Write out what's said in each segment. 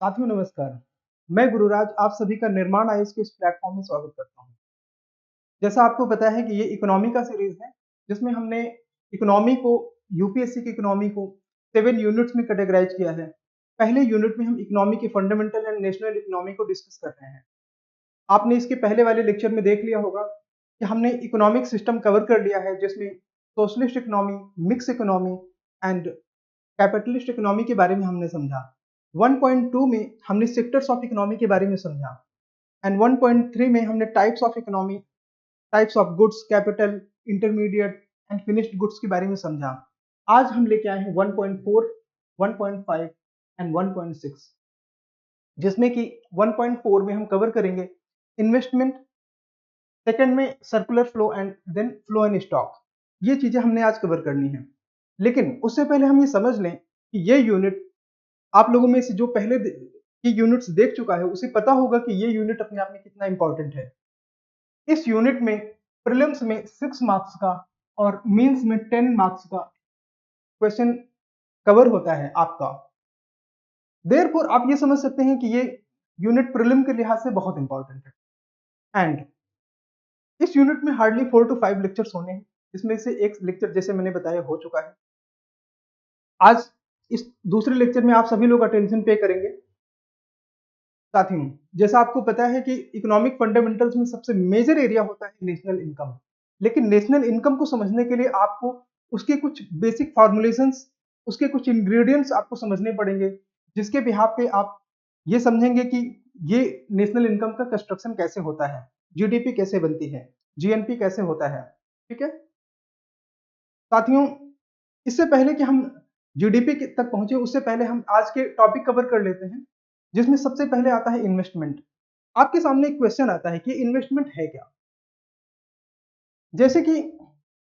साथियों नमस्कार। मैं गुरुराज आप सभी का निर्माण आयुष के इस प्लेटफॉर्म में स्वागत करता हूं। जैसा आपको पता है कि ये इकोनॉमी का सीरीज है जिसमें हमने इकोनॉमी को यूपीएससी की इकोनॉमी को 7 यूनिट्स में कैटेगराइज किया है। पहले यूनिट में हम इकोनॉमी के फंडामेंटल एंड नेशनल इकोनॉमी को डिस्कस कर रहे हैं। आपने इसके पहले वाले लेक्चर में देख लिया होगा कि हमने इकोनॉमिक सिस्टम कवर कर लिया है जिसमें socialist economy, mix economy and capitalist economy के बारे में हमने समझा। 1.2 में हमने सेक्टर्स ऑफ इकोनॉमी के बारे में समझा एंड 1.3 में हमने types of economy, types of goods, capital, intermediate and finished goods के बारे में समझा। आज हम लेके आए हैं 1.4, 1.5 एंड 1.6 जिसमें कि 1.4 में हम कवर करेंगे इन्वेस्टमेंट, सेकंड में circular flow and then flow and stock. ये चीजें हमने आज कवर करनी है, लेकिन उससे पहले हम ये समझ लें कि ये यूनिट आप लोगों में से जो पहले की यूनिट्स देख चुका है उसे पता होगा कि ये यूनिट अपने आप में कितना इंपॉर्टेंट है। इस यूनिट में प्रीलिम्स में 6 मार्क्स का और मेंस में 10 मार्क्स का क्वेश्चन कवर होता है आपका। देयरफॉर आप ये समझ सकते हैं कि ये यूनिट प्रीलिम के लिहाज से बहुत इंपॉर्टेंट है। एंड इस यूनिट में हार्डली 4 to 5 लेक्चर्स होने हैं, इसमें से एक लेक्चर जैसे मैंने बताया हो चुका है। आज इस दूसरे लेक्चर में आप सभी लोग अटेंशन पे करेंगे। साथियों, जैसा आपको पता है कि इकोनॉमिक फंडामेंटल्स में सबसे मेजर एरिया होता है नेशनल इनकम, लेकिन नेशनल इनकम को समझने के लिए आपको उसके कुछ बेसिक फॉर्मुलेशंस, उसके कुछ इंग्रेडिएंट्स आपको समझने पड़ेंगे, जिसके बिहाफ पे आप ये समझेंगे कि ये नेशनल इनकम का कंस्ट्रक्शन कैसे होता है, जीडीपी कैसे बनती है, जीएनपी कैसे होता है। ठीक है साथियों, इससे पहले कि हम जीडीपी तक पहुंचे उससे पहले हम आज के टॉपिक कवर कर लेते हैं, जिसमें सबसे पहले आता है इन्वेस्टमेंट। आपके सामने एक क्वेश्चन आता है कि इन्वेस्टमेंट है क्या। जैसे कि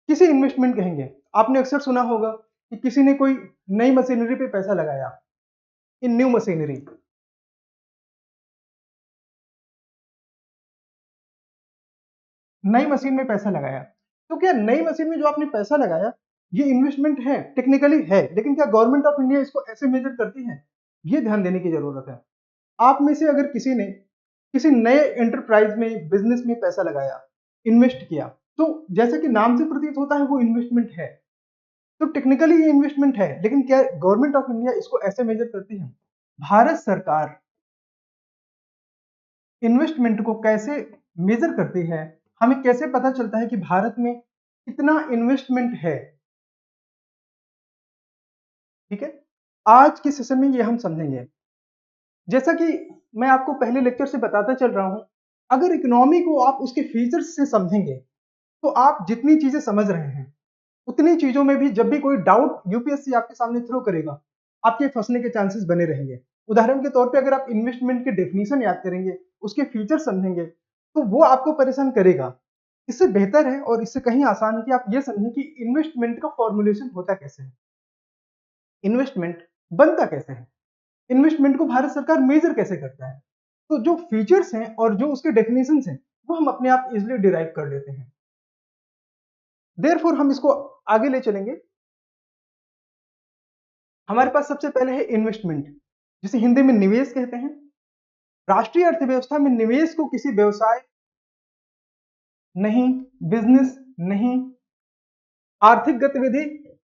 किसी इन्वेस्टमेंट कहेंगे, आपने अक्सर सुना होगा कि किसी ने कोई नई मशीनरी पे पैसा लगाया, इन न्यू मशीनरी। नई मशीन में पैसा लगाया, तो क्या नई मशीन में जो आपने पैसा लगाया ये इन्वेस्टमेंट है? टेक्निकली है, लेकिन क्या गवर्नमेंट ऑफ इंडिया इसको ऐसे मेजर करती है? ये ध्यान देने की जरूरत है। आप में से अगर किसी ने किसी नए एंटरप्राइज में, बिजनेस में पैसा लगाया, इन्वेस्ट किया, तो जैसे कि नाम से प्रतीत होता है वो इन्वेस्टमेंट है। तो टेक्निकली ये इन्वेस्टमेंट है, लेकिन क्या गवर्नमेंट ऑफ इंडिया इसको ऐसे मेजर करती है? भारत सरकार इन्वेस्टमेंट को कैसे मेजर करती है? हमें कैसे पता चलता है कि भारत में कितना इन्वेस्टमेंट है? ठीक है, आज के सेशन में ये हम समझेंगे। जैसा कि मैं आपको पहले लेक्चर से बताता चल रहा हूं, अगर इकोनॉमी को आप उसके फीचर्स से समझेंगे तो आप जितनी चीजें समझ रहे हैं उतनी चीजों में भी जब भी कोई डाउट यूपीएससी आपके सामने थ्रो करेगा, आपके फंसने के चांसेस बने रहेंगे। उदाहरण के तौर पे अगर आप इन्वेस्टमेंट के डेफिनेशन याद करेंगे, उसके फीचर समझेंगे, तो वो आपको परेशान करेगा। इससे बेहतर है और इससे कहीं आसान है कि आप ये समझें कि इन्वेस्टमेंट का फॉर्मुलेशन होता कैसे है, इन्वेस्टमेंट बनता कैसे है, इन्वेस्टमेंट को भारत सरकार मेजर कैसे करता है। तो जो फीचर्स हैं और जो उसके डेफिनेशन हैं वो हम अपने आप इजिली डिराइव कर लेते हैं। देयरफॉर हम इसको आगे ले चलेंगे। हमारे पास सबसे पहले है इन्वेस्टमेंट, जिसे हिंदी में निवेश कहते हैं। राष्ट्रीय अर्थव्यवस्था में निवेश को किसी व्यवसाय नहीं, बिजनेस नहीं, आर्थिक गतिविधि,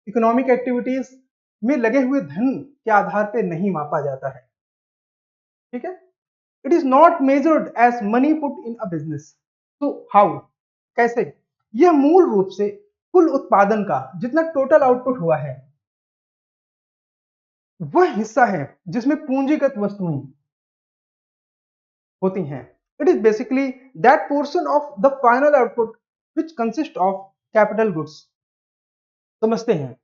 इकोनॉमिक एक्टिविटीज में लगे हुए धन के आधार पर नहीं मापा जाता है। ठीक है, it is not measured as money put in a business. तो हाउ, कैसे? यह मूल रूप से कुल उत्पादन का जितना टोटल आउटपुट हुआ है वह हिस्सा है जिसमें पूंजीगत वस्तुएं होती हैं। It is basically that portion of the final output which consist of capital goods. समझते हैं,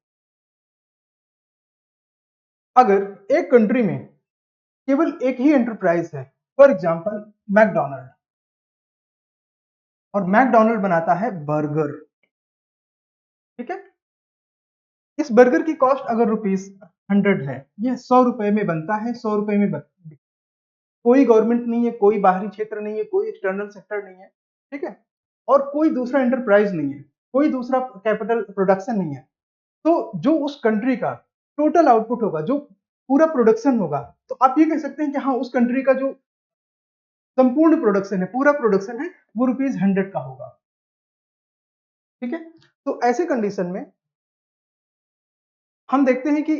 अगर एक कंट्री में केवल एक ही एंटरप्राइज है, फॉर एग्जांपल मैकडोनल्ड, और मैकडोनल्ड बनाता है बर्गर। ठीक है, इस बर्गर की कॉस्ट अगर ₹100 है, यह 100 रुपए में बनता है, 100 रुपए में कोई गवर्नमेंट नहीं है, कोई बाहरी क्षेत्र नहीं है, कोई एक्सटर्नल सेक्टर नहीं है। ठीक है, और कोई दूसरा एंटरप्राइज नहीं है, कोई दूसरा कैपिटल प्रोडक्शन नहीं है। तो जो उस कंट्री का टोटल आउटपुट होगा, जो पूरा प्रोडक्शन होगा तो आप ये कह सकते हैं कि हाँ, उस कंट्री का जो संपूर्ण प्रोडक्शन है, पूरा प्रोडक्शन है, वो ₹100 का होगा। ठीक है, तो ऐसे कंडीशन में हम देखते हैं कि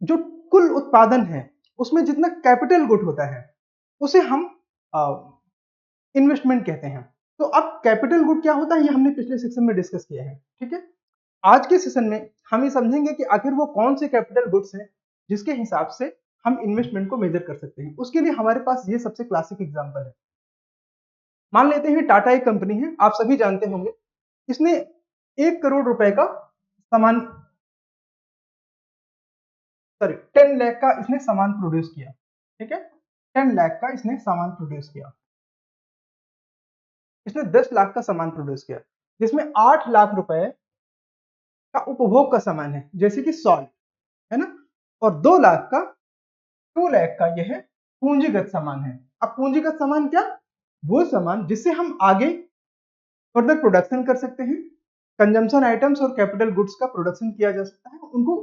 जो कुल उत्पादन है उसमें जितना कैपिटल गुड होता है उसे हम इन्वेस्टमेंट कहते हैं। तो अब कैपिटल गुड क्या होता है ये हमने पिछले सेक्शन में डिस्कस किया है। ठीक है, आज के सेशन में हम ये समझेंगे कि आखिर वो कौन से कैपिटल गुड्स हैं जिसके हिसाब से हम इन्वेस्टमेंट को मेजर कर सकते हैं। उसके लिए हमारे पास ये सबसे क्लासिक एग्जांपल है। मान लेते हैं टाटा एक कंपनी है, आप सभी जानते होंगे। इसने 1 करोड़ रुपए का सामान, सॉरी 10 लाख का इसने सामान प्रोड्यूस किया। ठीक है, 10 लाख का इसने सामान प्रोड्यूस किया। इसने 10 लाख का सामान प्रोड्यूस किया जिसमें 8 लाख रुपए का उपभोग का सामान है जैसे कि सॉल्ट, है ना, और 2 लाख का 2 लाख का यह पूंजीगत सामान है। अब पूंजीगत सामान क्या, वो सामान जिससे हम आगे फर्दर प्रोडक्शन कर सकते हैं, कंजम्पशन आइटम्स और कैपिटल गुड्स का प्रोडक्शन किया जा सकता है, उनको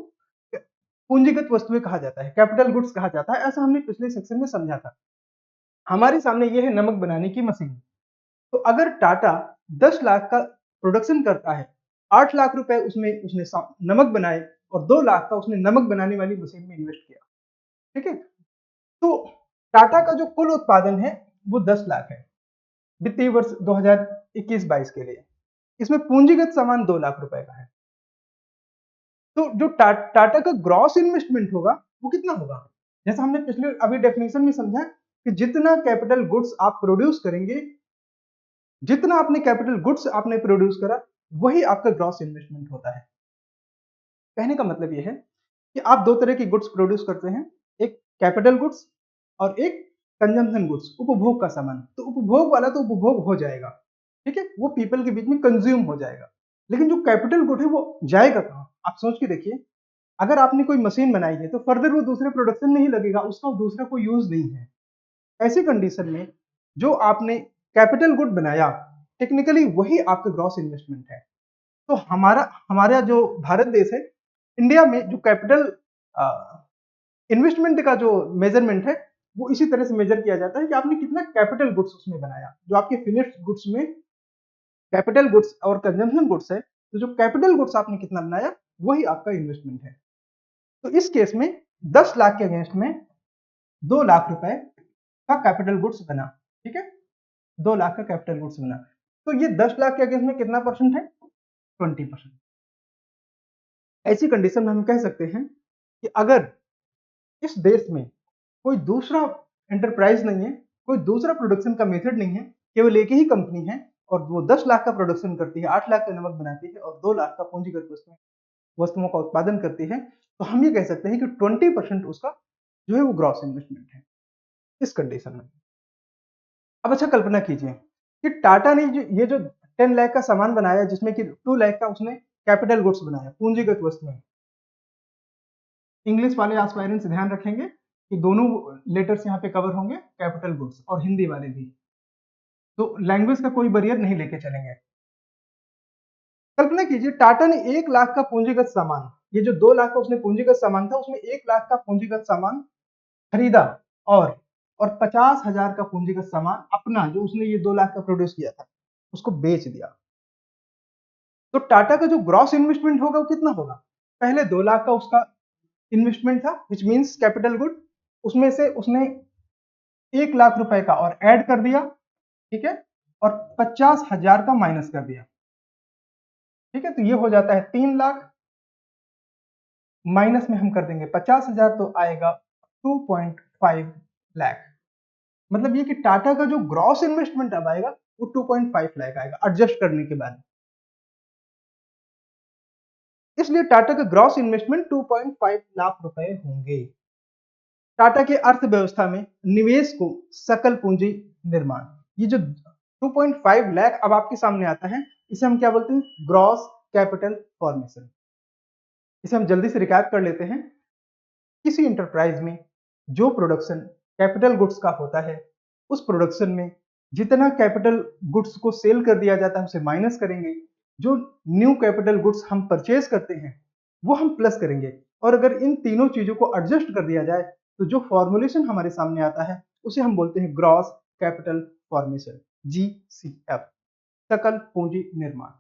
पूंजीगत वस्तुएं कहा जाता है, कैपिटल गुड्स कहा जाता है। ऐसा हमने पिछले सेक्शन में समझा था। हमारे सामने यह है नमक बनाने की मशीन। तो अगर टाटा 10 लाख का प्रोडक्शन करता है, 8 लाख रुपए उसमें उसने नमक बनाए और 2 लाख का उसने नमक बनाने वाली मशीन में इन्वेस्ट किया। ठीक है, तो टाटा का जो कुल उत्पादन है वो 10 लाख है वित्तीय वर्ष 2021-22 के लिए। इसमें पूंजीगत सामान 2 लाख रुपए का है। तो जो टाटा का ग्रॉस इन्वेस्टमेंट होगा वो कितना होगा, जैसा हमने पिछले अभी डेफिनेशन में समझा कि जितना कैपिटल गुड्स आप प्रोड्यूस करेंगे, जितना आपने कैपिटल गुड्स आपने प्रोड्यूस करा वही आपका ग्रॉस इन्वेस्टमेंट होता है। कहने का मतलब यह है कि आप दो तरह की गुड्स प्रोड्यूस करते हैं, एक कैपिटल गुड्स और एक कंजम्पशन गुड्स, उपभोग का सामान। तो उपभोग वाला तो उपभोग हो जाएगा, ठीक है, वो पीपल के बीच में कंज्यूम हो जाएगा, लेकिन जो कैपिटल गुड है वो जाएगा कहाँ। आप सोच के देखिए, अगर आपने कोई मशीन बनाई है तो फर्दर वो दूसरे प्रोडक्शन में ही लगेगा, उसका दूसरा कोई यूज नहीं है। ऐसी कंडीशन में जो आपने कैपिटल गुड बनाया टेक्निकली वही आपका ग्रॉस इन्वेस्टमेंट है। तो हमारा जो भारत देश है, इंडिया में जो कैपिटल इन्वेस्टमेंट का जो मेजरमेंट है वो इसी तरह से मेजर किया जाता है कि आपने कितना कैपिटल गुड्स उसमें बनाया। जो आपके फिनिश्ड गुड्स में कैपिटल गुड्स और कंजम्पशन गुड्स है, तो जो कैपिटल गुड्स आपने कितना बनाया वही आपका इन्वेस्टमेंट है। तो इस केस में 10 लाख के अगेंस्ट में 2 लाख रुपए का कैपिटल गुड्स बना। ठीक है, 2 लाख का कैपिटल गुड्स बना। तो ये 10 लाख के अगेंस्ट में कितना परसेंट है, 20%। ऐसी कंडीशन में हम कह सकते हैं कि अगर इस देश में कोई दूसरा एंटरप्राइज नहीं है, कोई दूसरा प्रोडक्शन का मेथड नहीं है, केवल एक ही कंपनी है और वो 10 लाख का प्रोडक्शन करती है, 8 लाख का नमक बनाती है और 2 लाख का पूंजीगत वस्तुओं का उत्पादन करती है, तो हम ये कह सकते हैं कि 20% उसका जो है वो ग्रॉस इन्वेस्टमेंट है इस कंडीशन में। अब अच्छा कल्पना कीजिए कि टाटा ने ये जो 10 लाख का सामान बनाया जिसमें कि 2 लाख का उसने कैपिटल गुड्स बनाया, पूंजीगत वस्तुएं। इंग्लिश वाले एस्पायरेंट्स ध्यान रखेंगे कि दोनों लेटर्स यहाँ पे कवर होंगे, कैपिटल गुड्स और हिंदी वाले भी, तो लैंग्वेज का कोई बैरियर नहीं लेके चलेंगे। कल्पना कीजिए टाटा ने 1 लाख का पूंजीगत सामान, ये जो 2 लाख का उसने पूंजीगत सामान था उसमें 1 लाख का पूंजीगत सामान खरीदा और 50,000 का पूंजीगत सामान अपना जो उसने ये 2 लाख का प्रोड्यूस किया था उसको बेच दिया। तो टाटा का जो ग्रॉस इन्वेस्टमेंट होगा वो कितना होगा, पहले 2 लाख का उसका इन्वेस्टमेंट था विच मींस कैपिटल गुड, उसमें से उसने 1 लाख रुपए का और ऐड कर दिया। ठीक है, और 50,000 का माइनस कर दिया। ठीक है, तो ये हो जाता है 3 लाख, माइनस में हम कर देंगे 50,000 तो आएगा 2.5 लाख। मतलब ये कि टाटा का जो ग्रॉस इन्वेस्टमेंट अब आएगा वो 2.5 लाख आएगा एडजस्ट करने के बाद। इसलिए टाटा का ग्रॉस इन्वेस्टमेंट 2.5 लाख रुपए होंगे। टाटा के अर्थव्यवस्था में निवेश को सकल पूंजी निर्माण, ये जो 2.5 लाख अब आपके सामने आता है इसे हम क्या बोलते हैं, ग्रॉस कैपिटल फॉर्मेशन। इसे हम जल्दी से रिकैप कर लेते हैं। किसी इंटरप्राइज में जो प्रोडक्शन कैपिटल गुड्स का होता है उस प्रोडक्शन में जितना कैपिटल गुड्स को सेल कर दिया जाता है उसे माइनस करेंगे, जो न्यू कैपिटल गुड्स हम परचेज करते हैं वो हम प्लस करेंगे, और अगर इन तीनों चीजों को एडजस्ट कर दिया जाए तो जो फॉर्मुलेशन हमारे सामने आता है उसे हम बोलते हैं ग्रॉस कैपिटल फॉर्मेशन, GCF, सकल पूंजी निर्माण।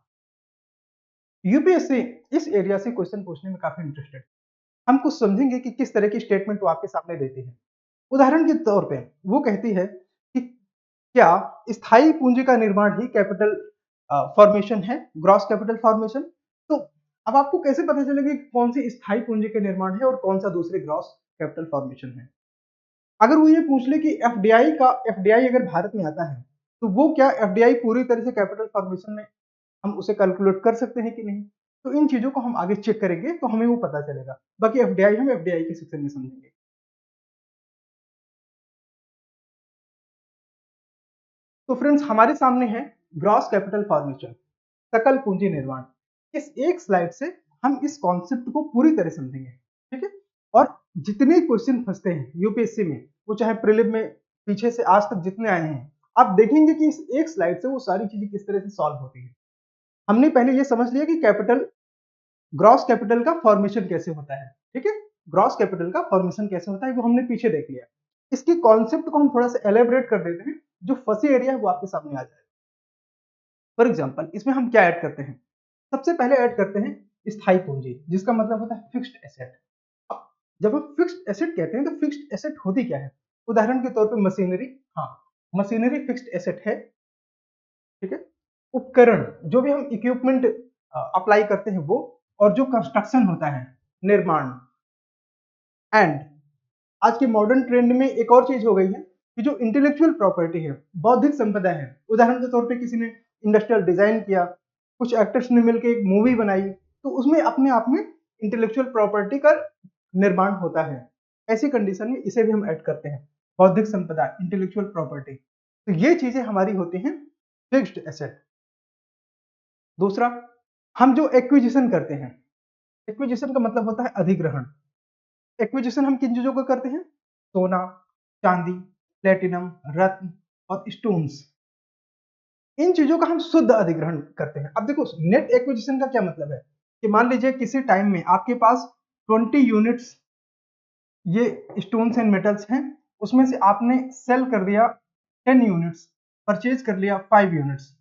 यूपीएससी इस एरिया से क्वेश्चन पूछने में काफी इंटरेस्टेड। हम कुछ समझेंगे कि किस तरह की स्टेटमेंट वो आपके सामने देती है। उदाहरण के तौर पे वो कहती है कि क्या स्थायी पूंजी का निर्माण ही कैपिटल फॉर्मेशन है, ग्रॉस कैपिटल फॉर्मेशन। तो अब आपको कैसे पता चलेगा कि कौन सी स्थायी पूंजी का निर्माण है और कौन सा दूसरे ग्रॉस कैपिटल फॉर्मेशन है। अगर वो ये पूछ ले कि एफडीआई अगर भारत में आता है तो वो क्या एफडीआई पूरी तरह से कैपिटल फॉर्मेशन में हम उसे कैलकुलेट कर सकते हैं कि नहीं। तो इन चीजों को हम आगे चेक करेंगे तो हमें वो पता चलेगा। बाकी एफडीआई हम एफडीआई के सेक्शन में समझेंगे। तो फ्रेंड्स हमारे सामने है ग्रॉस कैपिटल फॉर्मेशन, सकल पूंजी निर्माण। इस एक स्लाइड से हम इस कॉन्सेप्ट को पूरी तरह समझेंगे, ठीक है। और जितने क्वेश्चन फंसते हैं यूपीएससी में, वो चाहे प्रीलिम में पीछे से आज तक जितने आए हैं, आप देखेंगे कि इस एक स्लाइड से वो सारी चीजें किस तरह से सॉल्व होती है। हमने पहले ये समझ लिया कि कैपिटल ग्रॉस कैपिटल का फॉर्मेशन कैसे होता है, ठीक है। ग्रॉस कैपिटल का फॉर्मेशन कैसे होता है वो हमने पीछे देख लिया। इसकी कॉन्सेप्ट को हम थोड़ा सा एलेबरेट कर देते हैं, जो फंसी एरिया है वो आपके सामने आ जाए। फॉर एग्जाम्पल इसमें हम क्या ऐड करते हैं, सबसे पहले ऐड करते हैं स्थायी पूंजी, जिसका मतलब होता है फिक्स्ड एसेट। अब जब हम फिक्स्ड एसेट कहते हैं तो फिक्स्ड एसेट होती क्या है। उदाहरण के तौर पे मशीनरी, हाँ मशीनरी फिक्स्ड एसेट है, ठीक है। उपकरण, जो भी हम इक्विपमेंट अप्लाई करते हैं वो, और जो कंस्ट्रक्शन होता है, निर्माण। एंड आज के मॉडर्न ट्रेंड में एक और चीज हो गई है कि जो इंटेलेक्चुअल प्रॉपर्टी है, बौद्धिक संपदा है। उदाहरण के तौर पे किसी ने इंडस्ट्रियल डिजाइन किया, कुछ एक्टर्स ने मिलकर एक मूवी बनाई, तो उसमें अपने आप में इंटेलेक्चुअल प्रॉपर्टी का निर्माण होता है। ऐसी कंडीशन में इसे भी हम ऐड करते हैं, बौद्धिक संपदा, इंटेलेक्चुअल प्रॉपर्टी। तो ये चीजें हमारी होती हैं फिक्स्ड एसेट। दूसरा, हम जो एक्विजिशन करते हैं, एक्विजिशन का मतलब होता है अधिग्रहण। एक्विजिशन हम किन चीजों का करते हैं, सोना, चांदी, प्लेटिनम, रत्न और स्टोन्स। इन चीजों का हम शुद्ध अधिग्रहण करते हैं। अब देखो नेट एक्विजिशन का क्या मतलब है कि मान लीजिए किसी टाइम में आपके पास 20 यूनिट्स ये स्टोन्स एंड मेटल्स हैं, उसमें से आपने सेल कर दिया 10 यूनिट्स, परचेज कर लिया 5 यूनिट्स,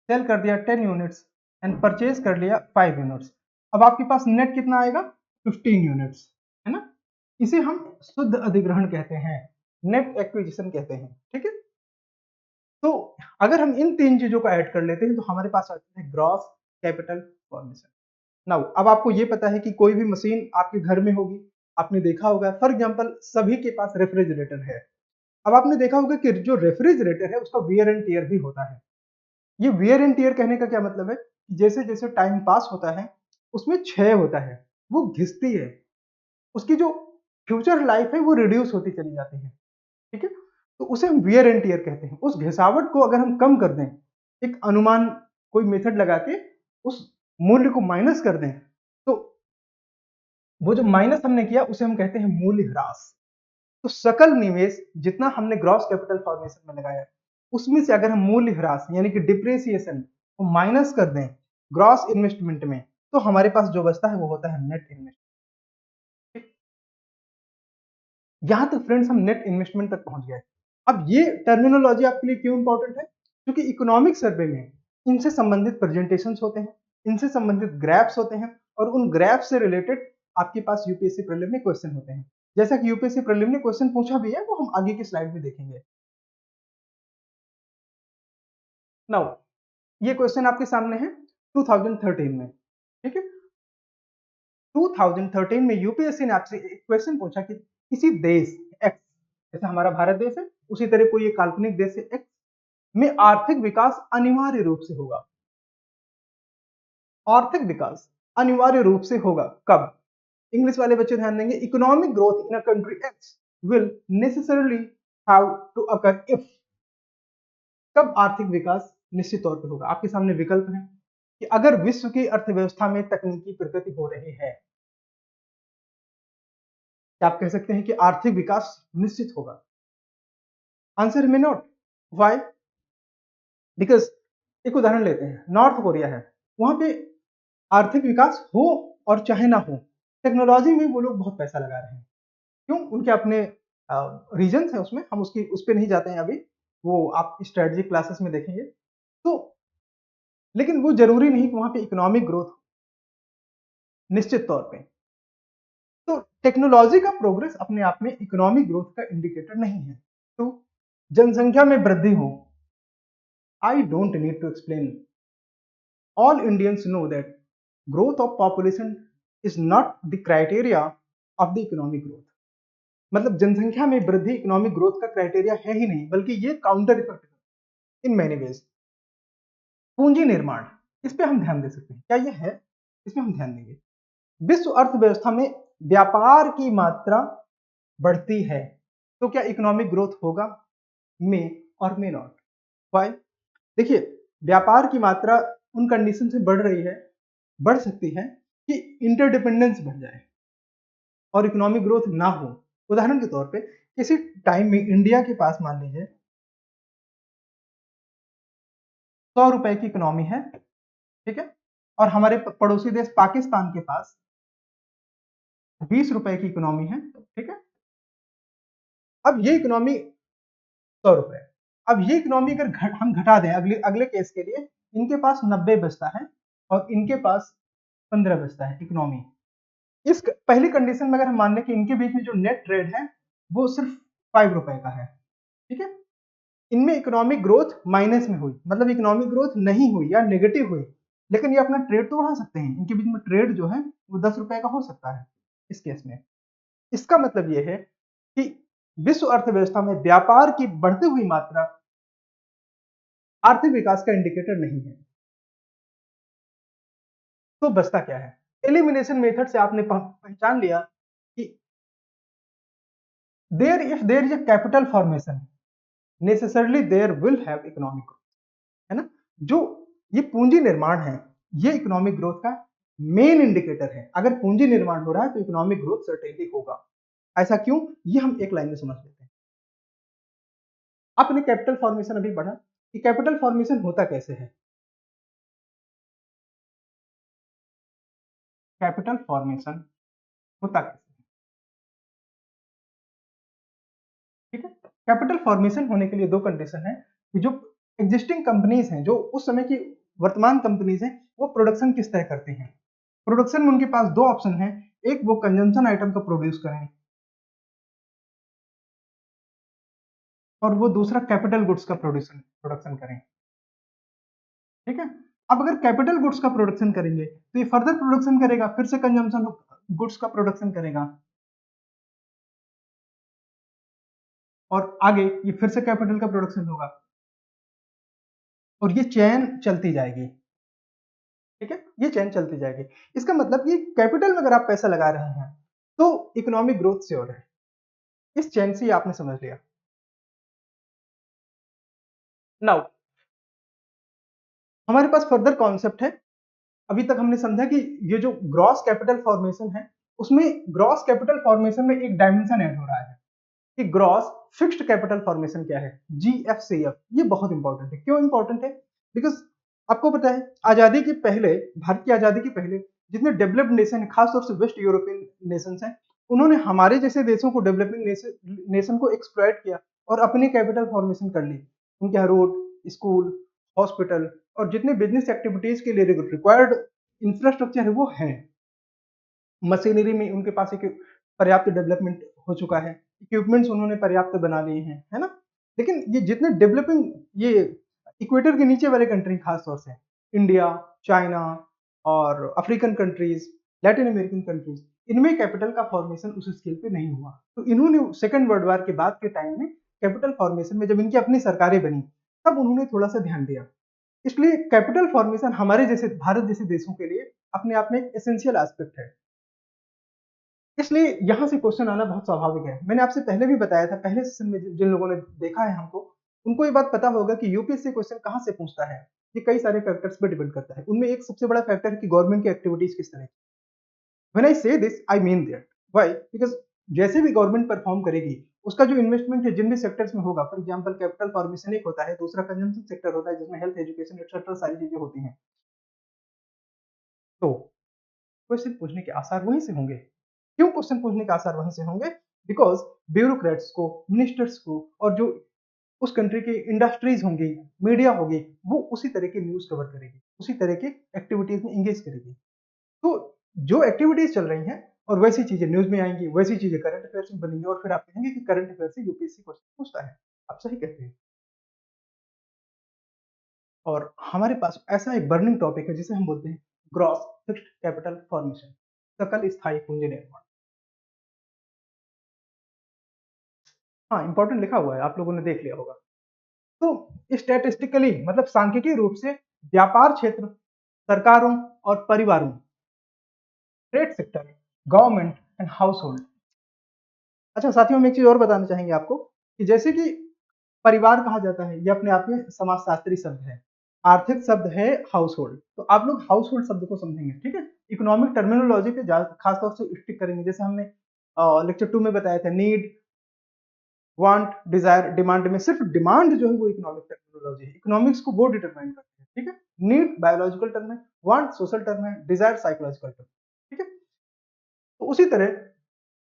सेल कर दिया 10 यूनिट्स एंड परचेज कर लिया 5 यूनिट्स। अब आपके पास नेट कितना आएगा, 15 यूनिट्स, है ना। इसे हम शुद्ध अधिग्रहण कहते हैं, नेट एक्विजिशन कहते हैं, ठीक है। तो अगर हम इन तीन चीजों को ऐड कर लेते हैं तो हमारे पास आता है ग्रॉस कैपिटल फॉर्मेशन। नाउ अब आपको ये पता है कि कोई भी मशीन आपके घर में होगी, आपने देखा होगा, फॉर एग्जांपल सभी के पास रेफ्रिजरेटर है। अब आपने देखा होगा कि जो रेफ्रिजरेटर है उसका वियर एंड टियर भी होता है। ये वियर एंड टियर कहने का क्या मतलब है, जैसे जैसे टाइम पास होता है उसमें क्षय होता है, वो घिसती है, उसकी जो फ्यूचर लाइफ है वो रिड्यूस होती चली जाती है, ठीक है। तो उसे हम वियर एंड टियर कहते हैं। उस घिसावट को अगर हम कम कर दें, एक अनुमान, कोई मेथड लगा के उस मूल्य को माइनस कर दें, तो वो जो माइनस हमने किया उसे हम कहते हैं मूल्य ह्रास। तो सकल निवेश जितना हमने ग्रॉस कैपिटल फॉर्मेशन में लगाया, उसमें से अगर हम मूल्य ह्रास यानी कि डिप्रेसिएशन को माइनस कर दें ग्रॉस इन्वेस्टमेंट में, तो हमारे पास जो बचता है वो होता है नेट इन्वेस्टमेंट। यहां तक फ्रेंड्स हम नेट इन्वेस्टमेंट तक पहुंच गए। अब ये टर्मिनोलॉजी आपके लिए क्यों इंपॉर्टेंट है, क्योंकि इकोनॉमिक सर्वे में इनसे संबंधित प्रेजेंटेशंस होते हैं, इनसे संबंधित ग्राफ्स होते हैं, और उन ग्राफ से रिलेटेड आपके पास यूपीएससी प्रीलिम में क्वेश्चन होते हैं। जैसा कि यूपीएससी प्रीलिम ने क्वेश्चन पूछा भी है, वो हम आगे की स्लाइड में देखेंगे। नाउ ये क्वेश्चन आपके सामने है 2013 में, ठीक है। 2013 में यूपीएससी ने आपसे एक क्वेश्चन पूछा कि किसी देश एक्स, जैसे हमारा भारत देश है उसी तरह कोई एक काल्पनिक देश है एक्स में आर्थिक विकास अनिवार्य रूप से होगा। आर्थिक विकास अनिवार्य रूप से होगा कब, इंग्लिश वाले बच्चे ध्यान देंगे, economic growth in a country x will necessarily have to occur if. कब आर्थिक विकास निश्चित तौर पर होगा, आपके सामने विकल्प है कि अगर विश्व की अर्थव्यवस्था में तकनीकी प्रगति हो रही है, क्या आप कह सकते हैं कि आर्थिक विकास निश्चित होगा। आंसर में नोट, व्हाई, बिकॉज एक उदाहरण लेते हैं, नॉर्थ कोरिया है, वहां पे आर्थिक विकास हो और चाहे ना हो, टेक्नोलॉजी में वो लोग बहुत पैसा लगा रहे हैं। क्यों? उनके अपने रीजन है, उसमें हम उसकी उस पर नहीं जाते हैं अभी, वो आप स्ट्रेटजी क्लासेस में देखेंगे। तो लेकिन वो जरूरी नहीं कि वहां पे इकोनॉमिक ग्रोथ, निश्चित तौर पे। तो टेक्नोलॉजी का प्रोग्रेस अपने आप में इकोनॉमिक ग्रोथ का इंडिकेटर नहीं है। तो जनसंख्या में वृद्धि हो, I don't need to explain, all Indians know that growth of population is not the criteria of the economic growth। मतलब जनसंख्या में वृद्धि इकोनॉमिक ग्रोथ का क्राइटेरिया है ही नहीं, बल्कि ये counter effect in many ways. पूंजी निर्माण, इस पे हम ध्यान दे सकते हैं, क्या ये है? इसमें हम ध्यान देंगे। विश्व अर्थव्यवस्था में व्यापार की मात्रा बढ़ती है, तो क्या इकोनॉमिक ग्रोथ होगा? मे और मे नॉट। वाई? देखिए, व्यापार की मात्रा उन कंडीशन से बढ़ रही है, बढ़ सकती है कि इंटरडिपेंडेंस बढ़ जाए और इकोनॉमिक ग्रोथ ना हो। उदाहरण के तौर पे किसी टाइम में इंडिया के पास मान लीजिए 100 रुपए की इकोनॉमी है, ठीक है, और हमारे पड़ोसी देश पाकिस्तान के पास 20 रुपए की इकोनॉमी है, ठीक है। अब ये इकोनॉमी 100 रुपए, अब ये इकोनॉमी अगर हम घटा दें अगले अगले केस के लिए, इनके पास 90 बचता है और इनके पास 15 बचता है इकोनॉमी। इस पहली कंडीशन में अगर हम मान लें कि इनके बीच में जो नेट ट्रेड है वो सिर्फ 5 रुपए का है, ठीक है, इनमें इकोनॉमिक ग्रोथ माइनस में हुई, मतलब इकोनॉमिक ग्रोथ नहीं हुई या नेगेटिव हुई, लेकिन ये अपना ट्रेड तो बढ़ा सकते हैं। इनके बीच में ट्रेड जो है वो 10 रुपए का हो सकता है इस केस में। इसका मतलब ये है कि विश्व अर्थव्यवस्था में व्यापार की बढ़ती हुई मात्रा आर्थिक विकास का इंडिकेटर नहीं है। तो बचता क्या है? एलिमिनेशन मेथड से आपने पहचान लिया कि there if there is a capital formation necessarily there will have economic growth, है ना। जो ये पूंजी निर्माण है, ये इकोनॉमिक ग्रोथ का मेन इंडिकेटर है। अगर पूंजी निर्माण हो रहा है तो इकोनॉमिक ग्रोथ सर्टेनली होगा। ऐसा क्यों? ये हम एक लाइन में समझ लेते हैं। आपने कैपिटल फॉर्मेशन अभी पढ़ा कि कैपिटल फॉर्मेशन होता कैसे है। कैपिटल फॉर्मेशन होता कैसे है, ठीक है। कैपिटल फॉर्मेशन होने के लिए दो कंडीशन है कि जो एग्जिस्टिंग कंपनीज हैं, जो उस समय की वर्तमान कंपनीज हैं, वो प्रोडक्शन किस तरह करती हैं। प्रोडक्शन में उनके पास दो ऑप्शन है, एक वो कंजम्पशन आइटम को प्रोड्यूस करें और वो दूसरा कैपिटल गुड्स का प्रोडक्शन करें, ठीक है। अब अगर कैपिटल गुड्स का प्रोडक्शन करेंगे तो ये फर्दर प्रोडक्शन करेगा, फिर से कंजम्पशन गुड्स का प्रोडक्शन करेगा और आगे ये फिर से कैपिटल का प्रोडक्शन होगा और ये चेन चलती जाएगी, ठीक है, ये चेन चलती जाएगी। इसका मतलब ये कैपिटल में अगर आप पैसा लगा रहे हैं तो इकोनॉमिक ग्रोथ श्योर है। इस चेन से आपने समझ लिया। नाउ हमारे पास फर्दर कॉन्सेप्ट है। अभी तक हमने समझा कि ये जो ग्रॉस कैपिटल फॉर्मेशन है, उसमें ग्रॉस कैपिटल फॉर्मेशन में एक डायमेंशन ऐड हो रहा है कि ग्रॉस फिक्स्ड कैपिटल फॉर्मेशन क्या है, जीएफसीएफ। ये बहुत इंपॉर्टेंट है। क्यों इंपॉर्टेंट है? बिकॉज आपको पता है आजादी के पहले, भारत की आजादी के पहले जितने डेवलप्ड नेशन है, खासतौर से वेस्ट यूरोपियन नेशन हैं, उन्होंने हमारे जैसे देशों को, डेवलपिंग नेशन को एक्सप्लॉइट किया और अपनी कैपिटल फॉर्मेशन कर ली। उनके यहाँ रोड, स्कूल, हॉस्पिटल और जितने बिजनेस एक्टिविटीज के लिए रिक्वायर्ड इंफ्रास्ट्रक्चर है वो है। मशीनरी में उनके पास एक पर्याप्त डेवलपमेंट हो चुका है, इक्विपमेंट्स उन्होंने पर्याप्त बना लिए हैं, है ना। लेकिन ये जितने डेवलपिंग, ये इक्वेटर के नीचे वाले कंट्री, खास तौर से इंडिया, चाइना और African countries, Latin American countries, इनमें कैपिटल का फॉर्मेशन उस स्केल पे नहीं हुआ। तो इन्होंने सेकेंड वर्ल्ड वॉर के बाद के टाइम में कैपिटल फॉर्मेशन में, जब इनकी अपनी सरकारें बनी, तब उन्होंने थोड़ा सा ध्यान दिया। इसलिए कैपिटल फॉर्मेशन हमारे जैसे भारत जैसे देशों के लिए अपने आप में एक एसेंशियल एस्पेक्ट है। इसलिए यहां से क्वेश्चन आना बहुत स्वाभाविक है। मैंने आपसे पहले भी बताया था, पहले सेशन में जिन लोगों ने देखा है हमको, उनको ये बात पता होगा कि यूपीएससी क्वेश्चन कहां से पूछता है। ये कई सारे फैक्टर्स पे डिपेंड करता है। उनमें एक सबसे बड़ा फैक्टर है कि गवर्नमेंट की एक्टिविटीज किस तरह। व्हेन आई से this I mean that, why? Because जैसे भी गवर्नमेंट परफॉर्म करेगी उसका जो इन्वेस्टमेंट है जिन भी सेक्टर्स में होगा, फॉर एग्जांपल कैपिटल फॉर्मेशन एक होता है, दूसरा कंजम्पशन सेक्टर होता है जिसमें हेल्थ, एजुकेशन एक्सेट्रा सारी चीजें होती हैं। तो क्वेश्चन पूछने के आसार वहीं से होंगे। क्यों क्वेश्चन पूछने के आसार वहीं से होंगे? बिकॉज ब्यूरोक्रेट्स को, मिनिस्टर्स को और जो उस कंट्री की इंडस्ट्रीज होंगी, मीडिया होगी, वो उसी तरह की न्यूज कवर करेगी, उसी तरह की एक्टिविटीज में एंगेज करेगी। तो जो एक्टिविटीज चल रही हैं और वैसी चीजें न्यूज में आएंगी, वैसी चीजें करंट अफेयर्स में बनेंगी और फिर आप कहेंगे कि करंट अफेयर से यूपीएससी क्वेश्चन पूछता है। आप सही कहते हैं। और हमारे पास ऐसा एक बर्निंग टॉपिक है जिसे हम बोलते हैं ग्रॉस फिक्स्ड कैपिटल फॉर्मेशन, सकल स्थायी पूंजी निर्माण। हाँ, इंपॉर्टेंट लिखा हुआ है, आप लोगों ने देख लिया होगा। तो स्टैटिस्टिकली मतलब सांख्यिकीय रूप से व्यापार क्षेत्र, सरकारों और परिवारों, trade sector, government and house hold. अच्छा साथियों, हम एक चीज और बताना चाहेंगे आपको कि जैसे कि परिवार कहा जाता है, ये अपने आप में समाजशास्त्री शब्द है, आर्थिक शब्द है हाउस होल्ड। तो आप लोग हाउस होल्ड शब्द को समझेंगे, ठीक है। इकोनॉमिक टर्मिनोलॉजी पे खासतौर से स्टिक करेंगे, जैसे हमने लेक्चर 2 में बताया था, नीड, वांट, डिजायर, डिमांड में सिर्फ डिमांड जो है वो इकोनॉमिक टर्मिनोलॉजी है, इकोनॉमिक्स को वो डिटरमाइन करते हैं, ठीक है। नीड बायोलॉजिकल टर्म है, वांट सोशल टर्म है, डिजायर साइकोलॉजिकल टर्म, ठीक है। तो उसी तरह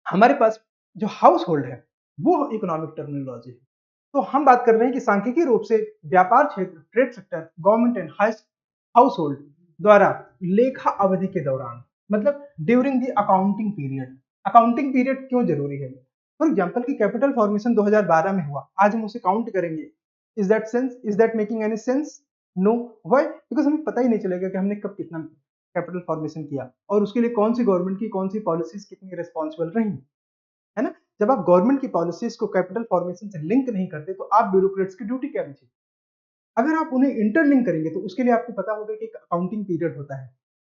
हमारे पास जो हाउस होल्ड है वो इकोनॉमिक टर्मिनोलॉजी है। तो हम बात कर रहे हैं कि सांख्यिकीय रूप से व्यापार क्षेत्र, trade sector, government and household द्वारा लेखा अवधि के दौरान, मतलब during the accounting period. Accounting period क्यों जरूरी है? फॉर एग्जाम्पल की कैपिटल फॉर्मेशन 2012 में हुआ, आज हम उसे काउंट करेंगे, is that making any sense? No. Why? Because हमें पता ही नहीं चलेगा कि हमने कब कितना कैपिटल फॉर्मेशन किया और उसके लिए कौन सी गवर्नमेंट की कौन सी पॉलिसीज कितनी रिस्पॉन्सिबल रही, है ना। जब आप गवर्नमेंट की पॉलिसीज को कैपिटल फॉर्मेशन से लिंक नहीं करते तो आप ब्यूरोक्रेट्स की ड्यूटी क्या बची? अगर आप उन्हें इंटरलिंक करेंगे तो उसके लिए आपको पता होगा कि एक अकाउंटिंग पीरियड होता है।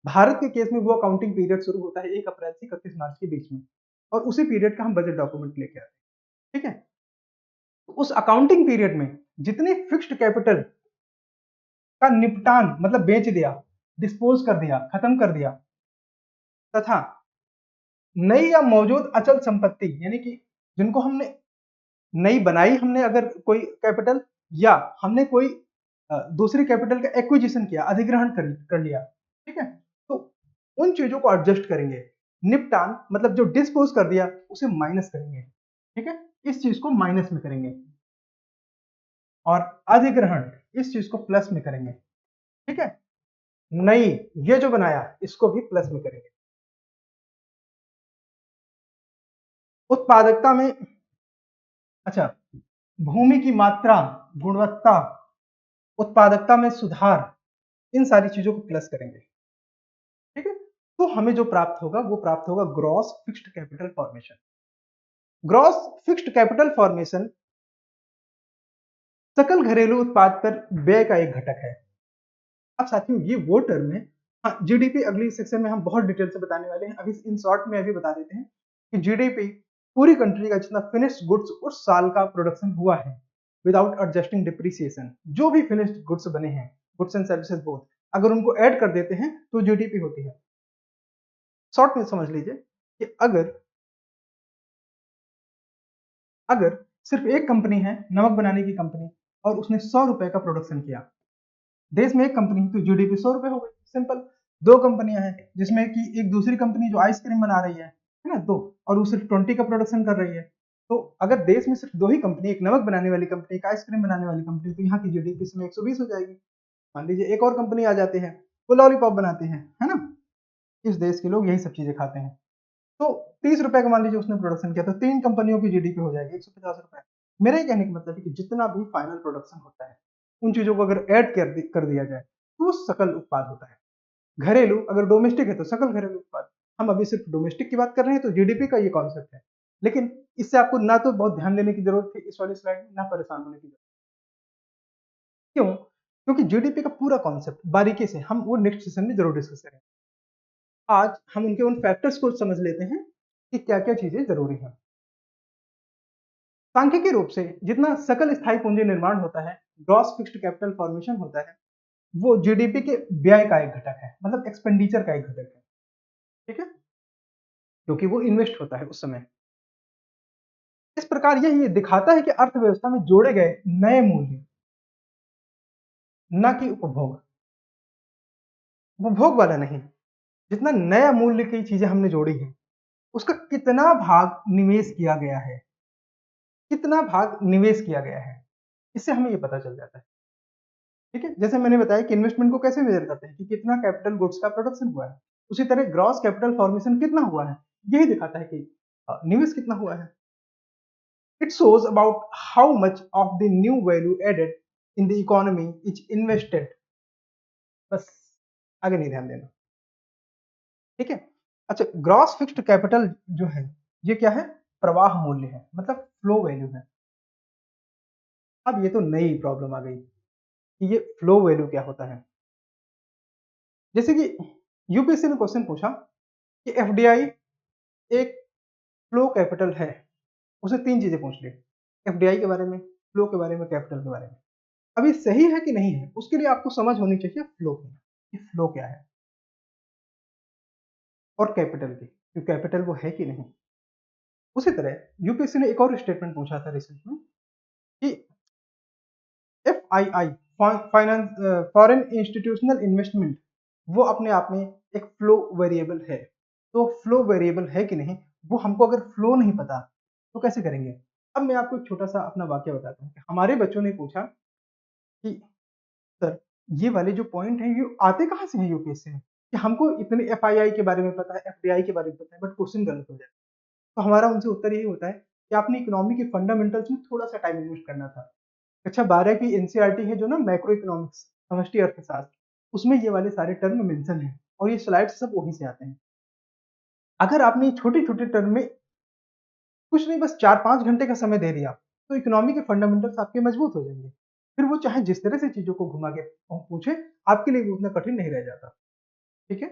भारत के केस में वो अकाउंटिंग पीरियड शुरू होता है 1 अप्रैल से 31 मार्च के बीच में, और उसी पीरियड का हम बजट डॉक्यूमेंट लेके आते हैं, ठीक है। तो उस अकाउंटिंग पीरियड में जितने फिक्स्ड कैपिटल का निपटान मतलब बेच दिया, डिस्पोज कर दिया, खत्म कर दिया, तथा नई या मौजूद अचल संपत्ति यानी कि जिनको हमने नई बनाई, हमने अगर कोई कैपिटल या हमने कोई दूसरी कैपिटल का एक्विजिशन किया, अधिग्रहण कर लिया, ठीक है। तो उन चीजों को एडजस्ट करेंगे। निपटान मतलब जो डिस्पोज कर दिया उसे माइनस करेंगे, ठीक है, इस चीज को माइनस में करेंगे, और अधिग्रहण इस चीज को प्लस में करेंगे, ठीक है। नई ये जो बनाया इसको भी प्लस में करेंगे। उत्पादकता में, अच्छा, भूमि की मात्रा, गुणवत्ता, उत्पादकता में सुधार, इन सारी चीजों को प्लस करेंगे, ठीक है। तो हमें जो प्राप्त होगा वो प्राप्त होगा gross fixed capital formation. Gross fixed capital formation सकल घरेलू उत्पाद पर व्यय का एक घटक है। अब साथियों ये वो टर्म है, हाँ जीडीपी अगली सेक्शन में हम बहुत डिटेल से बताने वाले हैं, अभी इन शॉर्ट में अभी बता देते हैं कि जीडीपी पूरी कंट्री का जितना फिनिश्ड गुड्स उस साल का प्रोडक्शन हुआ है विदाउट एडजस्टिंग डिप्रिसिएशन, जो भी फिनिश्ड गुड्स बने हैं, गुड्स एंड सर्विसेज बोथ, अगर उनको ऐड कर देते हैं तो जीडीपी होती है। शॉर्ट में समझ लीजिए कि अगर अगर सिर्फ एक कंपनी है नमक बनाने की कंपनी और उसने 100 रुपए का प्रोडक्शन किया, देश में एक कंपनी तो जीडीपी 100 रुपए हो गई, सिंपल। दो कंपनियां हैं जिसमें कि एक दूसरी कंपनी जो आइसक्रीम बना रही है ना, दो, और वो सिर्फ 20 का प्रोडक्शन कर रही है। तो अगर देश में सिर्फ दो ही कंपनी, एक नमक बनाने वाली कंपनी, एक आइसक्रीम बनाने वाली कंपनी, तो यहाँ की जीडीपी इसमें 120 हो जाएगी। मान लीजिए एक और कंपनी आ जाते हैं, वो लॉलीपॉप बनाते हैं, है ना, इस देश के लोग यही सब चीजें खाते हैं। तो 30 रुपए का मान लीजिए उसने प्रोडक्शन किया, तो तीन कंपनियों की जीडीपी हो जाएगी 150 रुपए। मेरा ये कहने का मतलब है कि जितना भी फाइनल प्रोडक्शन होता है उन चीजों को अगर ऐड कर दिया जाए तो वो सकल उत्पाद होता है। घरेलू अगर डोमेस्टिक है तो सकल घरेलू उत्पाद। हम अभी सिर्फ डोमेस्टिक की बात कर रहे हैं तो जीडीपी का ये कॉन्सेप्ट है, लेकिन इससे आपको ना तो बहुत ध्यान देने की जरूरत थी इस वाली स्लाइड में, ना परेशान होने की जरूरत। क्यों? क्योंकि जीडीपी का पूरा कॉन्सेप्ट बारीकी से हम वो नेक्स्ट सेशन में जरूर डिस्कस करेंगे। आज हम उनके उन फैक्टर्स को समझ लेते हैं कि क्या क्या चीजें जरूरी हैं। सांख्यिकीय रूप से जितना सकल स्थायी पूंजी निर्माण होता है, ग्रॉस फिक्स्ड कैपिटल फॉर्मेशन होता है, वो जीडीपी के व्यय का एक घटक है, मतलब एक्सपेंडिचर का एक घटक है, ठीक है, क्योंकि वो इन्वेस्ट होता है उस समय। इस प्रकार ये दिखाता है कि अर्थव्यवस्था में जोड़े गए नए मूल्य, न कि उपभोग, उपभोग वाला नहीं, जितना नया मूल्य की चीजें हमने जोड़ी हैं उसका कितना भाग निवेश किया गया है, कितना भाग निवेश किया गया है, इससे हमें ये पता चल जाता है। ठीक है, जैसे मैंने बताया कि इन्वेस्टमेंट को कैसे मेजर करते हैं कि कितना कैपिटल गुड्स का प्रोडक्शन हुआ है, उसी तरह ग्रॉस कैपिटल फॉर्मेशन कितना हुआ है, यही दिखाता है कि निवेश कितना हुआ है। It shows about how much of the new value added in the economy is invested। बस, आगे नहीं ध्यान देना। ठीक है, अच्छा, ग्रॉस फिक्स्ड कैपिटल जो है ये क्या है, प्रवाह मूल्य है, मतलब फ्लो वैल्यू है। अब ये तो नई प्रॉब्लम आ गई कि ये फ्लो वैल्यू क्या होता है। जैसे कि यूपीएससी ने क्वेश्चन पूछा कि एफडीआई एक फ्लो कैपिटल है, उसे तीन चीजें पूछ ली, एफडीआई के बारे में, फ्लो के बारे में, कैपिटल के बारे में। अब ये सही है कि नहीं है उसके लिए आपको समझ होनी चाहिए फ्लो की, कि फ्लो क्या है, और कैपिटल की, कि कैपिटल वो है कि नहीं। उसी तरह यूपीएससी ने एक और स्टेटमेंट पूछा था रिसेंट में कि FII, finance foreign institutional investment, वो अपने आप में एक फ्लो वेरिएबल है। तो फ्लो वेरिएबल है कि नहीं, वो हमको अगर फ्लो नहीं पता तो कैसे करेंगे। अब मैं आपको एक छोटा सा अपना वाक्य बताता हूँ कि हमारे बच्चों ने पूछा कि सर ये वाले जो पॉइंट है ये आते कहाँ से हैं यूपीएससी में, कि हमको इतने एफआईआई के बारे में पता है, एफडीआई के बारे में पता है, बट क्वेश्चन गलत हो जाए। तो हमारा उनसे उत्तर यही होता है कि आपने इकोनॉमी के फंडामेंटल्स में थोड़ा सा टाइम इन्वेस्ट करना था। कक्षा 12 की एनसीईआरटी है जो ना मैक्रो इकोनॉमिक्स, समष्टि अर्थशास्त्र, उसमें ये वाले सारे टर्म मेंशन है और ये स्लाइड्स सब वहीं से आते हैं। अगर आपने छोटे छोटे टर्म में कुछ नहीं बस 4-5 घंटे का समय दे दिया तो इकोनॉमी के फंडामेंटल्स आपके मजबूत हो जाएंगे। फिर वो चाहे जिस तरह से चीजों को घुमा के पूछे, आपके लिए वो उतना कठिन नहीं रह जाता। ठीक है,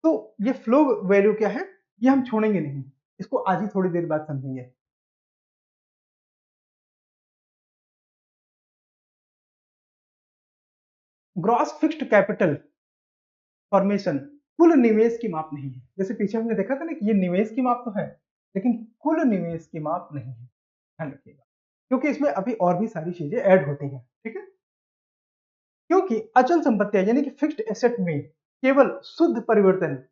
तो ये फ्लो वैल्यू क्या है ये हम छोड़ेंगे नहीं, इसको आज ही थोड़ी देर बाद समझेंगे। ग्रॉस फिक्स्ड कैपिटल फॉर्मेशन कुल निवेश की माप नहीं है। जैसे पीछे हमने देखा था ना कि ये निवेश की माप तो है, लेकिन कुल निवेश की माप नहीं है, ध्यान रखिएगा, क्योंकि इसमें अभी और भी सारी चीजें ऐड होती हैं। ठीक है, क्योंकि अचल संपत्तियां यानी कि फिक्स्ड एसेट में केवल शुद्ध परिवर्तन,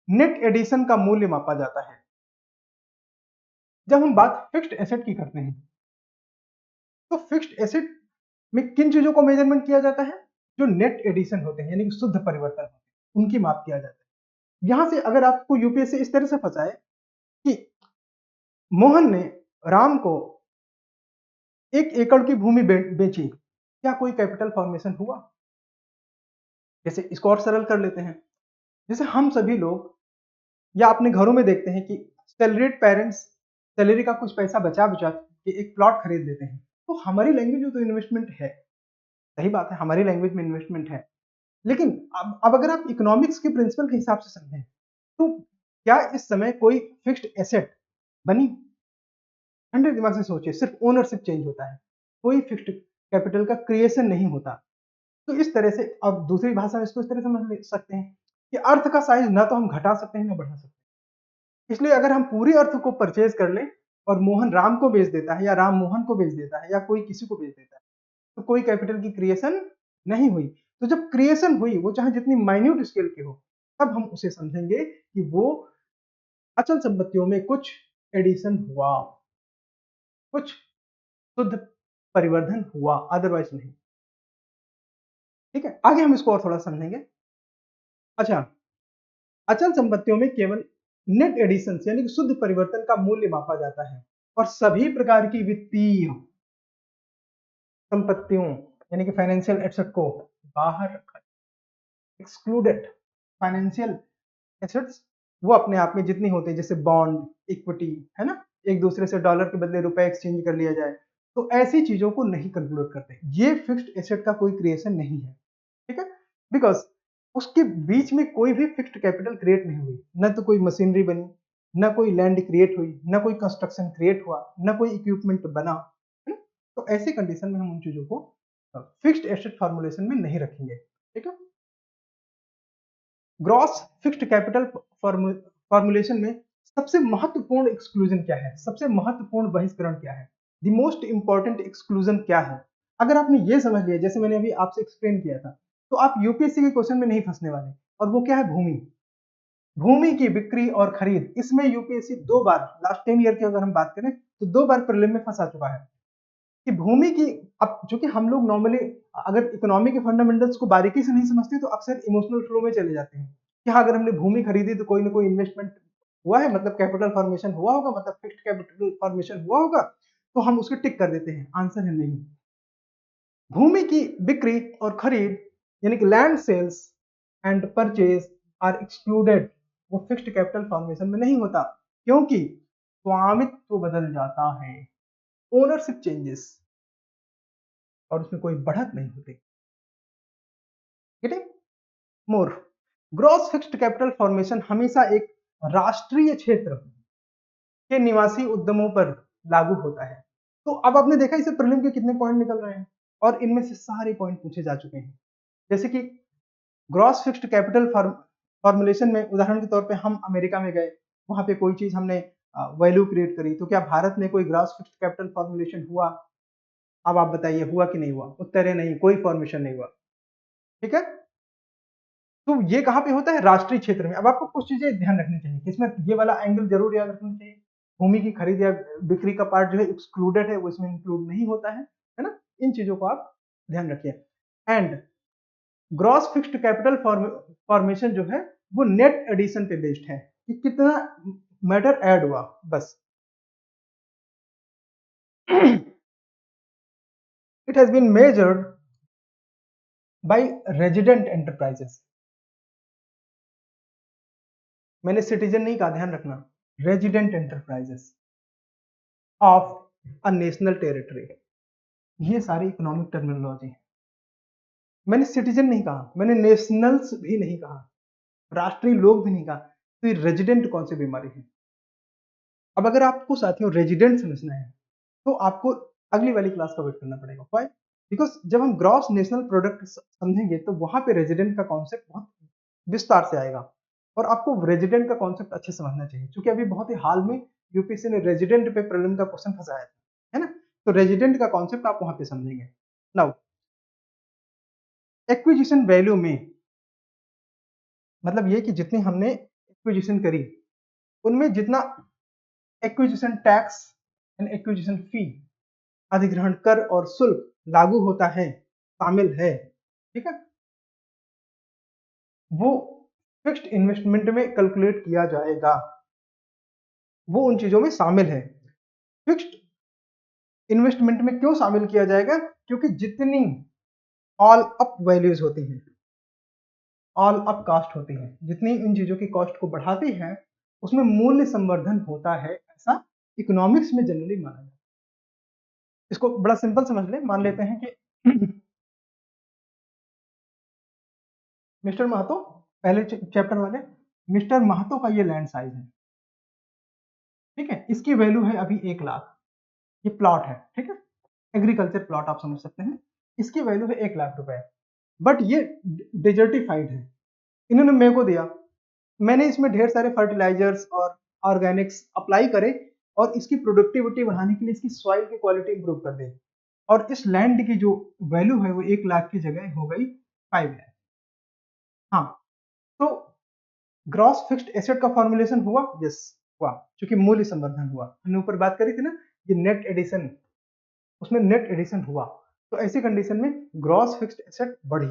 नेट एडिशन का मूल्य मापा जाता है। जब हम बात फिक्स्ड एसेट की करते हैं तो फिक्स्ड एसेट में किन चीजों को मेजरमेंट किया जाता है, जो नेट एडिशन होते हैं यानी कि शुद्ध परिवर्तन होते हैं उनकी माप किया जाता है। यहां से अगर आपको यूपीएससी इस तरह से फंसाए कि मोहन ने राम को 1 एकड़ की भूमि बेची, क्या कोई कैपिटल फॉर्मेशन हुआ। जैसे इसको और सरल कर लेते हैं, जैसे हम सभी लोग या अपने घरों में देखते हैं कि सैलरीड पेरेंट्स सैलरी का कुछ पैसा बचा बचा के एक प्लॉट खरीद लेते हैं, तो हमारी लैंग्वेज में तो इन्वेस्टमेंट है, सही बात है, हमारी लैंग्वेज में इन्वेस्टमेंट है। लेकिन अब अगर आप इकोनॉमिक्स के प्रिंसिपल के हिसाब से समझें तो क्या इस समय कोई फिक्स्ड एसेट बनी। ठंडे दिमाग से सोचिए, सिर्फ ओनरशिप चेंज होता है, कोई फिक्स्ड कैपिटल का क्रिएशन नहीं होता। तो इस तरह से अब दूसरी भाषा में इसको इस तरह समझ सकते हैं कि अर्थ का साइज ना तो हम घटा सकते हैं ना बढ़ा सकते हैं। इसलिए अगर हम पूरी अर्थ को परचेज कर लें और मोहन राम को बेच देता है या राम मोहन को बेच देता है या कोई किसी को बेच देता है, तो कोई कैपिटल की क्रिएशन नहीं हुई। तो जब क्रिएशन हुई वो चाहे जितनी माइन्यूट स्केल की हो, तब हम उसे समझेंगे कि वो अचल संपत्तियों में कुछ एडिशन हुआ, कुछ शुद्ध परिवर्धन हुआ, अदरवाइज नहीं। ठीक है, आगे हम इसको और थोड़ा समझेंगे। अच्छा, अचल संपत्तियों में केवल नेट एडिशन यानी कि शुद्ध परिवर्तन का मूल्य मापा जाता है और सभी प्रकार की वित्तीय संपत्तियों यानी कि फाइनेंशियल एसेट को बाहर रखा, एक्सक्लूडेड। फाइनेंशियल एसेट्स वो अपने आप में जितनी होते हैं, जैसे बॉन्ड, इक्विटी, है ना, एक दूसरे से डॉलर के बदले रुपए एक्सचेंज कर लिया जाए, तो ऐसी चीजों को नहीं कंक्लूड करते, ये फिक्स्ड एसेट का कोई क्रिएशन नहीं है। ठीक है, बिकॉज उसके बीच में कोई भी फिक्स्ड कैपिटल क्रिएट नहीं हुई, न तो कोई मशीनरी बनी, न कोई लैंड क्रिएट हुई, न कोई कंस्ट्रक्शन क्रिएट हुआ, न कोई इक्विपमेंट बना। तो ऐसी कंडीशन में हम उन चीजों को फिक्स्ड एसेट फॉर्मुलेशन में नहीं रखेंगे। ठीक है, ग्रॉस फिक्स्ड कैपिटल फॉर्मुलेशन में सबसे महत्वपूर्ण एक्सक्लूजन क्या है, सबसे महत्वपूर्ण बहिष्करण क्या है, द मोस्ट इंपॉर्टेंट एक्सक्लूजन क्या है। अगर आपने ये समझ लिया, जैसे मैंने अभी आपसे एक्सप्लेन किया था, तो आप यूपीएससी के क्वेश्चन में नहीं फंसने वाले। और वो क्या है, भूमि। भूमि की बिक्री और खरीद, इसमें यूपीएससी 2 बार, लास्ट 10 ईयर की अगर हम बात करें तो 2 बार प्रीलिम में फंसा चुका है कि भूमि की। अब चूंकि हम लोग नॉर्मली अगर इकोनॉमी के फंडामेंटल्स को बारीकी से नहीं समझते तो अक्सर इमोशनल फ्लो में चले जाते हैं कि हाँ, अगर हमने भूमि खरीदी तो कोई ना कोई इन्वेस्टमेंट हुआ है, मतलब कैपिटल फॉर्मेशन हुआ होगा, मतलब फिक्स्ड कैपिटल फॉर्मेशन हुआ होगा, तो हम उसको टिक कर देते हैं। आंसर है नहीं। भूमि की बिक्री और खरीद यानी कि land sales and purchase are excluded, वो फिक्स्ड कैपिटल फॉर्मेशन में नहीं होता, क्योंकि स्वामित्व तो बदल जाता है, ओनरशिप चेंजेस, और उसमें कोई बढ़त नहीं होती। Getting more, gross fixed capital formation हमेशा एक राष्ट्रीय क्षेत्र के निवासी उद्यमों पर लागू होता है। तो अब आपने देखा इसे प्रीलिम के कितने पॉइंट निकल रहे हैं, और इनमें से सारे पॉइंट पूछे जा चुके हैं। जैसे कि ग्रॉस फिक्स्ड कैपिटल फॉर्मुलेशन में उदाहरण के तौर पे हम अमेरिका में गए, वहां पे कोई चीज हमने वैल्यू क्रिएट करी, तो क्या भारत में कोई ग्रॉस फिक्स्ड कैपिटल फॉर्मुलेशन हुआ? अब आप बताइए, हुआ कि नहीं हुआ? उत्तर है नहीं, कोई फॉर्मेशन नहीं हुआ। ठीक है, तो ये कहाँ पे होता है? राष्ट्रीय क्षेत्र में। अब आपको कुछ चीजें ध्यान रखनी चाहिए, इसमें ये वाला एंगल जरूर याद रखना चाहिए। भूमि की खरीद या बिक्री का पार्ट जो है एक्सक्लूडेड है, वो इसमें इंक्लूड नहीं होता है ना। इन चीजों को आप ध्यान रखिए। And gross fixed capital formation जो है वो नेट एडिशन पे बेस्ड है कि कितना मैटर ऐड हुआ, बस। It has been measured by resident enterprises. मैंने सिटीजन नहीं कहा, ध्यान रखना, resident enterprises of a national territory. ये सारी इकोनॉमिक टर्मिनोलॉजी है। मैंने सिटीजन नहीं कहा, मैंने नेशनल्स भी नहीं कहा, राष्ट्रीय लोग भी नहीं कहा। तो ये रेजिडेंट कौन सी बीमारी है? अब अगर आपको साथियों रेजिडेंट समझना है तो आपको अगली वाली क्लास का वेट करना पड़ेगा। व्हाई? बिकॉज जब हम ग्रॉस नेशनल प्रोडक्ट समझेंगे तो वहां पे रेजिडेंट का कॉन्सेप्ट बहुत विस्तार से आएगा, और आपको रेजिडेंट का कॉन्सेप्ट अच्छे समझना चाहिए, क्योंकि अभी बहुत ही हाल में यूपीएससी ने रेजिडेंट पे प्रीलिम का क्वेश्चन फंसाया था, है ना। तो रेजिडेंट का कॉन्सेप्ट आप वहां पे समझेंगे। नाउ एक्विजिशन वैल्यू में मतलब ये कि जितनी हमने एक्विजिशन करी उनमें जितना एक्विजिशन टैक्स एंड एक्विजिशन फी, अधिग्रहण कर और शुल्क लागू होता है, शामिल है, ठीक है, वो फिक्स्ड इन्वेस्टमेंट में कैलकुलेट किया जाएगा, वो उन चीजों में शामिल है। फिक्स्ड इन्वेस्टमेंट में क्यों शामिल किया जाएगा? क्योंकि जितनी ऑल अप वैल्यूज होती हैं, ऑल अप कॉस्ट होती है, जितनी इन चीजों की कॉस्ट को बढ़ाती है उसमें मूल्य संवर्धन होता है, ऐसा इकोनॉमिक्स में जनरली माना जाता है। इसको बड़ा सिंपल समझ ले, मान लेते हैं कि मिस्टर महतो, पहले चैप्टर वाले, मिस्टर महतो का ये लैंड साइज है, ठीक है, इसकी वैल्यू है अभी 1 लाख। ये प्लॉट है, ठीक है, एग्रीकल्चर प्लॉट आप समझ सकते हैं। इसकी वैल्यू है 1 लाख रुपए, बट ये डिजर्टिफाइड है, इन्होंने मेरे को दिया, मैंने इसमें ढेर सारे फर्टिलाइजर्स और ऑर्गेनिक्स अप्लाई करे और इसकी प्रोडक्टिविटी बढ़ाने के लिए इसकी सॉइल की क्वालिटी इंप्रूव कर दी, और इस लैंड की जो वैल्यू है वो 1 लाख की जगह हो गई 5 लाख। हाँ, तो ग्रॉस फिक्स्ड एसेट का फॉर्मुलेशन हुआ? यस, हुआ, क्योंकि मूल्य संवर्धन हुआ। हमने ऊपर बात करी थी ना, ये नेट एडिशन, उसमें नेट एडिशन हुआ, तो ऐसी कंडीशन में ग्रॉस फिक्स्ड एसेट बढ़ी।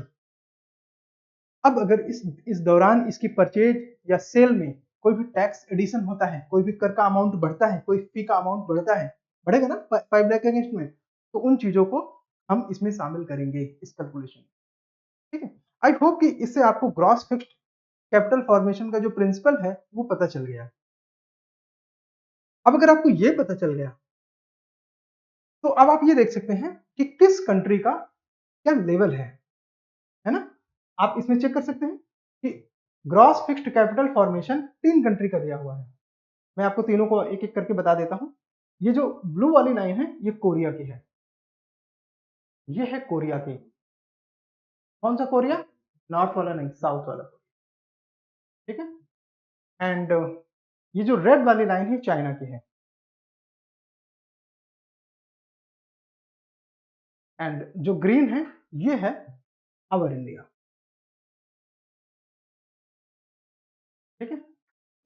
अब अगर इस दौरान इसकी परचेज या सेल में कोई भी टैक्स एडिशन होता है, कोई भी कर का अमाउंट बढ़ता है, कोई फी का अमाउंट बढ़ता है, बढ़ेगा ना 5 लाख के अगेंस्ट में, तो उन चीजों को हम इसमें शामिल करेंगे इस कैलकुलेशन। ठीक है, आई होप कि इससे आपको ग्रॉस फिक्स्ड कैपिटल फॉर्मेशन का जो प्रिंसिपल है वो पता चल गया। अब अगर आपको ये पता चल गया तो अब आप ये देख सकते हैं कि किस कंट्री का क्या लेवल है ना। आप इसमें चेक कर सकते हैं कि gross fixed capital formation 3 country का दिया हुआ है। मैं आपको तीनों को एक एक करके बता देता हूं। ये जो ब्लू वाली लाइन है ये कोरिया की है, ये है कोरिया की। कौन सा कोरिया? नॉर्थ वाला नहीं, साउथ वाला, ठीक है। एंड ये जो रेड वाली लाइन है चाइना की है, एंड जो ग्रीन है ये है अवर इंडिया। ठीक है,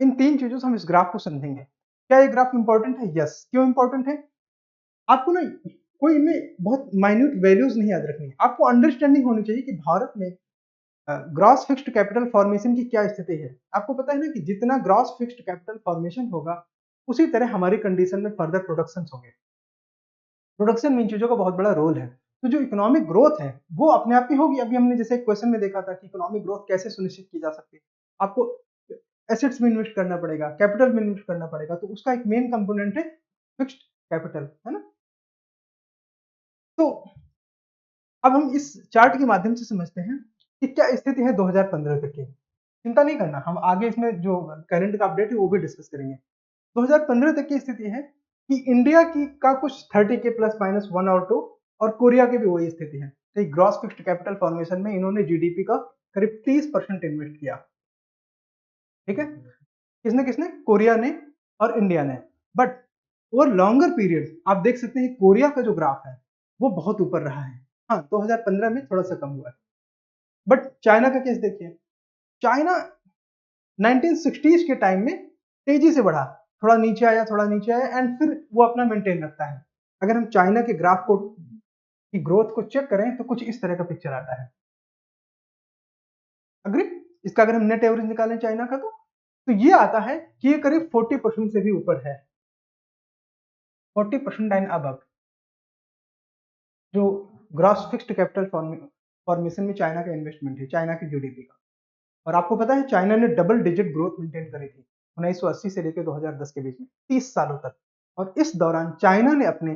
इन तीन चीजों से हम इस ग्राफ को समझेंगे। क्या ये ग्राफ इंपॉर्टेंट है? यस। क्यों इंपॉर्टेंट है? आपको ना कोई इनमें बहुत माइन्यूट वैल्यूज नहीं याद रखनी है, आपको अंडरस्टैंडिंग होनी चाहिए कि भारत में ग्रॉस फिक्स्ड कैपिटल फॉर्मेशन की क्या स्थिति है। आपको पता है ना कि जितना ग्रॉस फिक्स्ड कैपिटल फॉर्मेशन होगा उसी तरह हमारी कंडीशन में फर्दर प्रोडक्शन होंगे। प्रोडक्शन में इन चीजों का बहुत बड़ा रोल है। तो जो इकोनॉमिक ग्रोथ है वो अपने आप ही होगी। अभी हमने जैसे क्वेश्चन में देखा था कि इकोनॉमिक ग्रोथ कैसे सुनिश्चित की जा सकती है। आपको एसेट्स में इन्वेस्ट करना पड़ेगा, कैपिटल में इन्वेस्ट करना पड़ेगा, तो उसका एक मेन कंपोनेंट है फिक्स्ड कैपिटल, है ना। तो अब हम इस चार्ट के माध्यम से समझते हैं कि क्या स्थिति है 2015 तक की। चिंता नहीं करना, हम आगे इसमें जो करंट का अपडेट है वो भी डिस्कस करेंगे। 2015 तक की स्थिति है कि इंडिया की का कुछ 30 के प्लस माइनस 1 और 2, और कोरिया की भी वही स्थिति है कि ग्रॉस फिक्स्ड कैपिटल फॉर्मेशन में इन्होंने जीडीपी का करीब 30% इन्वेस्ट किया। ठीक है, किसने किसने? कोरिया ने और इंडिया ने। बट ओवर लॉन्गर पीरियड आप देख सकते हैं कोरिया का जो ग्राफ है वो बहुत ऊपर रहा है। हाँ, 2015 में थोड़ा सा कम हुआ है। बट चाइना का केस देखिए, चाइना 1960s के टाइम में तेजी से बढ़ा, थोड़ा नीचे आया, थोड़ा नीचे आया, एंड फिर वो अपना मेंटेन रखता है। अगर हम चाइना के ग्राफ को की ग्रोथ को चेक करें तो कुछ इस तरह का पिक्चर आता है। अग्री? इसका अगर हम नेट एवरेज निकालें चाइना का तो ये आता है कि ये करीब 40% से भी ऊपर है, 40% एंड अबव जो ग्रॉस फिक्स्ड कैपिटल फॉर्मेशन में चाइना का इन्वेस्टमेंट है, चाइना की जीडीपी का। और आपको पता है चाइना ने डबल डिजिट ग्रोथ मेंटेन करी थी 1980 से लेकर 2010 के बीच में, 30 सालों तक। और इस दौरान चाइना ने अपने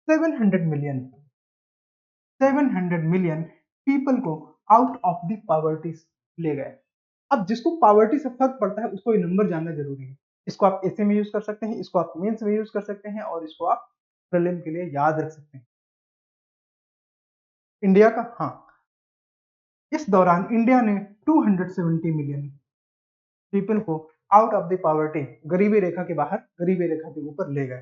700 मिलियन पीपल को आउट ऑफ द पॉवर्टी ले गए। अब जिसको पॉवर्टी से फर्क पड़ता है उसको ये नंबर जानना जरूरी है। इसको आप एसए में यूज कर सकते हैं, इसको आप मेंस में यूज कर सकते हैं, और इसको आप प्रीलिम के लिए याद रख सकते हैं। इंडिया का, हाँ, इस दौरान इंडिया ने 270 मिलियन पीपल को आउट ऑफ द पॉवर्टी, गरीबी रेखा के बाहर, गरीबी रेखा के ऊपर ले गए,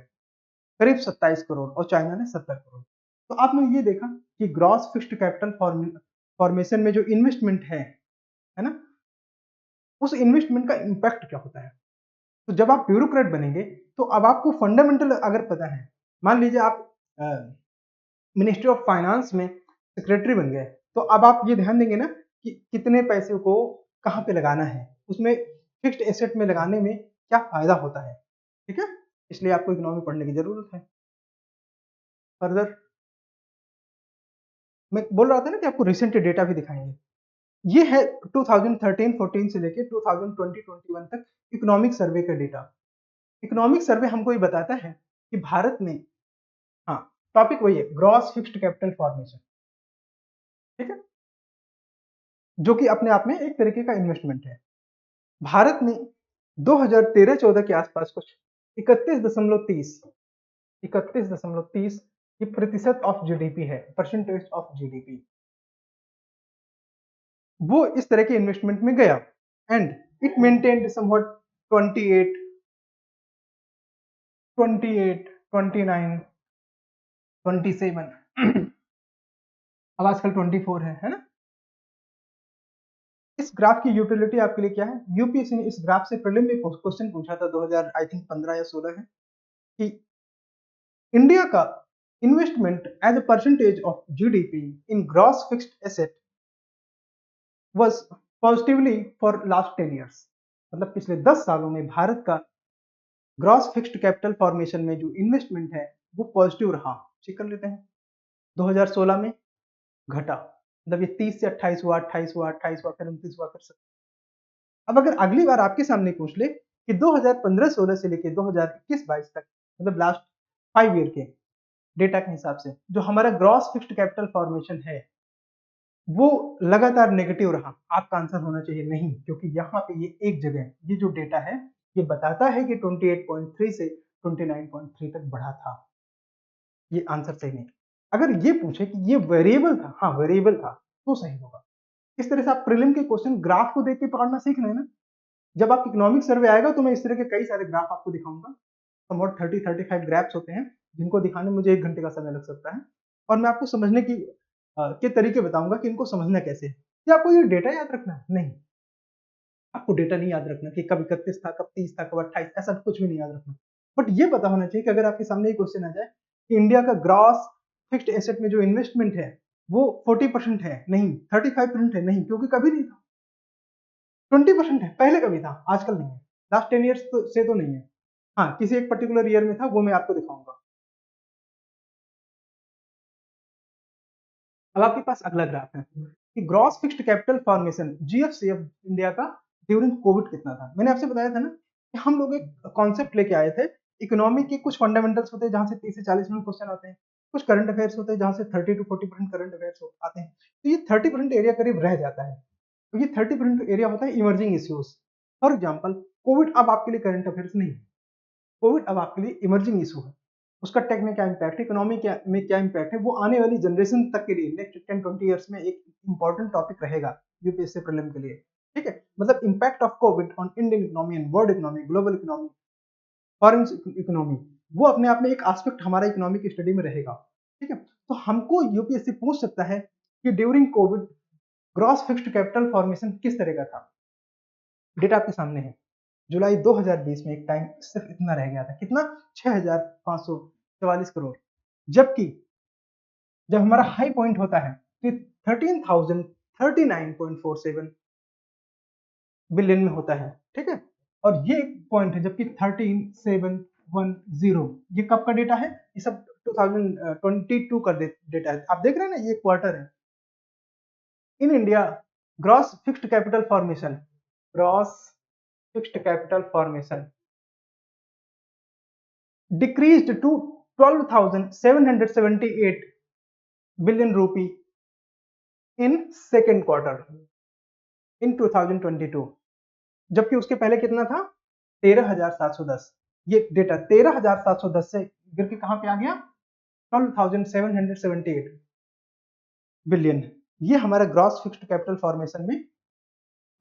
करीब 27 करोड़, और चाइना ने 70 करोड़। तो आपने ये देखा कि ग्रॉस फिक्स्ड कैपिटल फॉर्मेशन में जो इन्वेस्टमेंट है ना, उस इन्वेस्टमेंट का इंपैक्ट क्या होता है। तो जब आप ब्यूरोक्रेट बनेंगे तो अब आपको फंडामेंटल अगर पता है, मान लीजिए आप मिनिस्ट्री ऑफ फाइनेंस में सेक्रेटरी बन गए, तो अब आप ये ध्यान देंगे ना कि कितने पैसे को कहाँ पे लगाना है, उसमें फिक्स्ड एसेट में लगाने में क्या फायदा होता है। ठीक है, इसलिए आपको इकोनॉमी पढ़ने की जरूरत है। फर्दर मैं बोल रहा था ना कि आपको रिसेंट डेटा भी दिखाएंगे। ये है 2013-14 से लेके 2020-21 तक इकोनॉमिक सर्वे का डेटा। इकोनॉमिक सर्वे हमको ये बताता है कि भारत में, हाँ, टॉपिक वही है, ग्रॉस फिक्स्ड कैपिटल फॉर्मेशन। ठीक है, जो कि अपने आप में एक तरीके का इन्वेस्टमेंट है। भारत में 2013-14 के आसपास कुछ 31.30 ये प्रतिशत ऑफ जीडीपी है, परसेंटेज ऑफ जीडीपी, वो इस तरह के इन्वेस्टमेंट में गया, एंड इट मेंटेन्ड समवट 28, 29, 27, अब आजकल 24 है ना। इस ग्राफ की यूटिलिटी आपके लिए क्या है? यूपीएससी ने इस ग्राफ से प्रीलिम में क्वेश्चन पूछा था 2000 आई थिंक 15 या 16 है, कि इंडिया का investment as a percentage of GDP in gross fixed asset was positively for last 10 years. मतलब पिछले 10 सालों में भारत का ग्रॉस फिक्स्ड कैपिटल फॉर्मेशन में जो इन्वेस्टमेंट है वो पॉजिटिव रहा। चेक कर लेते हैं, 2016 में घटा, मतलब ये 30 से 28 हुआ, 28 हुआ, 28 हुआ, फिर 29 हुआ, फिर 27। अब अगर अगली बार आपके सामने पूछ ले कि 2015-16 से लेके 2021-22 तक, मतलब लास्ट 5 ईयर के डेटा के हिसाब से जो हमारा ग्रॉस फिक्स्ड कैपिटल फॉर्मेशन है वो लगातार नेगेटिव रहा, आपका आंसर होना चाहिए नहीं, क्योंकि यहाँ पे ये एक जगह ये जो डेटा है ये बताता है कि 28.3 से 29.3 तक बढ़ा था। ये आंसर सही नहीं। अगर ये पूछे कि ये वेरिएबल था, हाँ वेरिएबल था, तो सही होगा। इस तरह से आप प्रीलिम के क्वेश्चन ग्राफ को देख के पकड़ना सीख रहे हैं ना। जब आप इकोनॉमिक सर्वे आएगा तो मैं इस तरह के कई सारे ग्राफ आपको दिखाऊंगा। समवॉट 30-35 ग्राफ्स होते हैं जिनको दिखाने में मुझे 1 घंटे का समय लग सकता है, और मैं आपको समझने के तरीके बताऊंगा कि इनको समझना कैसे है। क्या आपको ये डेटा याद रखना है? नहीं, आपको डेटा नहीं याद रखना कि कब 31 था, कब 30 था, कब 28, ऐसा कुछ भी नहीं याद रखना। बट ये पता होना चाहिए कि अगर आपके सामने ये क्वेश्चन आ जाए कि इंडिया का ग्रॉस फिक्स्ड एसेट में जो इन्वेस्टमेंट है वो 40% है, नहीं 35% है, नहीं, क्योंकि कभी नहीं था। 20% है, पहले कभी था, आजकल नहीं है। लास्ट 10 ईयर्स से तो नहीं है। हाँ, किसी एक पर्टिकुलर ईयर में था, वो मैं आपको दिखाऊंगा। अब आपके पास अगला ग्राफ है कि gross fixed capital formation GFCF India का ड्यूरिंग कोविड कितना था। मैंने आपसे बताया था ना कि हम लोग एक कॉन्सेप्ट लेके आए थे, इकोनॉमी के कुछ फंडामेंटल्स होते हैं जहां से 30 से 40 मिनट क्वेश्चन आते हैं, कुछ करंट अफेयर्स होते हैं जहां से 30 to 40% करंट अफेयर्स आते हैं। तो ये 30% एरिया करीब रह जाता है, तो ये 30% एरिया होता है emerging issues. For example, Covid अब आपके लिए करंट अफेयर्स नहीं है, कोविड अब आपके लिए इमर्जिंग इशू है। उसका टेक में क्या इम्पैक्ट है, इकोनॉमी में क्या इम्पैक्ट है, वो आने वाली जनरेशन तक के लिए नेक्स्ट 10-20 ईयर्स में एक इंपॉर्टेंट टॉपिक रहेगा यूपीएससी प्रीलिम के लिए। ठीक है, मतलब impact of Covid on Indian economy and world economy, global economy, foreign economy, वो अपने आप में एक एस्पेक्ट हमारा इकोनॉमी की स्टडी में रहेगा। ठीक है, तो हमको यूपीएससी पूछ सकता है कि during Covid gross fixed capital formation किस तरह का था। डेटा आपके सामने है। जुलाई 2020 में एक टाइम सिर्फ इतना रह गया था, कितना, 6,544 करोड़, जबकि जब हमारा हाई पॉइंट होता है तो 13,039.47 बिलियन में होता है। ठीक है, और ये पॉइंट है जबकि 13,710, ये कब का डेटा है, ये सब 2022 का डेटा है। आप देख रहे हैं ना, ये क्वार्टर है। In India gross fixed capital formation, gross fixed capital formation decreased to 12,778 billion rupee in second quarter in 2022, जबकि उसके पहले कितना था, 13,710। ये डेटा 13,710 से गिर के कहां पे आ गया, 12,778 बिलियन। ये हमारा ग्रॉस फिक्स्ड कैपिटल फॉर्मेशन में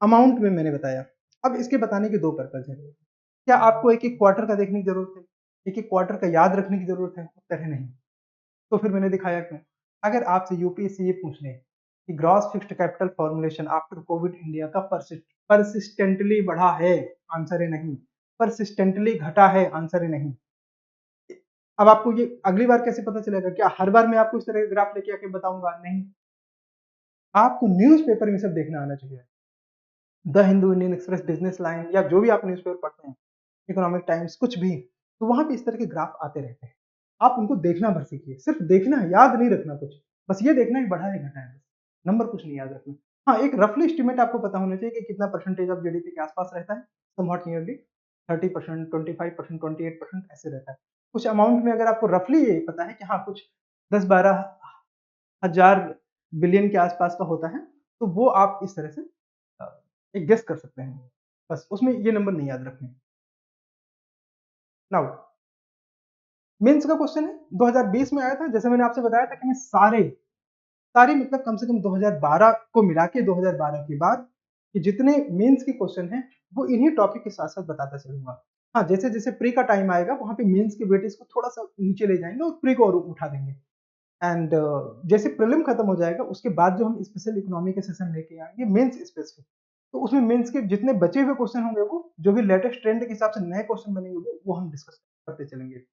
अमाउंट में मैंने बताया। अब इसके बताने के दो पर्पज है। क्या आपको एक एक क्वार्टर का देखने की जरूरत है, एक एक क्वार्टर का याद रखने की जरूरत है? उत्तर है नहीं। तो फिर मैंने दिखाया क्यों। अगर आपसे यूपीएससी ये पूछ ले कि gross fixed capital formulation after Covid India का परसिस्टेंटली बढ़ा है, आंसर है नहीं। परसिस्टेंटली घटा है, आंसर है नहीं। अब आपको ये अगली बार कैसे पता चलेगा, क्या हर बार मैं आपको इस तरह का ग्राफ लेके आके बताऊंगा? नहीं, आपको न्यूज़पेपर में सब देखना आना चाहिए। The Hindu, Indian express, business line, या जो भी आप न्यूज़पेपर पढ़ते हैं, इकोनॉमिक टाइम्स, कुछ भी, तो वहां पे इस तरह के ग्राफ आते रहते हैं। आप उनको देखना भर सीखिए, सिर्फ देखना है, याद नहीं रखना कुछ, बस ये देखना है बढ़ा है घटा है, नंबर कुछ नहीं याद रखना। हाँ, एक रफली एस्टिमेट आपको पता होना चाहिए कि कितना परसेंटेज ऑफ जीडीपी के आसपास रहता है, समवॉट नियरली 30%, 25%, 28% ऐसे रहता है। कुछ अमाउंट में अगर आपको रफली ये पता है कि हाँ कुछ 10-12 हजार बिलियन के आसपास का होता है, तो वो आप इस तरह से एक गेस कर सकते हैं, बस उसमें ये नंबर नहीं याद रखने। नाउ मेंस का क्वेश्चन है, 2020 में आया था, जैसे मैंने आपसे बताया था कि मैं सारे सारे मतलब कम से कम 2012 को मिला के 2012 के बाद कि जितने मेंस के क्वेश्चन हैं वो इन्हीं टॉपिक के साथ साथ बताता चलूंगा। हाँ, जैसे जैसे प्री का टाइम आएगा वहां पे मेंस के वेटेज को थोड़ा सा नीचे ले जाएंगे और प्री को और उठा देंगे। एंड जैसे प्रीलिम खत्म हो जाएगा उसके बाद जो हम स्पेशल इकोनॉमी के सेशन लेके आएंगे मेंस स्पेसिफिक, तो उसमें मेंस के जितने बचे हुए क्वेश्चन होंगे वो जो भी लेटेस्ट ट्रेंड के हिसाब से नए क्वेश्चन बनेंगे वो हम डिस्कस करते चलेंगे।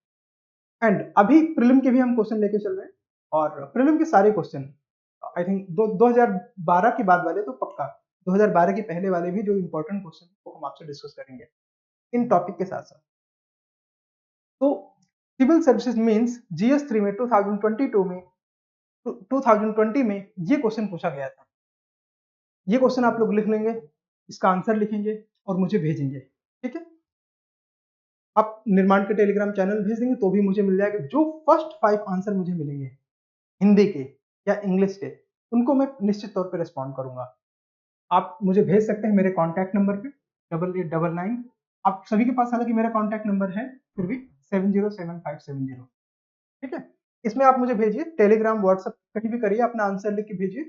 एंड अभी प्रीलिम के भी हम क्वेश्चन लेके चल रहे हैं, और प्रीलिम के सारे क्वेश्चन आई थिंक 2012 के बाद वाले तो पक्का, 2012 के पहले वाले भी जो इंपॉर्टेंट क्वेश्चन वो हम आपसे डिस्कस करेंगे इन टॉपिक के साथ साथ। तो सिविल सर्विसेज मींस जीएस 3 में 2022 में 2020 में ये क्वेश्चन पूछा गया था। ये क्वेश्चन आप लोग लिख लेंगे, इसका आंसर लिखेंगे और मुझे भेजेंगे। ठीक है, आप निर्माण के टेलीग्राम चैनल भेज देंगे तो भी मुझे मिल जाएगा। जो फर्स्ट 5 आंसर मुझे मिलेंगे हिंदी के या इंग्लिश के, उनको मैं निश्चित तौर पर रिस्पॉन्ड करूंगा। आप मुझे भेज सकते हैं मेरे कॉन्टैक्ट नंबर पे 8899। आप सभी के पास हालांकि मेरा कॉन्टैक्ट नंबर है फिर भी 707570। ठीक है, इसमें आप मुझे भेजिए, टेलीग्राम व्हाट्सएप कहीं भी करिए, अपना आंसर लिख के भेजिए,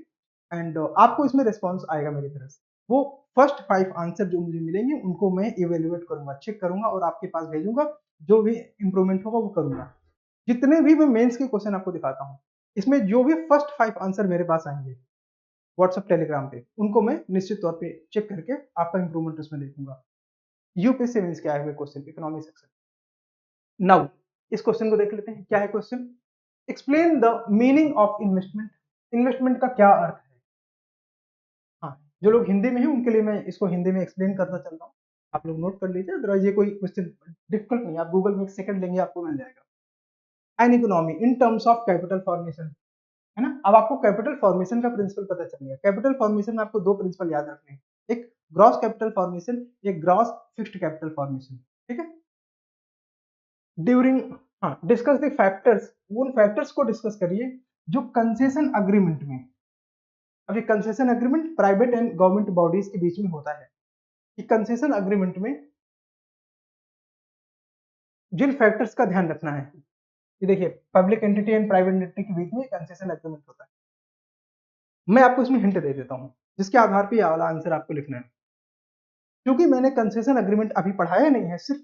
एंड आपको इसमें रिस्पॉन्स आएगा मेरी तरफ से। वो फर्स्ट 5 आंसर जो मुझे मिलेंगे उनको मैं इवेल्युएट करूंगा, चेक करूंगा और आपके पास भेजूंगा, जो भी इंप्रूवमेंट होगा वो करूंगा। जितने भी मैं मेंस के क्वेश्चन आपको दिखाता हूँ, इसमें जो भी फर्स्ट 5 आंसर मेरे पास आएंगे व्हाट्सएप टेलीग्राम पे, उनको मैं निश्चित तौर पे चेक करके आपका इंप्रूवमेंट उसमें देखूंगा। यूपीएससी मेंस के आए हुए क्वेश्चन इकोनॉमिक सेक्शन। नाउ इस क्वेश्चन को देख लेते हैं, क्या है question. Explain the meaning of investment. Investment का क्या अर्थ है। हाँ, जो लोग हिंदी में हैं उनके लिए मैं इसको हिंदी में एक्सप्लेन करता चल रहा हूँ, आप लोग नोट कर लीजिए, अदरवाइज ये कोई क्वेश्चन डिफिकल्ट नहीं है, आप गूगल में एक सेकंड लेंगे आपको मिल जाएगा। An economy in terms of capital formation, है ना। अब आपको कैपिटल फॉर्मेशन का प्रिंसिपल पता चल गया। कैपिटल फॉर्मेशन में आपको दो प्रिंसिपल याद रखने हैं, एक ग्रॉस कैपिटल फॉर्मेशन, एक ग्रॉस फिक्स्ड कैपिटल फॉर्मेशन, ठीक है। ड्यूरिंग, हाँ, डिस्कस द फैक्टर्स, उन फैक्टर्स को डिस्कस करिए जो कंसेशन अग्रीमेंट में, अभी concession agreement private and government bodies के बीच में होता है, कि कंसेशन अग्रीमेंट में जिन फैक्टर्स का ध्यान रखना है, ये देखिए public entity and private entity के बीच में कंसेशन एग्रीमेंट होता है। मैं आपको इसमें हिंट दे देता हूं, जिसके आधार पर यह वाला आंसर आपको लिखना है। क्योंकि मैंने कंसेशन एग्रीमेंट अभी पढ़ाया नहीं है, सिर्फ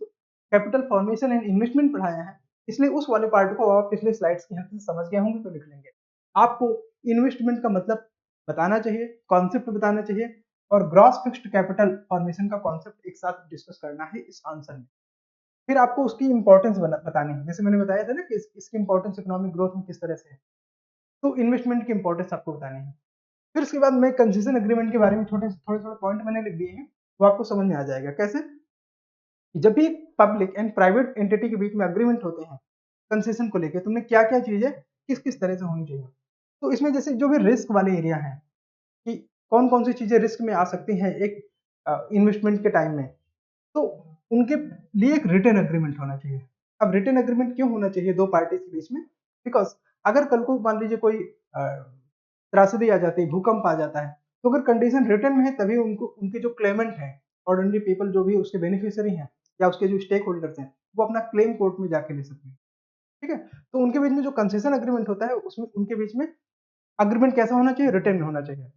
कैपिटल फॉर्मेशन एंड इन्वेस्टमेंट पढ़ाया है, इसलिए उस वाले पार्ट को आप पिछले स्लाइड्स की हेल्प से समझ गए होंगे तो लिख लेंगे। आपको इन्वेस्टमेंट का मतलब बताना चाहिए, कॉन्सेप्ट बताना चाहिए, और ग्रॉस फिक्स्ड कैपिटल फॉर्मेशन का कॉन्सेप्ट एक साथ डिस्कस करना है इस आंसर में। फिर आपको उसकी इंपॉर्टेंस बतानी है, जैसे मैंने बताया था ना कि इसकी इंपॉर्टेंस इकोनॉमिक ग्रोथ में किस तरह से है, तो इन्वेस्टमेंट की इंपॉर्टेंस आपको बतानी है। फिर उसके बाद मैं कंसेशन एग्रीमेंट के बारे में थोड़े थोड़े थोड़े पॉइंट मैंने लिख दिए हैं, वो आपको समझ में आ जाएगा कैसे। जब भी पब्लिक एंड प्राइवेट एंटिटी के बीच में अग्रीमेंट होते हैं कंसेशन को लेकर, तुमने क्या क्या चीजें किस किस तरह से होनी चाहिए, तो इसमें जैसे जो भी रिस्क वाले एरिया हैं, कि कौन कौन सी चीजें रिस्क में आ सकती हैं एक इन्वेस्टमेंट के टाइम में, तो उनके लिए एक रिटर्न एग्रीमेंट होना चाहिए। अब रिटर्न एग्रीमेंट क्यों होना चाहिए दो पार्टीज के बीच में, बिकॉज अगर कल को मान लीजिए कोई त्रासदी आ जाती है, भूकंप आ जाता है, तो अगर कंडीशन रिटर्न में है तभी उनको, उनके जो क्लेमेंट है, ऑर्डिनरी पीपल जो भी उसके बेनिफिशियरी हैं या उसके जो स्टेक होल्डर्स हैं, वो अपना क्लेम कोर्ट में जाके ले सकते हैं, ठीक है। तो उनके बीच में जो कंसेशन एग्रीमेंट होता है उसमें उनके बीच में अग्रीमेंट कैसा होना चाहिए, रिटर्न में होना चाहिए।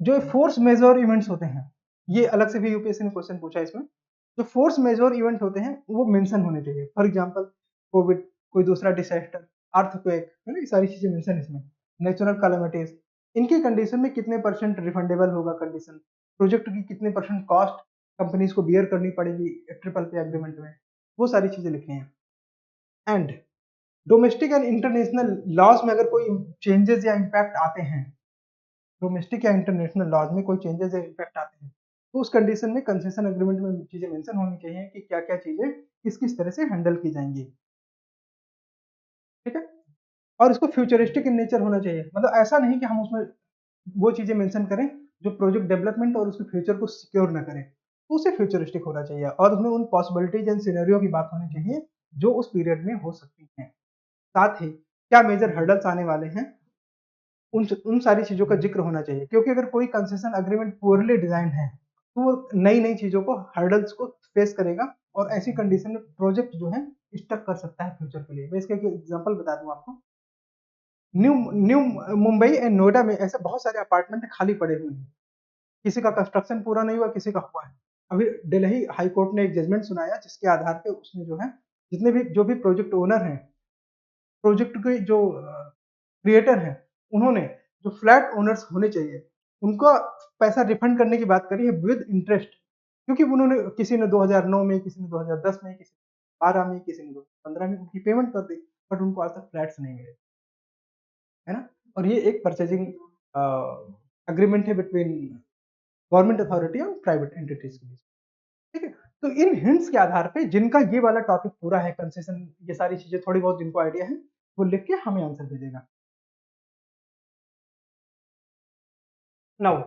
जो फोर्स मेजर इवेंट्स होते हैं, ये अलग से भी यूपीएससी ने क्वेश्चन पूछा है इसमें, जो फोर्स मेजर इवेंट होते हैं वो मेंशन होने चाहिए। फॉर एग्जांपल कोविड, कोई दूसरा डिसास्टर, अर्थक्वेक, है ना, ये सारी चीजें मेंशन इसमें, नेचुरल कैलामिटीज, इनकी कंडीशन में कितने परसेंट रिफंडेबल होगा कंडीशन, प्रोजेक्ट की कितने परसेंट कॉस्ट कंपनीज को बियर करनी पड़ेगी ट्रिपल पे एग्रीमेंट में, वो सारी चीजें लिखनी है। And domestic and international laws में अगर कोई चेंजेस या इम्पैक्ट आते हैं, डोमेस्टिक या इंटरनेशनल लॉज में कोई चेंजेस या इम्पैक्ट आते हैं, तो उस कंडीशन में कंसेशन एग्रीमेंट में चीजें मेंशन होनी चाहिए कि क्या क्या चीजें किस किस तरह से हैंडल की जाएंगी, ठीक है। और इसको फ्यूचरिस्टिक इन नेचर होना चाहिए, मतलब ऐसा नहीं कि हम उसमें वो चीजें मेंशन करें जो प्रोजेक्ट डेवलपमेंट और उसके फ्यूचर को सिक्योर ना करें, तो उसे फ्यूचरिस्टिक होना चाहिए, और उसमें उन पॉसिबिलिटीज एंड सिनेरियो की बात होनी चाहिए जो उस पीरियड में हो सकती हैं। साथ ही क्या मेजर हर्डल्स आने वाले हैं, उन सारी चीजों का जिक्र होना चाहिए, क्योंकि अगर कोई कंसेशन अग्रीमेंट पुअरली डिजाइन है तो वो नई नई चीजों को, हर्डल्स को फेस करेगा, और ऐसी कंडीशन में प्रोजेक्ट जो है स्टक कर सकता है फ्यूचर के लिए। मैं इसका एक एग्जांपल बता दूं आपको, new new Mumbai and Noida में ऐसे बहुत सारे अपार्टमेंट खाली पड़े हुए हैं, किसी का कंस्ट्रक्शन पूरा नहीं हुआ, किसी का हुआ है। अभी दिल्ली हाई कोर्ट ने एक जजमेंट सुनाया जिसके आधार पे उसने जो है, जितने भी जो भी प्रोजेक्ट ओनर हैं, प्रोजेक्ट के जो क्रिएटर हैं, उन्होंने जो फ्लैट ओनर्स होने चाहिए उनका पैसा रिफंड करने की बात करी है विद इंटरेस्ट, क्योंकि उन्होंने, किसी ने 2009 में, किसी ने 2010 में, किसी ने 12 में, किसी ने 2015 में उनकी पेमेंट कर दी, बट उनको आज तक फ्लैट्स नहीं मिले, है ना। और ये एक परचेजिंग अग्रीमेंट है बिटवीन गवर्नमेंट अथॉरिटी और प्राइवेट एंटिटीज के बीच, ठीक है। तो इन हिंट्स के आधार पे जिनका ये वाला टॉपिक पूरा है, कंसेशन, ये सारी चीजें थोड़ी बहुत जिनको आइडिया है, वो लिख के हमें आंसर भेजेगा। नाउ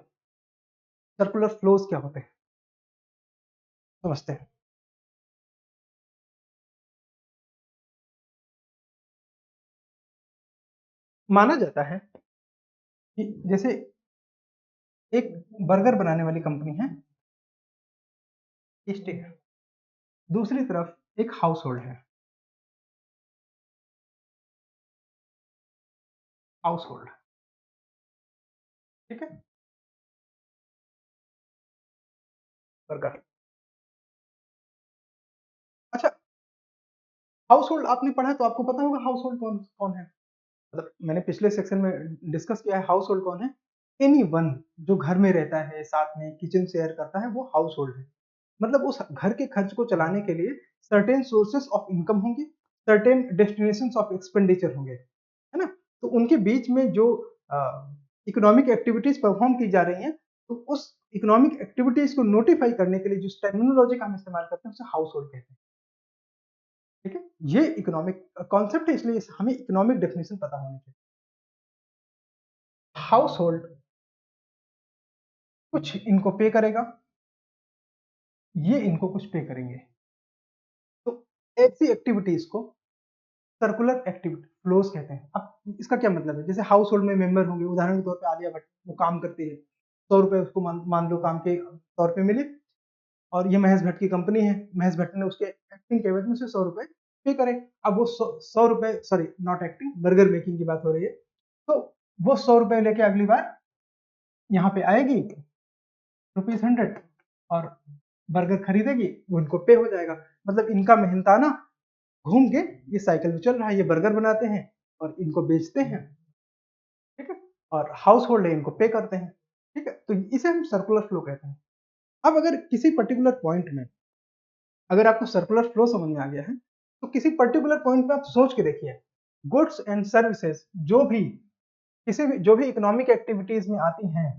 सर्कुलर फ्लोज क्या होते हैं समझते हैं। माना जाता है कि जैसे एक बर्गर बनाने वाली कंपनी है, ईस्ट है, दूसरी तरफ एक हाउस होल्ड है, हाउस होल्ड, ठीक है। वर्कर। अच्छा, हाउस होल्ड आपने पढ़ा तो आपको पता होगा हाउस होल्ड कौन कौन है। मतलब मैंने पिछले सेक्शन में डिस्कस किया है हाउस होल्ड कौन है। एनी वन जो घर में रहता है, साथ में किचन शेयर करता है, वो हाउस होल्ड है। मतलब उस घर के खर्च को चलाने के लिए सर्टेन सोर्सेस ऑफ इनकम होंगे, सर्टेन डेस्टिनेशंस ऑफ एक्सपेंडिचर होंगे, है ना। तो उनके बीच में जो इकोनॉमिक एक्टिविटीज परफॉर्म की जा रही हैं, तो उस इकोनॉमिक एक्टिविटीज को नोटिफाई करने के लिए जिस टर्मिनोलॉजी का हम इस्तेमाल करते हैं उसे हाउस होल्ड कहते हैं। ठीक है, ये इकोनॉमिक कॉन्सेप्ट है, इसलिए हमें इकोनॉमिक डेफिनेशन पता होनी चाहिए। हाउस होल्ड कुछ इनको पे करेगा, ये इनको कुछ पे करेंगे। तो ऐसी एक्टिविटीज को सर्कुलर एक्टिविटी फ्लोज कहते हैं। अब इसका क्या मतलब है, जैसे हाउस होल्ड में मेंबर होंगे, उदाहरण के तौर पे आलिया भट्ट, वो काम करती है, 100 रुपए उसको मान लो काम के तौर पे मिले, और ये महेश भट्ट की कंपनी है, महेश भट्ट ने उसके एक्टिंग के एवज में से 100 रुपए पे करे। अब वो 100 रुपए, sorry not acting, burger making की बात हो रही है, तो वो 100 रुपए लेके अगली बार यहाँ पे आएगी, ₹100, और बर्गर खरीदेगी, वो इनको पे हो जाएगा। मतलब इनका मेहनताना घूम के ये साइकिल में चल रहा है, ये बर्गर बनाते हैं और इनको बेचते हैं, ठीक है, और हाउस होल्ड है इनको पे करते हैं, ठीक है। तो इसे हम सर्कुलर फ्लो कहते हैं। अब अगर किसी पर्टिकुलर पॉइंट में, अगर आपको सर्कुलर फ्लो समझ में आ गया है, तो किसी पर्टिकुलर पॉइंट पे आप सोच के देखिए, गुड्स एंड सर्विसेज जो भी किसी भी जो भी इकोनॉमिक एक्टिविटीज में आती हैं,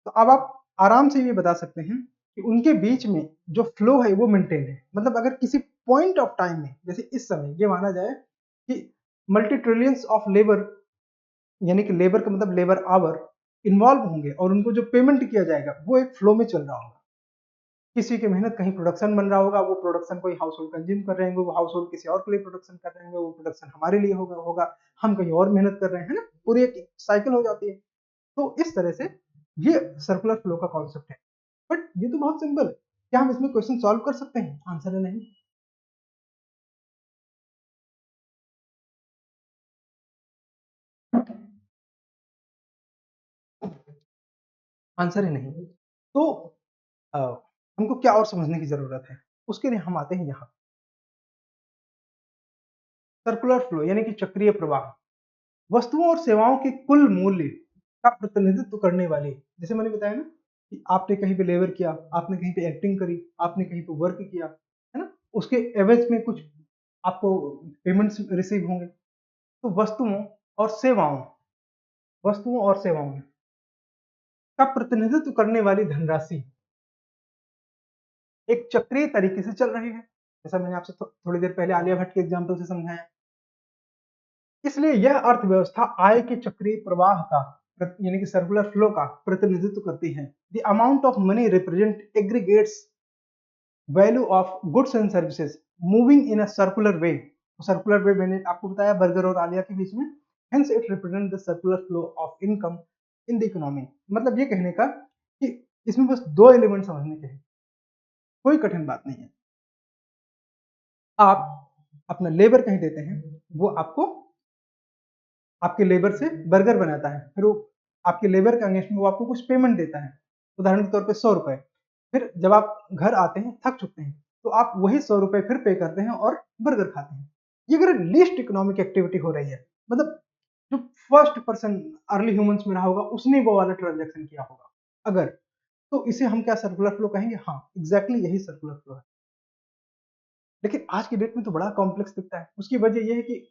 तो अब आप आराम से ये बता सकते हैं कि उनके बीच में जो फ्लो है वो मेंटेन है। मतलब अगर किसी पॉइंट ऑफ टाइम में, जैसे इस समय ये माना जाए कि मल्टी ट्रिलियंस ऑफ लेबर, यानी कि लेबर का मतलब लेबर आवर इन्वॉल्व होंगे, और उनको जो पेमेंट किया जाएगा वो एक फ्लो में चल रहा होगा। किसी की मेहनत कहीं प्रोडक्शन बन रहा होगा, वो प्रोडक्शन कोई हाउस होल्ड कंज्यूम कर रहे होंगे, वो हाउस होल्ड किसी और के लिए प्रोडक्शन कर रहे होंगे, वो प्रोडक्शन हमारे लिए होगा, हम कहीं और मेहनत कर रहे हैं, है ना। पूरी एक साइकिल हो जाती है। तो इस तरह से ये सर्कुलर फ्लो का कॉन्सेप्ट है। बट ये तो बहुत सिंपल है, क्या हम इसमें क्वेश्चन सॉल्व कर सकते हैं? आंसर है नहीं। आंसर है नहीं। तो अ, हमको क्या और समझने की जरूरत है, उसके लिए हम आते हैं यहाँ। सर्कुलर फ्लो यानी कि चक्रीय प्रवाह, वस्तुओं और सेवाओं के कुल मूल्य का प्रतिनिधित्व करने वाली, जैसे मैंने बताया ना कि आपने कहीं पे लेबर किया, आपने कहीं पे एक्टिंग करी, आपने कहीं पे वर्क किया, है ना, उसके एवज में कुछ आपको पेमेंट्स रिसीव होंगे। तो वस्तुओं और सेवाओं का प्रतिनिधित्व करने वाली धनराशि एक चक्रीय तरीके से चल रही है, जैसा मैंने आपसे थोड़ी देर पहले आलिया भट्ट के एग्जाम्पल से समझाया। इसलिए यह अर्थव्यवस्था आय के चक्रीय प्रवाह का, यानी कि सर्कुलर फ्लो का प्रतिनिधित्व करती है। The amount of money represent aggregates value of goods and services moving in a circular way. Circular way मैंने आपको बताया बर्गर और आलिया के बीच में, hence it represent the circular flow of income in the economy. मतलब ये कहने का कि इसमें बस दो एलिमेंट समझने के हैं, कोई कठिन बात नहीं है। आप अपना लेबर कहीं देते हैं, वो आपको आपके लेबर से बर्गर बनाता है, फिर वो आपके लेबर के अगेंस्ट में वो आपको कुछ पेमेंट देता है, उदाहरण के तौर पे 100 रुपए। फिर जब आप घर आते हैं थक चुकते हैं, तो आप वही 100 रुपए फिर पे करते हैं और बर्गर खाते हैं। ये अगर लीस्ट इकोनॉमिक एक्टिविटी हो रही है, मतलब जो फर्स्ट पर्सन अर्ली ह्यूमंस में रहा होगा उसने वो वाला ट्रांजेक्शन किया होगा अगर, तो इसे हम क्या सर्कुलर फ्लो कहेंगे? हाँ, एग्जैक्टली यही सर्कुलर फ्लो है। लेकिन आज की डेट में तो बड़ा कॉम्प्लेक्स दिखता है। उसकी वजह यह है कि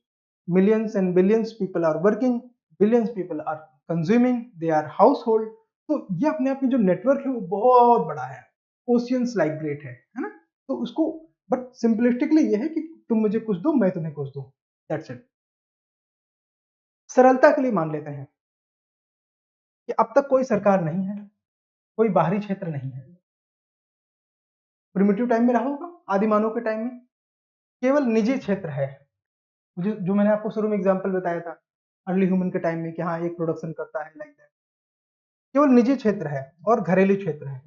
millions and billions people are working, billions people are consuming, they are household। तो ये अपने आप में जो नेटवर्क है वो बहुत बड़ा है, ओशियंस लाइक ग्रेट है ना। तो उसको बट सिंपलिस्टिकली ये है कि तुम मुझे कुछ दो, मैं तुम्हें कुछ दूं, दैट्स इट। सरलता के लिए मान लेते हैं कि अब तक कोई सरकार नहीं है, कोई बाहरी क्षेत्र नहीं है। प्रिमिटिव टाइम में रहा होगा, आदि मानव के टाइम में केवल निजी क्षेत्र है, जो मैंने आपको शुरू में एग्जांपल बताया था अर्ली ह्यूमन के टाइम में कि हाँ एक प्रोडक्शन करता है, लाइक दैट। केवल निजी क्षेत्र है और घरेलू क्षेत्र है,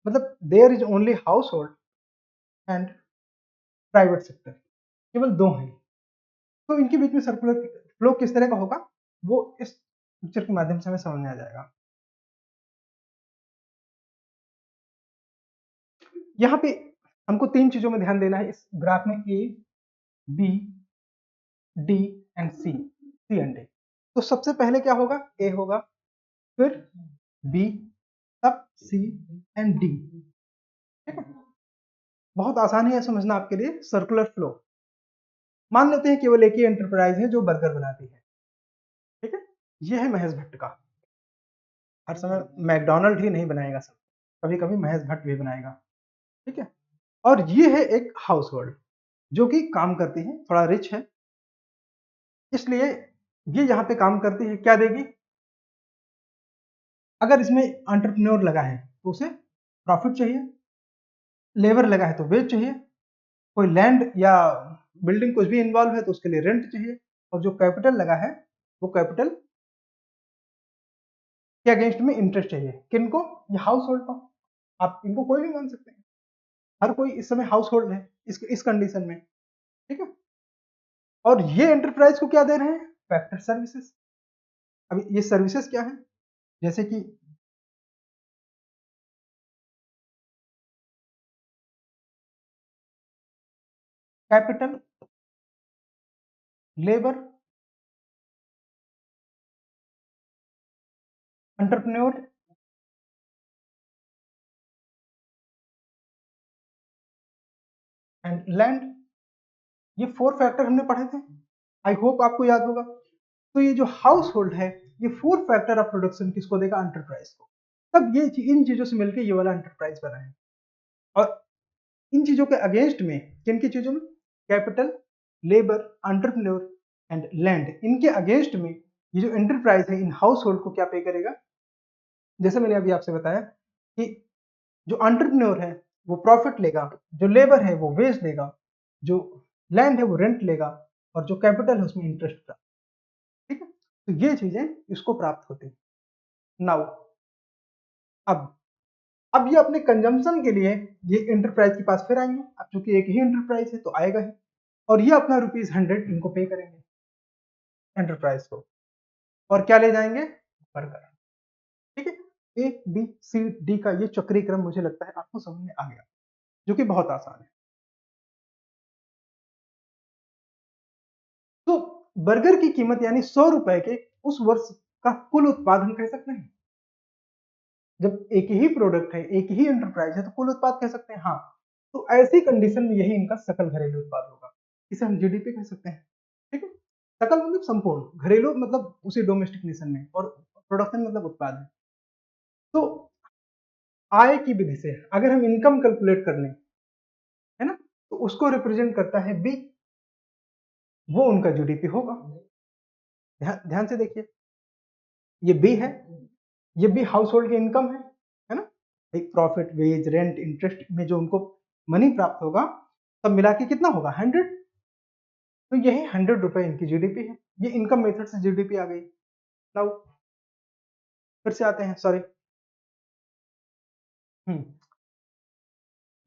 मतलब there is only household and private sector, केवल दो हैं। तो इनके बीच में सर्कुलर फ्लो किस तरह का होगा वो इस पिक्चर के माध्यम से हमें समझ में आ जाएगा। यहाँ पे हमको 3 चीजों में ध्यान देना है इस ग्राफ में, A, B, D and C, C and D. तो सबसे पहले क्या होगा, ए होगा, फिर बी, तब सी एंड डी। ठीक है, बहुत आसान है समझना आपके लिए, सर्कुलर फ्लो। मान लेते हैं केवल एक ही एंटरप्राइज है जो बर्गर बनाती है। ठीक है, ये है महेश भट्ट का। हर समय मैकडोनल्ड ही नहीं बनाएगा सब, कभी कभी महेश भट्ट भी बनाएगा। ठीक है, और ये है एक हाउस होल्ड जो कि काम करती है, थोड़ा रिच है, इसलिए ये यहाँ पे काम करती है। क्या देगी, अगर इसमें एंटरप्रेन्योर लगा है तो उसे प्रॉफिट चाहिए, लेबर लगा है तो वेज चाहिए, कोई लैंड या बिल्डिंग कुछ भी इन्वॉल्व है तो उसके लिए रेंट चाहिए, और जो कैपिटल लगा है वो कैपिटल के अगेंस्ट में इंटरेस्ट चाहिए। किनको, ये हाउस होल्ड को। आप इनको कोई भी मान सकते हैं, हर कोई इस समय हाउस होल्ड है इस कंडीशन में। ठीक है, और ये एंटरप्राइज को क्या दे रहे हैं, फैक्टर सर्विसेज। अभी ये सर्विसेज क्या है, जैसे कि capital, labour, entrepreneur and land. ये 4 फैक्टर हमने पढ़े थे, आई होप आपको याद होगा। तो ये जो हाउस होल्ड है, ये 4 फैक्टर ऑफ प्रोडक्शन किसको देगा, एंटरप्राइज को। तब ये इन चीजों से मिलकर ये वाला एंटरप्राइज बना है। और इन चीजों के अगेंस्ट में, किन की चीजों में, capital, labour, entrepreneur and land, इनके अगेंस्ट में ये जो एंटरप्राइज है इन हाउस होल्ड को क्या पे करेगा। जैसे मैंने अभी आपसे बताया कि जो एंटरप्रेन्योर है वो प्रॉफिट लेगा, जो लेबर है वो वेज लेगा, जो लैंड है वो रेंट लेगा, और जो कैपिटल है उसमें इंटरेस्ट प्राप्त। ठीक है, तो ये चीजें इसको प्राप्त होती है। नाउ अब अब ये अपने कंजम्पशन के लिए ये एंटरप्राइज के पास फिर आएंगे। अब चूंकि एक ही एंटरप्राइज है तो आएगा ही, और ये अपना ₹100 इनको पे करेंगे एंटरप्राइज को, और क्या ले जाएंगे, बर्गर। ठीक है, ए बी सी डी का ये चक्रीय क्रम मुझे लगता है आपको समझ में आ गया, जो कि बहुत आसान है। तो बर्गर की कीमत यानी ₹100 के उस वर्ष का कुल उत्पादन कह सकते हैं। जब एक ही प्रोडक्ट है, एक ही एंटरप्राइज है, तो कुल उत्पाद कह सकते हैं। हाँ, तो ऐसी कंडीशन में यही इनका सकल घरेलू उत्पाद होगा, इसे हम जीडीपी कह सकते हैं। ठीक है, सकल मतलब संपूर्ण, घरेलू मतलब उसी डोमेस्टिक नेशन में, और प्रोडक्शन मतलब उत्पाद है। तो आय की विधि से अगर हम इनकम कैलकुलेट कर लें, है ना, तो उसको रिप्रेजेंट करता है बी, वो उनका जीडीपी होगा। ध्यान से देखिए, ये बी है, ये भी हाउस होल्ड की इनकम है ना, एक प्रॉफिट, वेज, रेंट, इंटरेस्ट में जो उनको मनी प्राप्त होगा, सब मिला के कितना होगा, 100। तो यही ₹100 इनकी जीडीपी है। ये इनकम मेथड से जीडीपी आ गई। नाउ फिर से आते हैं, सॉरी,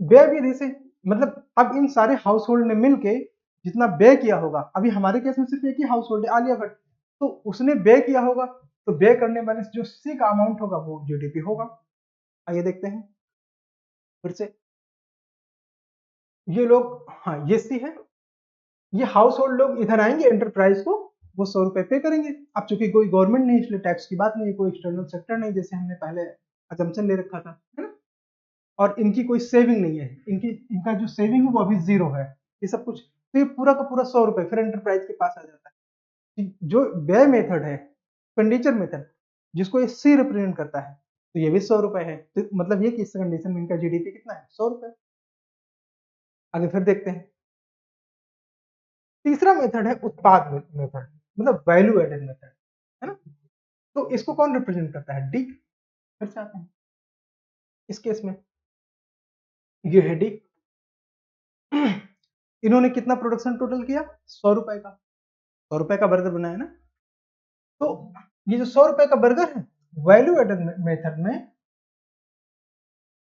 व्यय विधि से, मतलब अब इन सारे हाउस होल्ड ने मिलके जितना व्यय किया होगा, अभी हमारे केस में सिर्फ एक ही हाउस होल्ड है, आलिया भट्ट, तो उसने व्यय किया होगा, तो व्यय करने वाले जो सी का अमाउंट होगा वो जीडीपी होगा। आइए देखते हैं फिर से, ये लोग, हाँ ये सी है, ये हाउस होल्ड लोग इधर आएंगे एंटरप्राइज को, वो ₹100 पे करेंगे। अब चूंकि कोई गवर्नमेंट नहीं इसलिए टैक्स की बात नहीं, कोई एक्सटर्नल सेक्टर नहीं, जैसे हमने पहले असम्पशन ले रखा था, है ना, और इनकी कोई सेविंग नहीं है, इनका जो सेविंग है वो अभी जीरो है, ये सब कुछ, तो ये पूरा का पूरा ₹100 फिर एंटरप्राइज के पास आ जाता है। जो व्यय मेथड है, एक्सपेंडिचर मेथड, जिसको ये सी रिप्रेजेंट करता है, तो ये भी ₹100 है। तो मतलब ये कि इस कंडीशन में इनका जीडीपी कितना है, ₹100। आगे फिर देखते हैं, तीसरा मेथड है उत्पाद मेथड, मतलब वैल्यू एडेड मेथड, है ना, तो इसको कौन रिप्रेजेंट करता है, डी। फिर से आते हैं इस केस में, ये है डी। इन्होंने कितना प्रोडक्शन टोटल किया, ₹100 का, ₹100 का बर्गर बनाया ना। तो ये जो ₹100 का बर्गर है, वैल्यू एडेड मेथड में,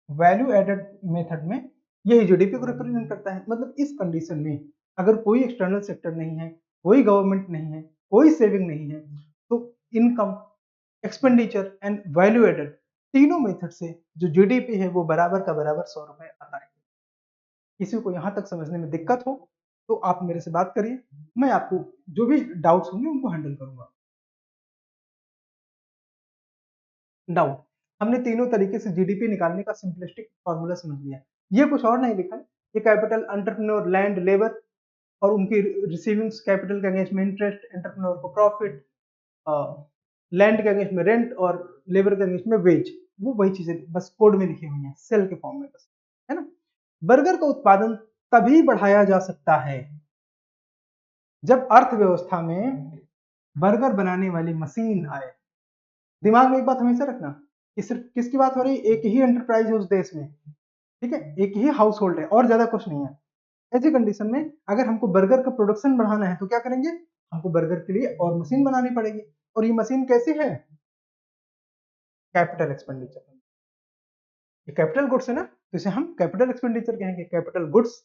वैल्यू एडेड मेथड में यही जीडीपी को रिप्रेजेंट करता है। मतलब इस कंडीशन में अगर कोई एक्सटर्नल सेक्टर नहीं है, कोई गवर्नमेंट नहीं है, कोई सेविंग नहीं है, तो income, expenditure and value added, तीनों मेथड से जो जीडीपी है वो बराबर का बराबर ₹100 आता है। किसी को यहाँ तक समझने में दिक्कत हो तो आप मेरे से बात करिए, मैं आपको जो भी डाउट्स होंगे उनको हैंडल करूंगा। डाउट, हमने तीनों तरीके से जीडीपी निकालने का सिंपलिस्टिक फॉर्मूला समझ लिया। ये कुछ और नहीं लिखा है, ये कैपिटल, एंटरप्रेन्योर, लैंड, लेबर और उनकी रिसीविंग्स कैपिटल के अगेंस्ट में इंटरेस्ट, एंटरप्रेन्योर को प्रॉफिट, लैंड के अगेंस्ट में रेंट और लेबर के अगेंस्ट में वेज, वो वही चीजें बस कोड में लिखी हुई हैं, सेल के फॉर्म में बस, है ना। बर्गर का उत्पादन तभी बढ़ाया जा सकता है जब अर्थव्यवस्था में बर्गर बनाने वाली मशीन आए। दिमाग में एक बात हमेशा रखना कि सिर्फ किसकी बात हो रही है, एक ही एंटरप्राइज है उस देश में, ठीक है, एक ही हाउस होल्ड है और ज्यादा कुछ नहीं है। ऐसी कंडीशन में अगर हमको बर्गर का प्रोडक्शन बढ़ाना है तो क्या करेंगे, हमको बर्गर के लिए और मशीन बनानी पड़ेगी। और ये मशीन कैसी है, कैपिटल एक्सपेंडिचर, ये कैपिटल गुड्स है ना, तो इसे हम कैपिटल एक्सपेंडिचर कहेंगे, कैपिटल गुड्स।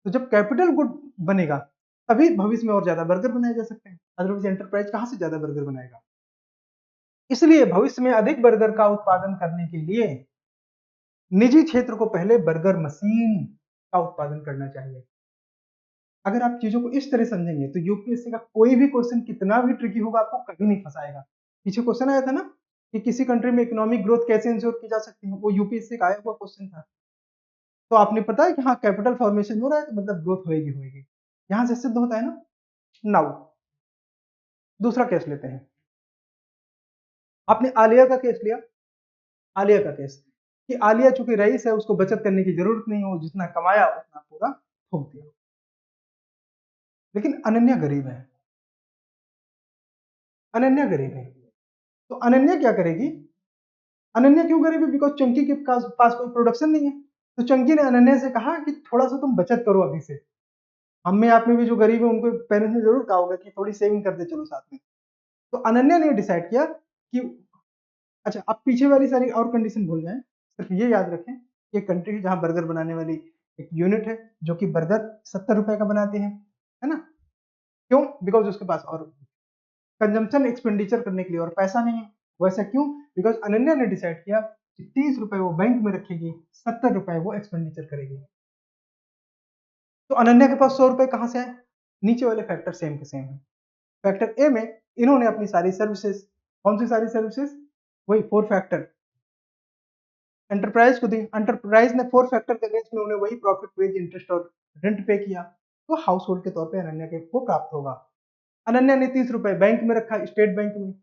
तो जब कैपिटल गुड बनेगा तभी भविष्य में और ज्यादा बर्गर बनाए जा सकते हैं, अदरवाइज एंटरप्राइज कहां से ज्यादा बर्गर बनाएगा। इसलिए भविष्य में अधिक बर्गर का उत्पादन करने के लिए निजी क्षेत्र को पहले बर्गर मशीन का उत्पादन करना चाहिए। अगर आप चीजों को इस तरह समझेंगे तो यूपीएससी का कोई भी क्वेश्चन कितना भी ट्रिकी होगा आपको कभी नहीं फंसाएगा। पीछे क्वेश्चन आया था ना कि किसी कंट्री में इकोनॉमिक ग्रोथ कैसे इंश्योर की जा सकती है, वो यूपीएससी का आया हुआ क्वेश्चन था। तो आपने पता है कि हाँ कैपिटल फॉर्मेशन हो रहा है तो मतलब ग्रोथ होएगी होएगी, यहां से सिद्ध होता है ना। नाउ दूसरा केस लेते हैं, आपने आलिया का केस लिया, आलिया का केस कि आलिया चूंकि रईस है उसको बचत करने की जरूरत नहीं हो, जितना कमाया उतना पूरा फूंक दिया। लेकिन अनन्या गरीब है, अनन्या गरीब है, तो अनन्या क्या करेगी, अनन्या क्यों गरीब है, बिकॉज चंकी के पास कोई प्रोडक्शन नहीं है। तो चंकी ने अनन्या से कहा कि थोड़ा सा तुम बचत करो अभी से, हम में आप में भी जो गरीब है उनको पेरेंट्स ने जरूर कहा होगा कि थोड़ी सेविंग करते चलो साथ में। तो अनन्या ने डिसाइड किया कि अच्छा आप पीछे वाली सारी और कंडीशन भूल जाएं, सिर्फ ये याद रखें कि एक कंट्री है जहां बर्गर बनाने वाली एक यूनिट है जो कि बर्गर 70 रुपए का बनाती है ना। क्यों, बिकॉज उसके पास और कंजम्पशन एक्सपेंडिचर करने के लिए और पैसा नहीं है। वैसा क्यों, बिकॉज अनन्या ने डिसाइड किया कि 30 रुपए वो बैंक में रखेगी, 70 रुपए वो एक्सपेंडिचर करेगी। तो अनन्या के पास 100 रुपए कहां से आए, नीचे वाले फैक्टर सेम के सेम है। फैक्टर ए में इन्होंने अपनी सारी सर्विसेज, कौन सी सारी सर्विसेज, वही 4 फैक्टर एंटरप्राइज को दी, एंटरप्राइज ने 4 फैक्टर के अगेंस्ट में उन्हें वही प्रॉफिट, वेज, इंटरेस्ट और रेंट पे किया। तो हाउस होल्ड के तौर पे अनन्या के को प्राप्त होगा। अनन्या ने 30 रुपए बैंक में रखा, स्टेट बैंक में,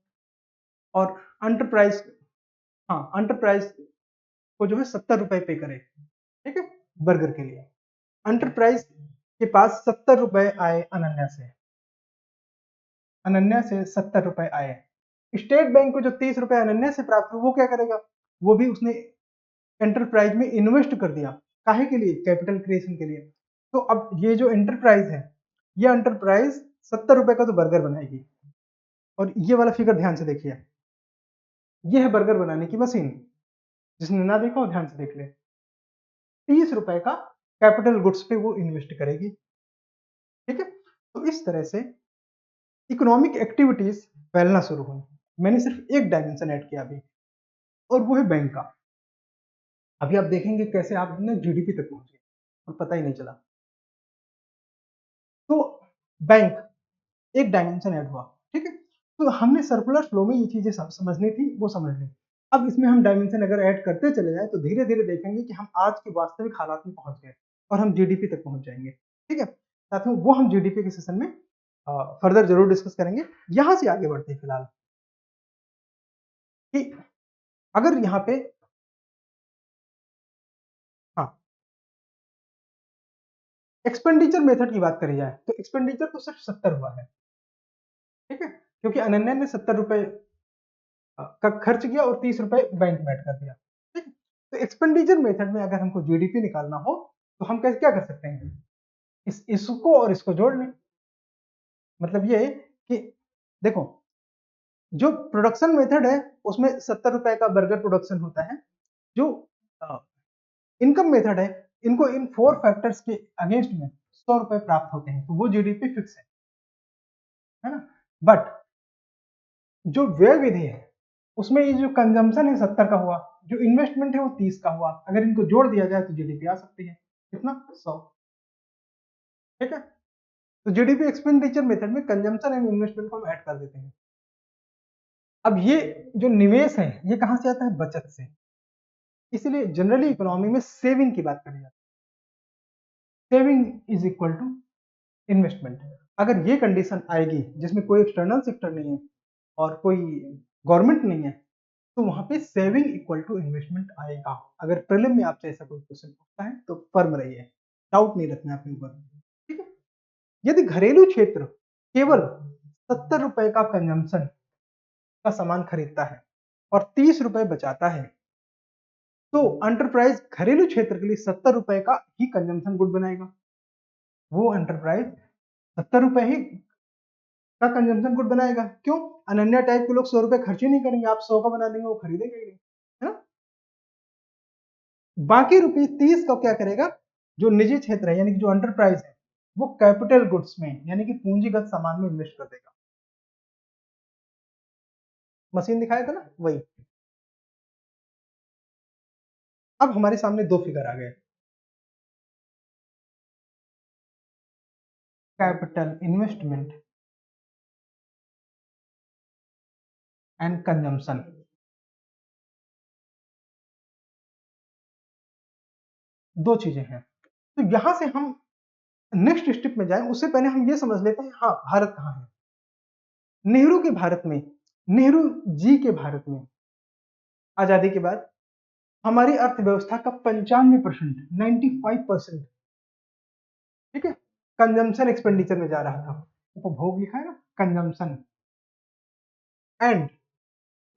और एंटरप्राइज, हाँ एंटरप्राइज को जो है 70 रुपए पे करे, ठीक है, बर्गर के लिए। एंटरप्राइज के पास 70 रुपए आए अनन्या से, अनन्या से 70 रुपए आए। स्टेट बैंक को जो 30 रुपए अनन्या से प्राप्त हुए वो क्या करेगा, वो भी उसने एंटरप्राइज में इन्वेस्ट कर दिया, काहे के लिए, कैपिटल क्रिएशन के लिए। तो अब ये जो एंटरप्राइज है, ये एंटरप्राइज 70 रुपए का तो बर्गर बनाएगी। और ये वाला फिगर ध्यान से देखिए, ये है बर्गर बनाने की मशीन, जिसने ना देखा हो ध्यान से देख ले। 30 रुपए का कैपिटल गुड्स पे वो इन्वेस्ट करेगी, ठीक है। तो इस तरह से इकोनॉमिक एक्टिविटीज फैलना शुरू हुई। मैंने सिर्फ एक डायमेंशन ऐड किया अभी, और वो है बैंक का। अभी आप देखेंगे कैसे आप ना जीडीपी तक पहुंच गए और पता ही नहीं चला। तो बैंक एक डायमेंशन ऐड हुआ, ठीक है। तो हमने सर्कुलर फ्लो में ये चीजें समझनी थी वो समझ ली। अब इसमें हम डायमेंशन अगर ऐड करते चले जाए तो धीरे धीरे देखेंगे कि हम आज के वास्तविक हालात में पहुंच गए और हम जीडीपी तक पहुंच जाएंगे, ठीक है। साथियों वो हम जीडीपी के सेशन में फर्दर जरूर डिस्कस करेंगे। यहां से आगे बढ़ते हैं फिलहाल कि अगर यहाँ पे, हाँ, एक्सपेंडिचर मेथड की बात करी जाए तो एक्सपेंडिचर तो सिर्फ 70 हुआ है, ठीक है, क्योंकि अनन्या ने 70 रुपए का खर्च किया और 30 रुपए बैंक में ऐड कर दिया, ठीक है। तो एक्सपेंडिचर मेथड में अगर हमको जीडीपी निकालना हो तो हम कैसे क्या कर सकते हैं, इसको और इसको जोड़ लें। मतलब ये कि देखो, जो प्रोडक्शन मेथड है उसमें 70 रुपए का बर्गर प्रोडक्शन होता है, जो इनकम मेथड है इनको इन 4 फैक्टर्स के अगेंस्ट में 100 रुपए प्राप्त होते हैं, तो वो जीडीपी फिक्स है ना। बट जो व्यय विधि है उसमें ये जो कंजम्पशन है 70 का हुआ, जो इन्वेस्टमेंट है वो 30 का हुआ, अगर इनको जोड़ दिया जाए तो जीडीपी आ सकती है। कितना 100। ठीक है, तो जीडीपी एक्सपेंडिचर मेथड में कंजम्पशन एंड इन्वेस्टमेंट को हम ऐड कर देते हैं। अब ये जो निवेश है ये कहां से आता है? बचत से। इसलिए जनरली इकोनॉमी में सेविंग की बात करी जाती है। Saving is equal to investment. अगर ये कंडीशन आएगी जिसमें कोई एक्सटर्नल सेक्टर नहीं है और कोई गवर्नमेंट नहीं है, तो वहां पे सेविंग इक्वल टू इन्वेस्टमेंट आएगा। अगर प्रीलिम में आपसे ऐसा कोई क्वेश्चन पूछता है तो फर्म रहिए, डाउट नहीं रखना अपने ऊपर। ठीक है, यदि घरेलू क्षेत्र केवल 70 रुपए का कंजम्पशन का सामान खरीदता है और 30 रुपए बचाता है, तो एंटरप्राइज घरेलू क्षेत्र के लिए 70 रुपए का ही कंजम्पशन गुड बनाएगा। वो एंटरप्राइज 70 रुपए ही का कंजम्पशन गुड बनाएगा। क्यों? अनन्या टाइप के लोग 100 रुपए खर्च ही नहीं करेंगे, आप 100 का बना देंगे, वो खरीदेंगे ही नहीं, है ना। बाकी रुपये 30 का क्या करेगा? जो निजी क्षेत्र है यानी कि जो एंटरप्राइज है, वो कैपिटल गुड्स में यानी कि पूंजीगत सामान में इन्वेस्ट कर देगा। मशीन दिखाया था ना, वही। अब हमारे सामने दो फिगर आ गए, कैपिटल इन्वेस्टमेंट एंड कंजम्पशन। दो चीजें हैं। तो यहां से हम नेक्स्ट स्टेप में जाएं उससे पहले हम ये समझ लेते हैं, हाँ भारत कहाँ है। नेहरू के भारत में, नेहरू जी के भारत में आजादी के बाद हमारी अर्थव्यवस्था का 95%, 95%, ठीक है, कंजम्पशन एक्सपेंडिचर में जा रहा था। उपभोग लिखा है ना, कंजम्पशन। एंड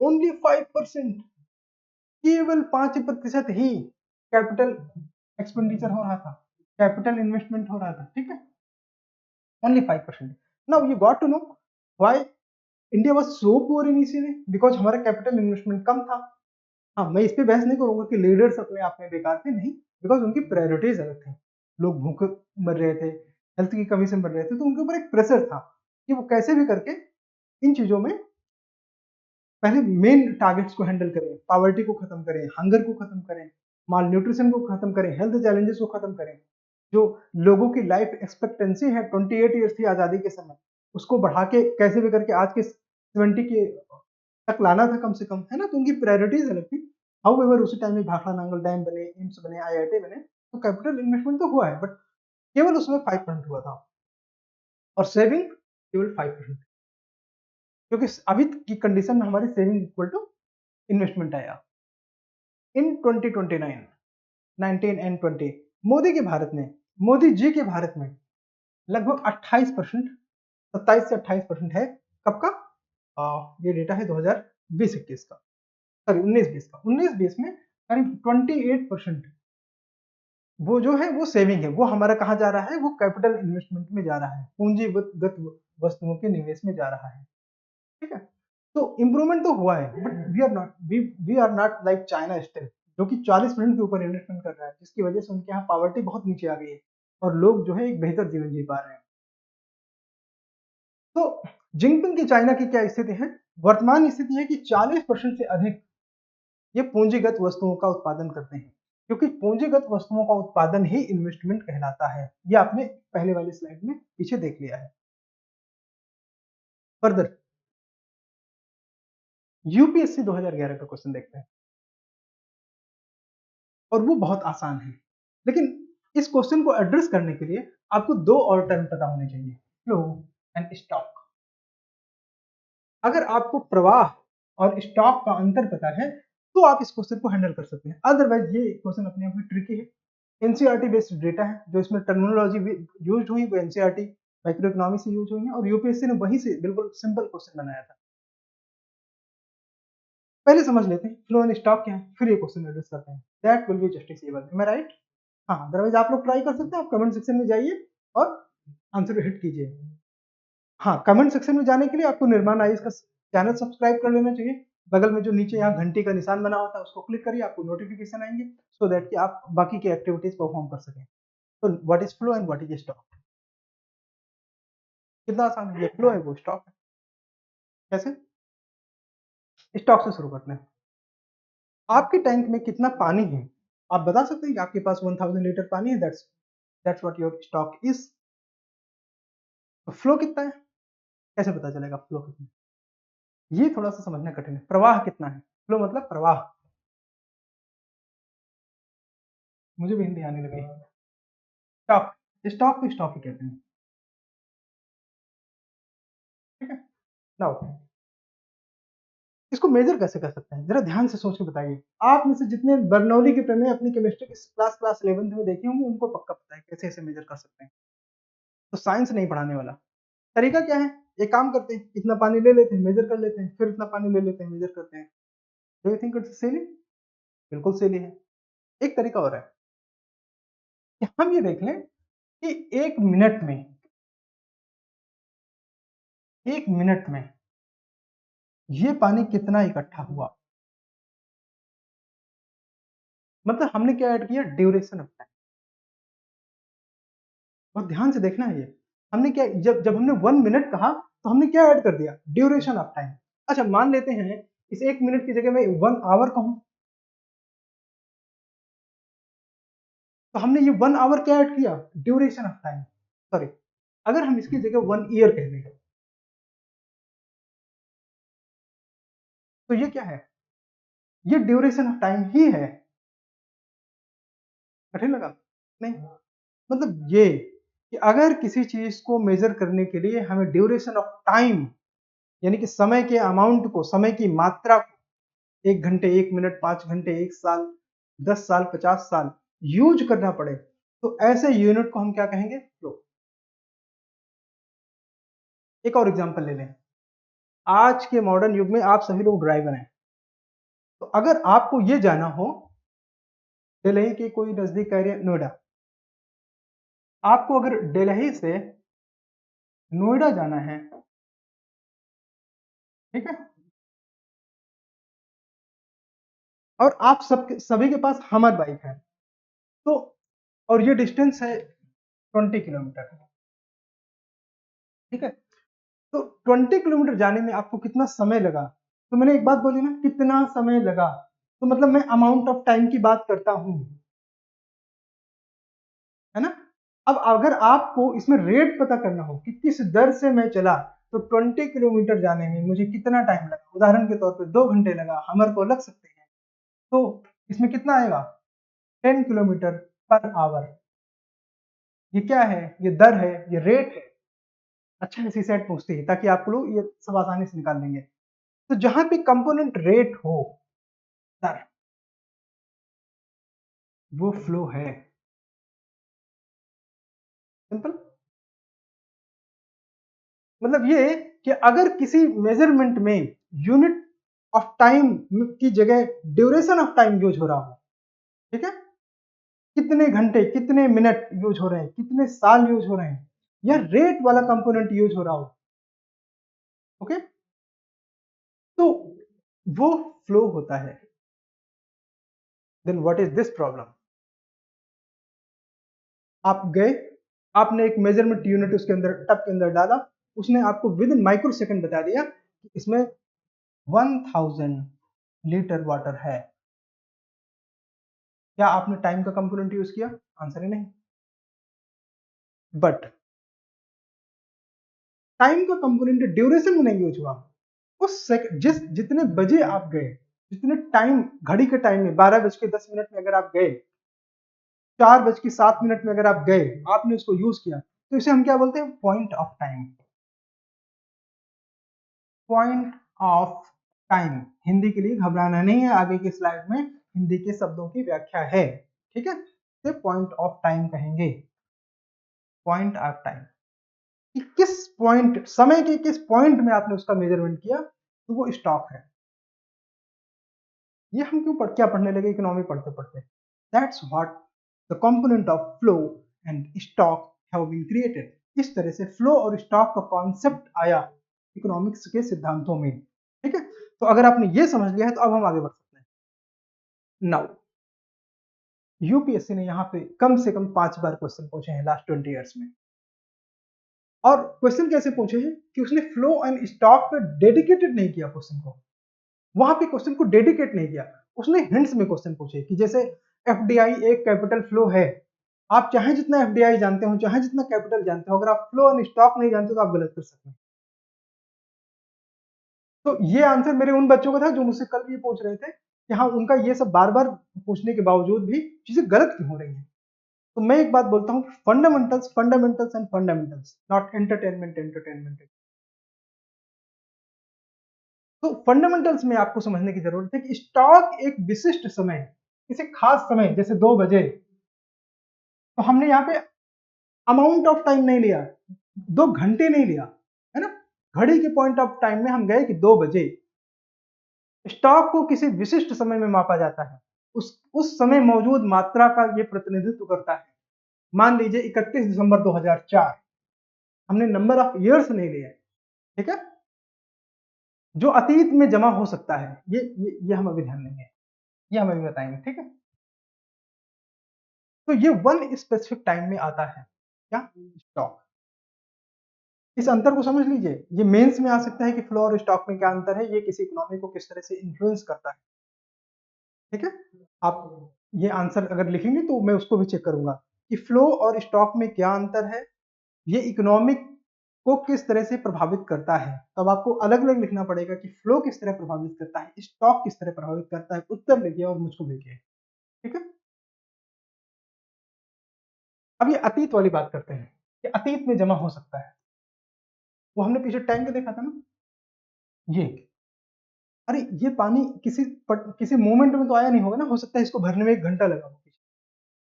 ओनली 5%, केवल 5% ही कैपिटल एक्सपेंडिचर हो रहा था, कैपिटल इन्वेस्टमेंट हो रहा था। ठीक है, only 5%। Now you got to know why India was so poor initially, because हमारा कैपिटल इन्वेस्टमेंट कम था। हाँ, मैं इस पे बहस नहीं करूंगा कि लीडर्स अपने आप में बेकार थे, नहीं, बिकॉज उनकी प्रायोरिटीज अलग थी। लोग भूखे मर रहे थे, हेल्थ की कमी से मर रहे थे, तो उनके ऊपर एक प्रेशर था कि वो कैसे भी करके इन चीजों में पहले मेन टारगेट्स को हैंडल करें, पॉवर्टी को खत्म करें, हंगर को खत्म करें, माल न्यूट्रिशन को खत्म करें, हेल्थ चैलेंजेस को खत्म करें। जो लोगों की लाइफ एक्सपेक्टेंसी है 28 ईयर्स थी आजादी के समय, उसको बढ़ा के कैसे भी करके आज के 70 के तक लाना था कम से कम, है ना। तो उनकी प्रायोरिटीज अलग थी। हाउएवर उसी टाइम में भाखड़ा नांगल डैम बने, एम्स बने, आईआईटी बने, तो कैपिटल इन्वेस्टमेंट तो हुआ है, बट केवल उसमें 5% हुआ था और सेविंग केवल 5%, क्योंकि अभी की कंडीशन में हमारी सेविंग इक्वल टू इन्वेस्टमेंट आया। इन 2029, 19 एंड 20 मोदी के भारत में, मोदी जी के भारत में लगभग 28%, 27 से 28% है। कब का? ये डेटा है 2020-21 का, सॉरी 19-20 का। 19-20 में करीब 28% वो जो है वो सेविंग है, वो हमारा कहाँ जा रहा है? वो कैपिटल इन्वेस्टमेंट में जा रहा है, पूंजीगत वस्तुओं के निवेश में जा रहा है। ठीक है, तो इंप्रूवमेंट तो हुआ है, but we are not like China still, जो कि 40% के ऊपर इन्वेस्टमेंट कर रहा है, जिसकी वजह से उनके यहाँ पॉवर्टी बहुत नीचे आ गई है और लोग जो है एक बेहतर जीवन जी पा रहे हैं। तो जिनपिंग की चाइना की क्या स्थिति है? वर्तमान स्थिति है कि 40% से अधिक ये पूंजीगत वस्तुओं का उत्पादन करते हैं, क्योंकि पूंजीगत वस्तुओं का उत्पादन ही इन्वेस्टमेंट कहलाता है। ये आपने पहले वाली स्लाइड में पीछे देख लिया है। फर्दर यूपीएससी 2011 का क्वेश्चन देखते हैं, और वो बहुत आसान है, लेकिन इस क्वेश्चन को एड्रेस करने के लिए आपको दो और टर्म पता होने चाहिए, फ्लो एंड स्टॉक। अगर आपको प्रवाह और स्टॉक का अंतर पता है तो आप इस क्वेश्चन को हैंडल कर सकते हैं, अदरवाइज ये क्वेश्चन अपने आप में ट्रिकी है। एनसीईआरटी बेस्ड डेटा है, जो इसमें टर्मिनोलॉजी यूज हुई वो एनसीईआरटी माइक्रो इकोनॉमी से यूज हुई है, और यूपीएससी ने वहीं से बिल्कुल सिंपल क्वेश्चन बनाया था। पहले समझ लेते हैं फ्लो एंड स्टॉक क्या है, फिर ये क्वेश्चन एड्रेस करते हैं। That will be justifiable, am I right? हाँ, अदरवाइज आप लोग ट्राई कर सकते हैं, आप कमेंट सेक्शन में जाइए और आंसर हिट कीजिए। हाँ, कमेंट सेक्शन में जाने के लिए आपको निर्माण आयुष का चैनल सब्सक्राइब कर लेना चाहिए। बगल में जो नीचे यहाँ घंटी का निशान बना होता है उसको क्लिक करिए, आपको नोटिफिकेशन आएंगे, सो दैट कि आप बाकी की एक्टिविटीज परफॉर्म कर सकें। तो what is flow and what is stock? कितना आसान है, ये फ्लो है वो स्टॉक है। कैसे? स्टॉक से शुरू करते हैं। आपके टैंक में कितना पानी है? आप बता सकते हैं कि आपके पास 1000 लीटर पानी है, that's that's what your stock is. तो फ्लो कितना है, कैसे पता चलेगा फ्लो कितना है? ये थोड़ा सा समझना कठिन है। प्रवाह कितना है, फ्लो मतलब प्रवाह, मुझे भी हिंदी आने लगी। स्टॉक, स्टॉक को स्टॉक ही कहते हैं, ठीक है। नाउ इसको मेजर कैसे कर सकते हैं, जरा ध्यान से सोच के बताइए। आप में से जितने बर्नौली के प्रमेय अपनी केमिस्ट्री की क्लास 11th में देखे होंगे, उनको पक्का पता है कैसे ऐसे मेजर कर सकते हैं। तो साइंस नहीं पढ़ाने वाला। तरीका क्या है, एक काम करते हैं, इतना पानी ले लेते हैं, मेजर कर लेते हैं, फिर इतना पानी ले लेते हैं, मेजर करते हैं। डू यू थिंक इट्स सिली? बिल्कुल सिली है। एक तरीका और है कि हम ये देख लें कि एक मिनट में ये पानी कितना इकट्ठा हुआ। मतलब हमने क्या ऐड किया, ड्यूरेशन ऑफ टाइम। बहुत ध्यान से देखना है ये। हमने क्या, जब जब हमने 1 मिनट कहा तो हमने क्या ऐड कर दिया, ड्यूरेशन ऑफ टाइम। अच्छा मान लेते हैं इस 1 मिनट की जगह मैं 1 आवर कहूं, तो हमने ये 1 आवर क्या ऐड किया, ड्यूरेशन ऑफ टाइम। सॉरी, अगर हम इसकी जगह 1 ईयर कह दें तो ये क्या है, ये ड्यूरेशन ऑफ टाइम ही है। कठिन लगा? नहीं, मतलब ये कि अगर किसी चीज को मेजर करने के लिए हमें ड्यूरेशन ऑफ टाइम, यानी कि समय के अमाउंट को, समय की मात्रा को 1 घंटे, 1 मिनट, 5 घंटे, 1 साल, 10 साल, 50 साल यूज करना पड़े, तो ऐसे यूनिट को हम क्या कहेंगे, फ्लो। एक और एग्जांपल ले लें। आज के मॉडर्न युग में आप सभी लोग ड्राइवर हैं, तो अगर आपको ये जाना हो दिल्ली के कोई नजदीक एरिया नोएडा, आपको अगर दिल्ली से नोएडा जाना है, ठीक है, और आप सभी के पास हमर बाइक है, तो और ये डिस्टेंस है 20 किलोमीटर, ठीक है। तो 20 किलोमीटर जाने में आपको कितना समय लगा, तो मैंने एक बात बोली ना, कितना समय लगा, तो मतलब मैं अमाउंट ऑफ टाइम की बात करता हूं, है ना। अब अगर आपको इसमें रेट पता करना हो कि किस दर से मैं चला, तो 20 किलोमीटर जाने में मुझे कितना टाइम लगा, उदाहरण के तौर पे 2 घंटे लगा, हमर को लग सकते हैं, तो इसमें कितना आएगा, 10 किलोमीटर पर आवर। ये क्या है, ये दर है, ये रेट है। अच्छा है सीसेट पूछती है ताकि आप लोग ये सब आसानी से निकाल लेंगे। तो जहां पे कंपोनेंट रेट हो, दर, वो फ्लो है। सिंपल। मतलब ये कि अगर किसी मेजरमेंट में यूनिट ऑफ टाइम की जगह ड्यूरेशन ऑफ टाइम यूज हो रहा हो, ठीक है, कितने घंटे, कितने मिनट यूज हो रहे हैं, कितने साल यूज हो रहे हैं, या रेट वाला कंपोनेंट यूज हो रहा हो, ओके, तो वो फ्लो होता है। Then what is this problem, आप गए, आपने एक मेजरमेंट यूनिट उसके अंदर टब के अंदर डाला, उसने आपको विद इन माइक्रो सेकंड बता दिया कि इसमें 1000 लीटर वाटर है। क्या आपने टाइम का कंपोनेंट यूज किया, आंसर है नहीं। बट टाइम का कंपोनेंट ड्यूरेशन में नहीं यूज हुआ। उस जितने बजे आप गए, जितने टाइम, घड़ी के टाइम में 12:10 में अगर आप गए, 4:07 में अगर आप गए, आपने उसको यूज किया, तो इसे हम क्या बोलते हैं, point of time. Point of time, Hindi के लिए घबराना नहीं है, आगे की स्लाइड में हिंदी के शब्दों की व्याख्या है, ठीक है। तो पॉइंट ऑफ टाइम कहेंगे, पॉइंट ऑफ टाइम, कि किस पॉइंट, समय के किस पॉइंट में आपने उसका मेजरमेंट किया, तो वो स्टॉक है। ये हम क्या पढ़ने लगे इकोनॉमी पढ़ते पढ़ते। That's what the component of flow and stock have been created. इस तरह से फ्लो और स्टॉक का कॉन्सेप्ट आया इकोनॉमिक्स के सिद्धांतों में, ठीक है। तो अगर आपने ये समझ लिया है तो अब हम आगे बढ़ सकते हैं। नाउ यूपीएससी ने यहाँ पे कम से कम 5 बार क्वेश्चन पूछे हैं लास्ट 20 ईयर्स में। और क्वेश्चन कैसे पूछे हैं कि उसने फ्लो एंड स्टॉक पे डेडिकेटेड नहीं किया क्वेश्चन को, वहां पे क्वेश्चन को डेडिकेट नहीं किया, उसने हिंट्स में क्वेश्चन पूछे कि जैसे एफडीआई एक कैपिटल फ्लो है, आप चाहे जितना एफडीआई जानते हो, चाहे जितना कैपिटल जानते हो, अगर आप फ्लो एंड स्टॉक नहीं जानते तो आप गलत कर सकते हैं। तो ये आंसर मेरे उन बच्चों का था जो मुझसे कल भी पूछ रहे थे कि हाँ, उनका ये सब बार बार पूछने के बावजूद भी चीजें गलत क्यों हो रही हैं। तो मैं एक बात बोलता हूँ, fundamentals fundamentals and fundamentals, not entertainment entertainment. तो फंडामेंटल्स में आपको समझने की जरूरत है कि स्टॉक एक विशिष्ट समय, किसी खास समय जैसे 2 बजे, तो हमने यहाँ पे अमाउंट ऑफ टाइम नहीं लिया, 2 घंटे नहीं लिया, है ना। घड़ी के पॉइंट ऑफ टाइम में हम गए कि 2 बजे। स्टॉक को किसी विशिष्ट समय में मापा जाता है, उस समय मौजूद मात्रा का ये प्रतिनिधित्व करता है। मान लीजिए 31 दिसंबर 2004, हमने नंबर ऑफ ईयर्स नहीं लिए, ठीक है। जो अतीत में जमा हो सकता है, ये हम अभी ध्यान देंगे, ये हम अभी बताएंगे, ठीक है। तो ये वन स्पेसिफिक टाइम में आता है, क्या, स्टॉक। इस अंतर को समझ लीजिए, ये मेंस में आ सकता है कि फ्लो और स्टॉक में क्या अंतर है, ये किसी इकोनॉमी को किस तरह से इन्फ्लुएंस करता है, ठीक है। आप ये आंसर अगर लिखेंगे तो मैं उसको भी चेक करूंगा कि फ्लो और स्टॉक में क्या अंतर है, ये इकोनॉमिक को किस तरह से प्रभावित करता है। तब आपको अलग अलग लिखना पड़ेगा कि फ्लो किस तरह प्रभावित करता है, स्टॉक किस तरह प्रभावित करता है। उत्तर लिखिए और मुझको भेजिए, ठीक है। अब ये अतीत वाली बात करते हैं कि अतीत में जमा हो सकता है। वो हमने पीछे टैंक देखा था ना, ये, अरे ये पानी किसी मोमेंट में तो आया नहीं होगा ना, हो सकता है इसको भरने में 1 घंटा लगा हो,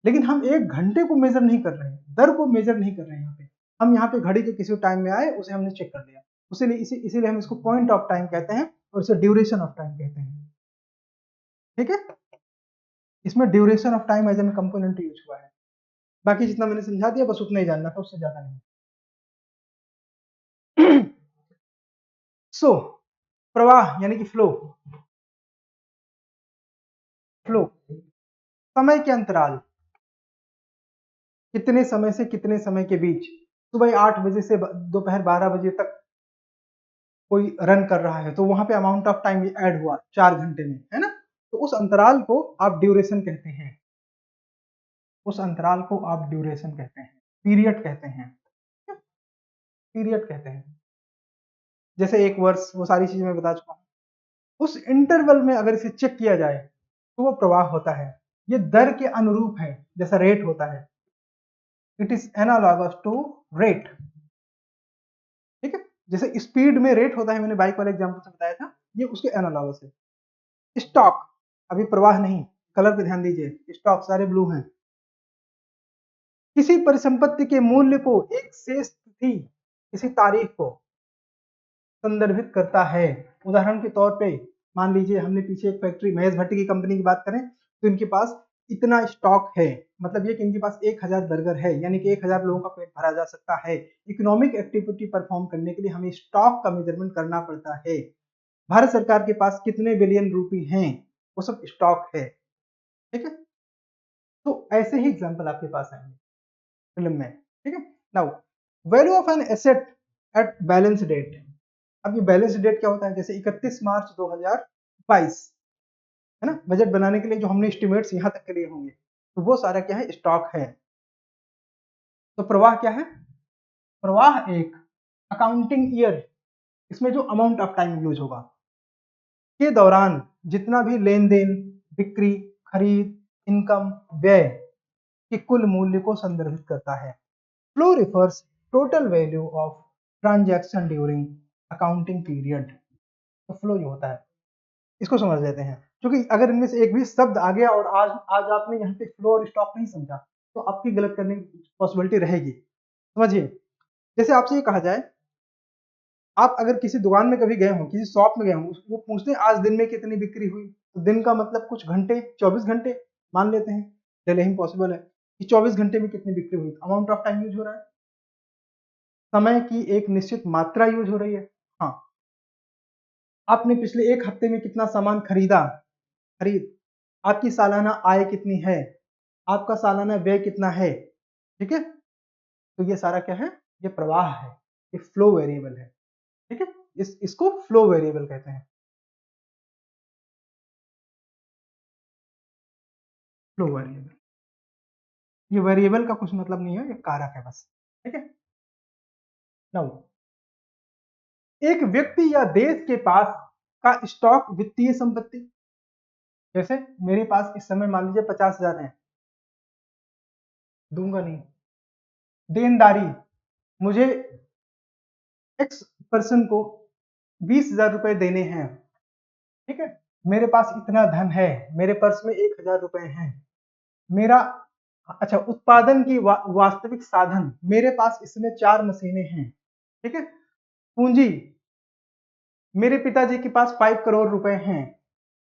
लेकिन हम 1 घंटे को मेजर नहीं कर रहे हैं, दर को मेजर नहीं कर रहे हैं। यहाँ पे घड़ी के किसी टाइम में आए, उसे हमने चेक कर लिया, इसीलिए हम इसको पॉइंट ऑफ टाइम कहते हैं और इसे ड्यूरेशन ऑफ टाइम कहते हैं, ठीक है। इसमें duration of time as an component use हुआ है। बाकी जितना मैंने समझा दिया बस उतना ही जानना था, उससे ज्यादा नहीं। सो प्रवाह यानी कि फ्लो, फ्लो समय के अंतराल, कितने समय से कितने समय के बीच, सुबह 8 बजे से दोपहर 12 बजे तक कोई रन कर रहा है, तो वहां पे अमाउंट ऑफ टाइम ऐड हुआ 4 घंटे में, है ना। तो उस अंतराल को आप ड्यूरेशन कहते हैं, उस अंतराल को आप ड्यूरेशन कहते हैं, पीरियड कहते हैं, पीरियड कहते हैं। जैसे 1 वर्ष, वो सारी चीजें मैं बता चुका हूँ। उस इंटरवल में अगर इसे चेक किया जाए तो वो प्रवाह होता है। ये दर के अनुरूप है, जैसा रेट होता है, it is analogous to rate, ठीक है। जैसे स्पीड में रेट होता है, मैंने बाइक वाले एग्जांपल से बताया था, ये उसके एनालॉगस है। स्टॉक, अभी प्रवाह नहीं, कलर पे ध्यान दीजिए, स्टॉक सारे ब्लू हैं। किसी परिसंपत्ति के मूल्य को एक शेष तिथि, किसी तारीख को संदर्भित करता है। उदाहरण के तौर पे मान लीजिए हमने पीछे एक फैक्ट्री महेश भट्टी की कंपनी की बात करें, तो इनके पास इतना स्टॉक है, मतलब ये कि इनके पास 1000 बर्गर है, यानी कि 1000 लोगों का पेट भरा जा सकता है। इकोनॉमिक एक्टिविटी परफॉर्म करने के लिए हमें स्टॉक का मेजरमेंट करना पड़ता है। भारत सरकार के पास कितने बिलियन रुपए हैं, वो सब स्टॉक है, ठीक है। तो ऐसे ही एग्जांपल आपके पास आएंगे फिल्म में, ठीक है। Now value of an asset at balance date. अब ये बैलेंस डेट क्या होता है, जैसे 31 मार्च 2022, है ना, बजट बनाने के लिए जो हमने एस्टिमेट्स यहाँ तक के लिए होंगे, तो वो सारा क्या है, स्टॉक है। तो प्रवाह क्या है, प्रवाह एक अकाउंटिंग ईयर, इसमें जो अमाउंट ऑफ टाइम यूज होगा के दौरान जितना भी लेन देन, बिक्री, खरीद, इनकम, व्यय के कुल मूल्य को संदर्भित करता है। Flow refers total value of transaction during accounting period. तो फ्लो ये होता है, इसको समझ लेते हैं, क्योंकि अगर इनमें से एक भी शब्द आ गया और आज आज आपने यहाँ पे फ्लो और स्टॉक नहीं समझा तो आपकी गलत करने की पॉसिबिलिटी रहेगी। समझिए, जैसे आपसे ये कहा जाए, आप अगर किसी दुकान में कभी गए हो, किसी शॉप में गए हो, वो पूछते हैं आज दिन में कितनी बिक्री हुई, तो दिन का मतलब कुछ घंटे, 24 घंटे मान लेते हैं, चले इम्पॉसिबल है कि 24 घंटे में कितनी बिक्री हुई, अमाउंट ऑफ टाइम यूज हो रहा है, समय की एक निश्चित मात्रा यूज हो रही है। हाँ, आपने पिछले 1 हफ्ते में कितना सामान खरीदा, खरीद, आपकी सालाना आय कितनी है, आपका सालाना व्यय कितना है, ठीक है। तो ये सारा क्या है, ये प्रवाह है, ये फ्लो वेरिएबल है, ठीक है। इसको फ्लो वेरिएबल कहते हैं, फ्लो वेरिएबल। ये वेरिएबल का कुछ मतलब नहीं है, ये कारक है बस, ठीक है। नाउ एक व्यक्ति या देश के पास का स्टॉक वित्तीय संपत्ति, जैसे मेरे पास इस समय मान लीजिए 50,000 है, दूंगा नहीं। देनदारी, मुझे एक्स पर्सन को 20,000 रुपए देने हैं, ठीक है। मेरे पास इतना धन है, मेरे पर्स में 1,000 रुपए हैं। मेरा अच्छा उत्पादन की वास्तविक साधन, मेरे पास इसमें 4 मशीनें हैं, ठीक है। पूंजी, मेरे पिताजी के पास 5 करोड़ रुपए हैं,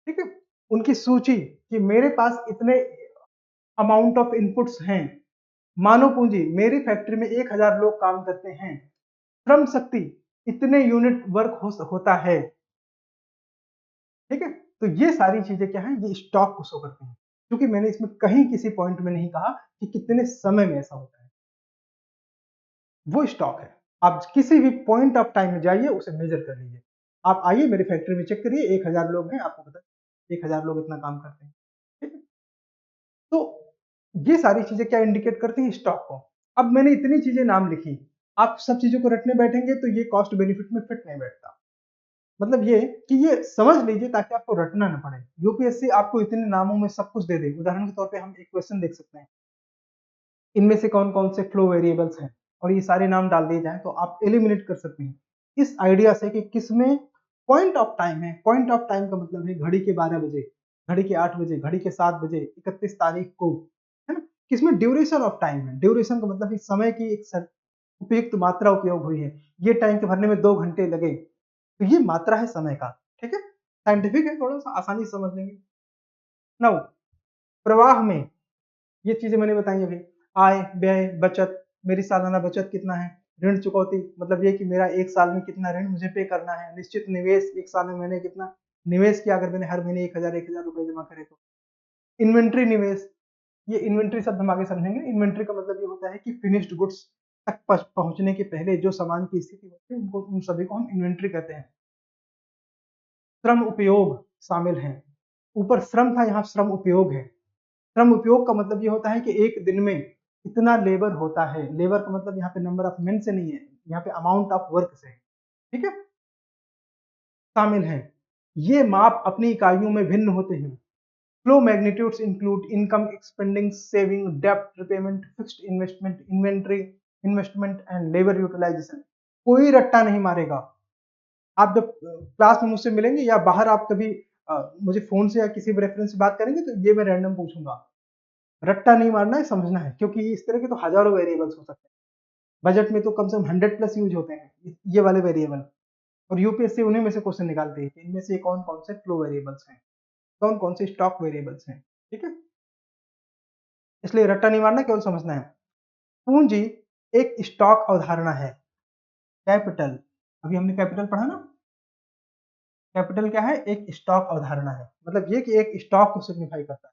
ठीक है। उनकी सूची कि मेरे पास इतने अमाउंट ऑफ इनपुट्स हैं। मानव पूंजी, मेरी फैक्ट्री में 1,000 लोग काम करते हैं। श्रम शक्ति, इतने यूनिट वर्क होता है, ठीक है। तो ये सारी चीजें क्या है, ये स्टॉक को शो करते हैं, क्योंकि मैंने इसमें कहीं किसी पॉइंट में नहीं कहा कि कितने समय में ऐसा होता है, वो स्टॉक है। आप किसी भी पॉइंट ऑफ टाइम में जाइए, उसे मेजर कर लीजिए। आप आइए मेरी फैक्ट्री में चेक करिए, 1,000 लोग हैं, आपको पता है 1,000 लोग इतना काम करते हैं, ठीक है। तो ये सारी चीजें क्या इंडिकेट करती हैं, स्टॉक को। अब मैंने इतनी चीजें नाम लिखी, आप सब चीजों को रटने बैठेंगे तो ये कॉस्ट बेनिफिट में फिट नहीं बैठता। मतलब ये कि ये समझ लीजिए ताकि आपको रटना ना पड़े। यूपीएससी आपको इतने नामों में सब कुछ दे दे। उदाहरण के तौर पे हम एक क्वेश्चन देख सकते हैं, इनमें से कौन कौन से फ्लो वेरिएबल्स हैं, और ये सारे नाम डाल दिए जाएं तो आप एलिमिनेट कर सकते हैं इस आइडिया से कि किसमें पॉइंट ऑफ टाइम है। पॉइंट ऑफ टाइम का मतलब है घड़ी के 12 बजे, घड़ी के 8 बजे, घड़ी के 7 बजे, 31 तारीख को, है ना। किसमें ड्यूरेशन ऑफ टाइम है, ड्यूरेशन का मतलब है समय की एक उपयुक्त मात्रा उपयोग हुई है। ये टैंक के भरने में 2 घंटे लगे, तो ये मात्रा है समय का, ठीक है। साइंटिफिक है, थोड़ा सा आसानी से समझ लेंगे। नाउ प्रवाह में ये चीजें मैंने बताई अभी, आय व्यय बचत, मेरी सालाना बचत कितना है। ऋण चुकौती, मतलब ये कि मेरा एक साल में कितना ऋण मुझे पे करना है। निश्चित निवेश, एक साल में मैंने कितना निवेश किया, अगर मैंने हर महीने 1,000 रुपए जमा करे तो। इन्वेंट्री निवेश, ये इन्वेंट्री शब्द हम आगे समझेंगे। इन्वेंट्री का मतलब ये होता है कि फिनिश्ड गुड्स तक पहुंचने के पहले जो सामान की स्थिति होती है, उनको उन सभी को हम इन्वेंट्री कहते हैं। श्रम उपयोग शामिल है, ऊपर श्रम था, यहाँ श्रम उपयोग है। श्रम उपयोग का मतलब ये होता है कि एक दिन में इतना लेबर होता है। लेबर का मतलब यहाँ पे नंबर ऑफ मेन से नहीं है, यहाँ पे अमाउंट ऑफ वर्क से, ठीक है, शामिल है। ये माप अपनी इकाइयों में भिन्न होते हैं। Flow magnitudes include income, expending, saving, डेप्ट repayment, fixed investment, inventory investment and labour utilisation. कोई रट्टा नहीं मारेगा। आप जब क्लास में मुझसे मिलेंगे या बाहर आप कभी मुझे फोन से या किसी भी रेफरेंस से बात करेंगे तो ये मैं रैंडम पूछूंगा। रट्टा नहीं मारना है, समझना है, क्योंकि इस तरह के तो हजारों वेरिएबल्स हो सकते हैं। बजट में तो कम से कम 100 प्लस यूज होते हैं ये वाले वेरिएबल, और यूपीएससी उन्हीं में से क्वेश्चन निकालते हैं कि इनमें से कौन कौन से फ्लो वेरिएबल्स हैं, कौन कौन से स्टॉक वेरिएबल्स हैं, ठीक है। इसलिए रट्टा नहीं मारना, केवल समझना है। पूंजी एक स्टॉक अवधारणा है। कैपिटल, अभी हमने कैपिटल पढ़ा ना, कैपिटल क्या है, एक स्टॉक अवधारणा है। मतलब ये कि एक स्टॉक को सिग्निफाई करता है।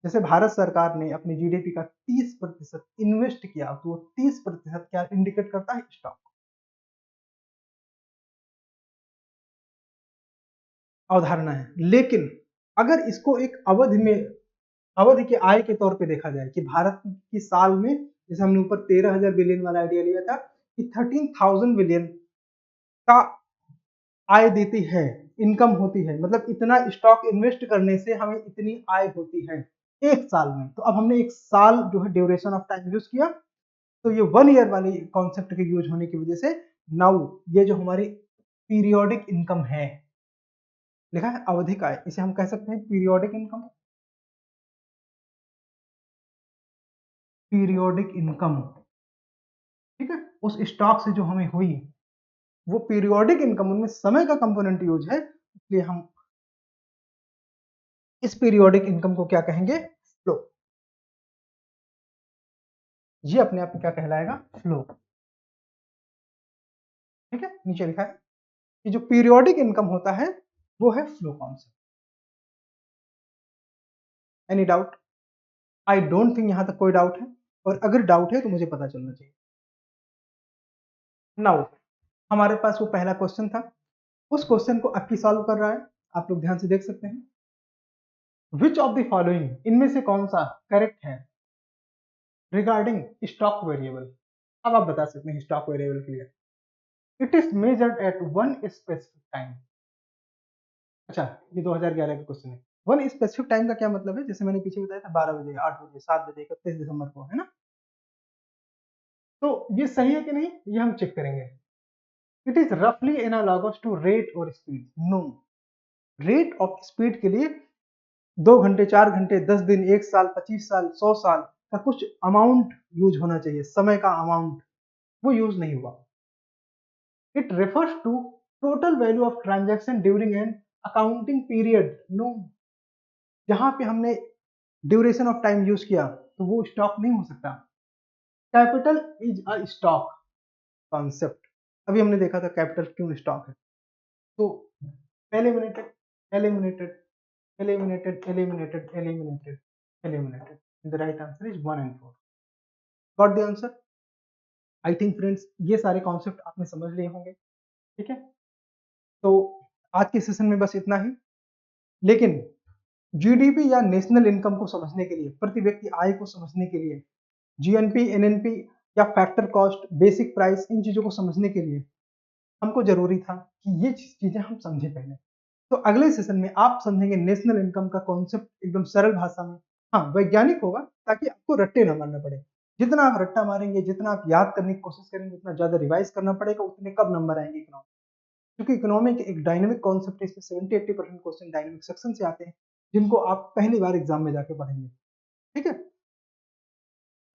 जैसे भारत सरकार ने अपनी जीडीपी का 30% इन्वेस्ट किया, तो वो 30% क्या इंडिकेट करता है, स्टॉक अवधारणा है। लेकिन अगर इसको एक अवधि में, अवधि के आय के तौर पे देखा जाए कि भारत की साल में, जैसे हमने ऊपर 13,000 बिलियन वाला आइडिया लिया था कि 13,000 बिलियन का आय देती है, इनकम होती है। मतलब इतना स्टॉक इन्वेस्ट करने से हमें इतनी आय होती है एक साल में। तो अब हमने एक साल जो है ड्यूरेशन ऑफ टाइम यूज किया, तो ये 1 ईयर वाली कॉन्सेप्ट के यूज होने की वजह से नाउ ये जो हमारी पीरियोडिक इनकम है, लिखा है आवधिक आय, इसे हम कह सकते हैं पीरियोडिक इनकम। पीरियोडिक इनकम, ठीक है, उस स्टॉक से जो हमें हुई वो पीरियोडिक इनकम, उनमें समय का कंपोनेंट यूज है, इसलिए हम इस पीरियोडिक इनकम को क्या कहेंगे, फ्लो। ये अपने आप में क्या कहलाएगा, फ्लो, ठीक है। नीचे लिखा है कि जो पीरियोडिक इनकम होता है वो है flow concept. Any doubt? I don't think यहां तक कोई डाउट है, और अगर डाउट है तो मुझे पता चलना चाहिए। नाउ हमारे पास वो पहला क्वेश्चन था, उस क्वेश्चन को अक्की सॉल्व कर रहा है, आप लोग ध्यान से देख सकते हैं। विच ऑफ द फॉलोइंग, इनमें से कौन सा करेक्ट है, रिगार्डिंग स्टॉक वेरिएबल, अब आप बता सकते हैं स्टॉक वेरिएबल के लिए, it is measured eight one specific time. अच्छा, ये 2011 का क्वेश्चन है। वन स्पेसिफिक टाइम का क्या मतलब है? जैसे मैंने पीछे बताया था 12 बजे, 8 बजे, 7 बजे, 31 दिसंबर को, है ना? तो ये सही है कि नहीं, ये हम चेक करेंगे। इट इज रफली एनालॉगस टू रेट और speed. No, rate of speed के लिए 2 घंटे, 4 घंटे, 10 दिन, 1 साल, 25 साल, 100 साल का कुछ अमाउंट यूज होना चाहिए, समय का अमाउंट, वो यूज नहीं हुआ। It refers to total value of transaction during an accounting period. No, जहां पे हमने ड्यूरेशन ऑफ टाइम यूज किया तो वो स्टॉक नहीं हो सकता। Capital is a stock concept, अभी हमने देखा था कैपिटल क्यों स्टॉक है। तो eliminated, eliminated, eliminated, eliminated, eliminated, eliminated, the right answer is 1 and 4। Got the answer? I think friends ये सारे कॉन्सेप्ट आपने समझ लिए होंगे, ठीक है? तो आज के सेशन में बस इतना ही। लेकिन जीडीपी या नेशनल इनकम को समझने के लिए, प्रति व्यक्ति आय को समझने के लिए, जीएनपी, एनएनपी या फैक्टर कॉस्ट, बेसिक प्राइस, इन चीजों को समझने के लिए हमको जरूरी था कि ये चीजें हम समझे पहले। तो अगले सेशन में आप समझेंगे नेशनल इनकम का कॉन्सेप्ट एकदम सरल भाषा में। हाँ, वैज्ञानिक होगा ताकि आपको रट्टे ना मारना पड़े। जितना आप रट्टा मारेंगे, जितना आप याद करने की कोशिश करेंगे, उतना ज्यादा रिवाइज करना पड़ेगा, उतने कब नंबर आएंगे इकोनॉमिक। क्योंकि इकोनॉमिक एक डायनेमिक कॉन्सेप्ट है, इसमें 70-80% क्वेश्चन डायनेमिक सेक्शन से आते हैं, जिनको आप पहली बार एग्जाम में जाके पढ़ेंगे, ठीक है?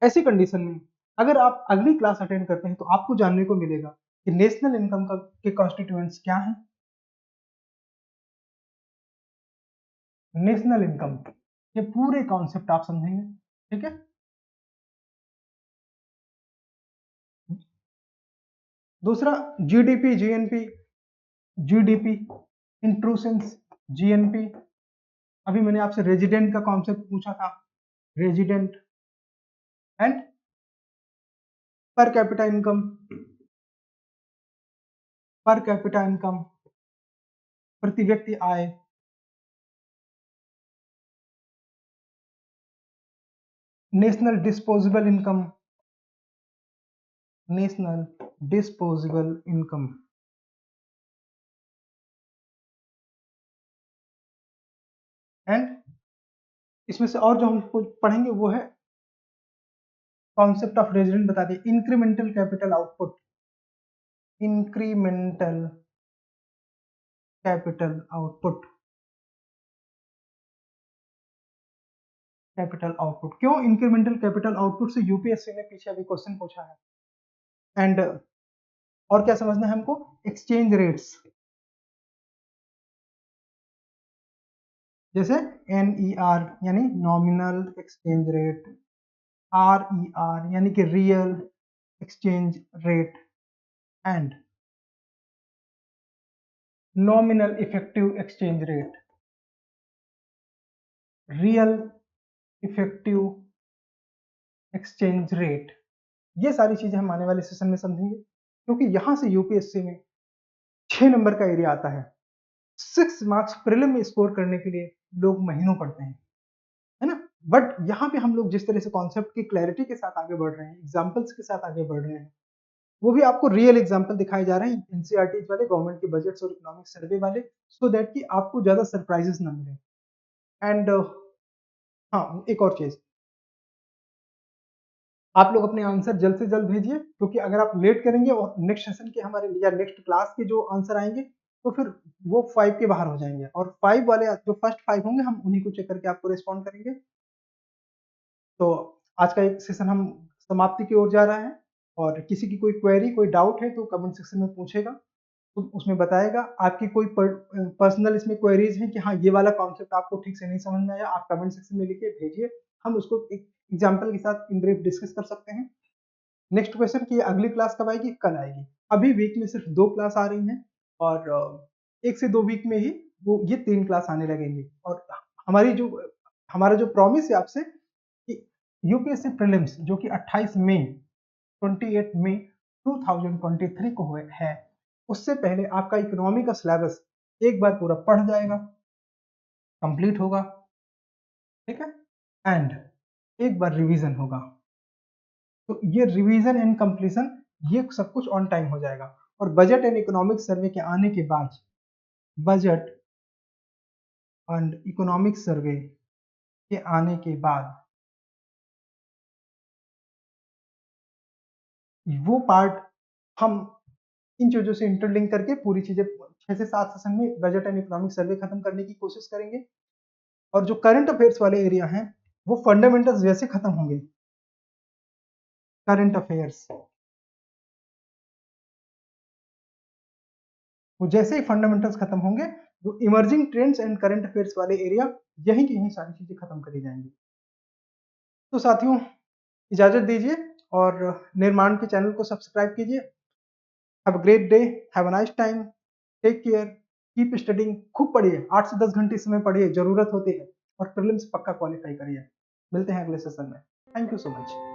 ऐसी कंडीशन में अगर आप अगली क्लास अटेंड करते हैं तो आपको जानने को मिलेगा कि नेशनल इनकम का के कॉन्स्टिट्यूएंट्स क्या है, नेशनल इनकम, ये पूरे कॉन्सेप्ट आप समझेंगे, ठीक है? दूसरा, जीडीपी, जीएनपी, जीडीपी, इंट्रूशंस, जीएनपी। अभी मैंने आपसे रेजिडेंट का कॉन्सेप्ट पूछा था, resident and per capita income, per capita income, प्रति व्यक्ति आय, national disposable income, national disposable income, and इसमें से और जो हम पढ़ेंगे वो है कॉन्सेप्ट ऑफ रेजिडेंट, बता दिए, incremental capital output, incremental capital output, capital output. क्यों इंक्रीमेंटल कैपिटल आउटपुट से यूपीएससी ने पीछे अभी क्वेश्चन पूछा है। एंड और क्या समझना है हमको, एक्सचेंज रेट्स, जैसे NER यानी नॉमिनल एक्सचेंज रेट, RER यानी कि real exchange rate, and nominal effective exchange rate, real effective exchange rate. ये सारी चीजें हम आने वाले सेशन में समझेंगे, क्योंकि यहां से यूपीएससी में 6 नंबर का एरिया आता है। 6 मार्क्स प्रीलिम में स्कोर करने के लिए लोग महीनों पढ़ते हैं, है ना? बट यहाँ पे हम लोग जिस तरह से कॉन्सेप्ट की क्लैरिटी के साथ आगे बढ़ रहे हैं, एग्जाम्पल्स के साथ आगे बढ़ रहे हैं, वो भी आपको रियल एग्जाम्पल दिखाए जा रहे हैं, एनसीईआरटी वाले, गवर्नमेंट के बजट्स और इकोनॉमिक सर्वे वाले, सो दैट कि आपको ज्यादा सरप्राइजेस ना मिले। एंड हाँ, एक और चीज, आप लोग अपने आंसर जल्द से जल्द भेजिए, क्योंकि अगर आप लेट करेंगे और नेक्स्ट सेशन के हमारे या नेक्स्ट क्लास के जो आंसर आएंगे तो फिर वो 5 के बाहर हो जाएंगे, और 5 वाले जो फर्स्ट 5 होंगे हम उन्हीं को चेक करके आपको रिस्पॉन्ड करेंगे। तो आज का एक सेशन हम समाप्ति की ओर जा रहे हैं, और किसी की कोई क्वेरी, कोई डाउट है तो कमेंट सेक्शन में पूछेगा, तो उसमें बताएगा। आपकी कोई पर्सनल इसमें क्वेरीज है कि हाँ ये वाला कॉन्सेप्ट आपको ठीक से नहीं समझ में आया, आप कमेंट सेक्शन में लिखिए, भेजिए, हम उसको एक एग्जाम्पल के साथ इन ब्रीफ डिस्कस कर सकते हैं। नेक्स्ट क्वेश्चन की अगली क्लास कब आएगी, कल आएगी। अभी वीक में सिर्फ 2 क्लास आ रही हैं, और 1 से 2 वीक में ही वो ये 3 क्लास आने लगेंगी। और हमारी जो हमारा जो प्रॉमिस है आपसे कि यूपीएससी प्रीलिम्स जो कि 28 मई 28 मई 2023 को है, उससे पहले आपका इकोनॉमी का सिलेबस एक बार पूरा पढ़ जाएगा, कंप्लीट होगा, ठीक है? एंड एक बार रिवीजन होगा। तो ये रिवीजन एंड कंप्लीशन ये सब कुछ ऑन टाइम हो जाएगा। और बजट एंड इकोनॉमिक सर्वे के आने के बाद, बजट एंड इकोनॉमिक सर्वे के आने के बाद वो पार्ट हम इन चीजों से इंटरलिंक करके पूरी चीजें 6 से 7 सेशन में बजट एंड इकोनॉमिक सर्वे खत्म करने की कोशिश करेंगे। और जो करंट अफेयर्स वाले एरिया हैं वो फंडामेंटल्स जैसे खत्म होंगे, करंट अफेयर्स वो जैसे ही फंडामेंटल्स खत्म होंगे, वो emerging trends and current affairs वाले एरिया यहीं की यहीं सारी चीजें खत्म करी जाएंगी। तो साथियों इजाजत दीजिए और निर्माण के चैनल को सब्सक्राइब कीजिए। Have a great day, have a nice time, take care, keep studying, खूब पढ़िए, 8 से 10 घंटे इस समय पढ़िए, जरूरत होती है, और प्रीलिम्स पक्का क्वालिफाई करिए। मिलते हैं अगले सेशन में। Thank you so much.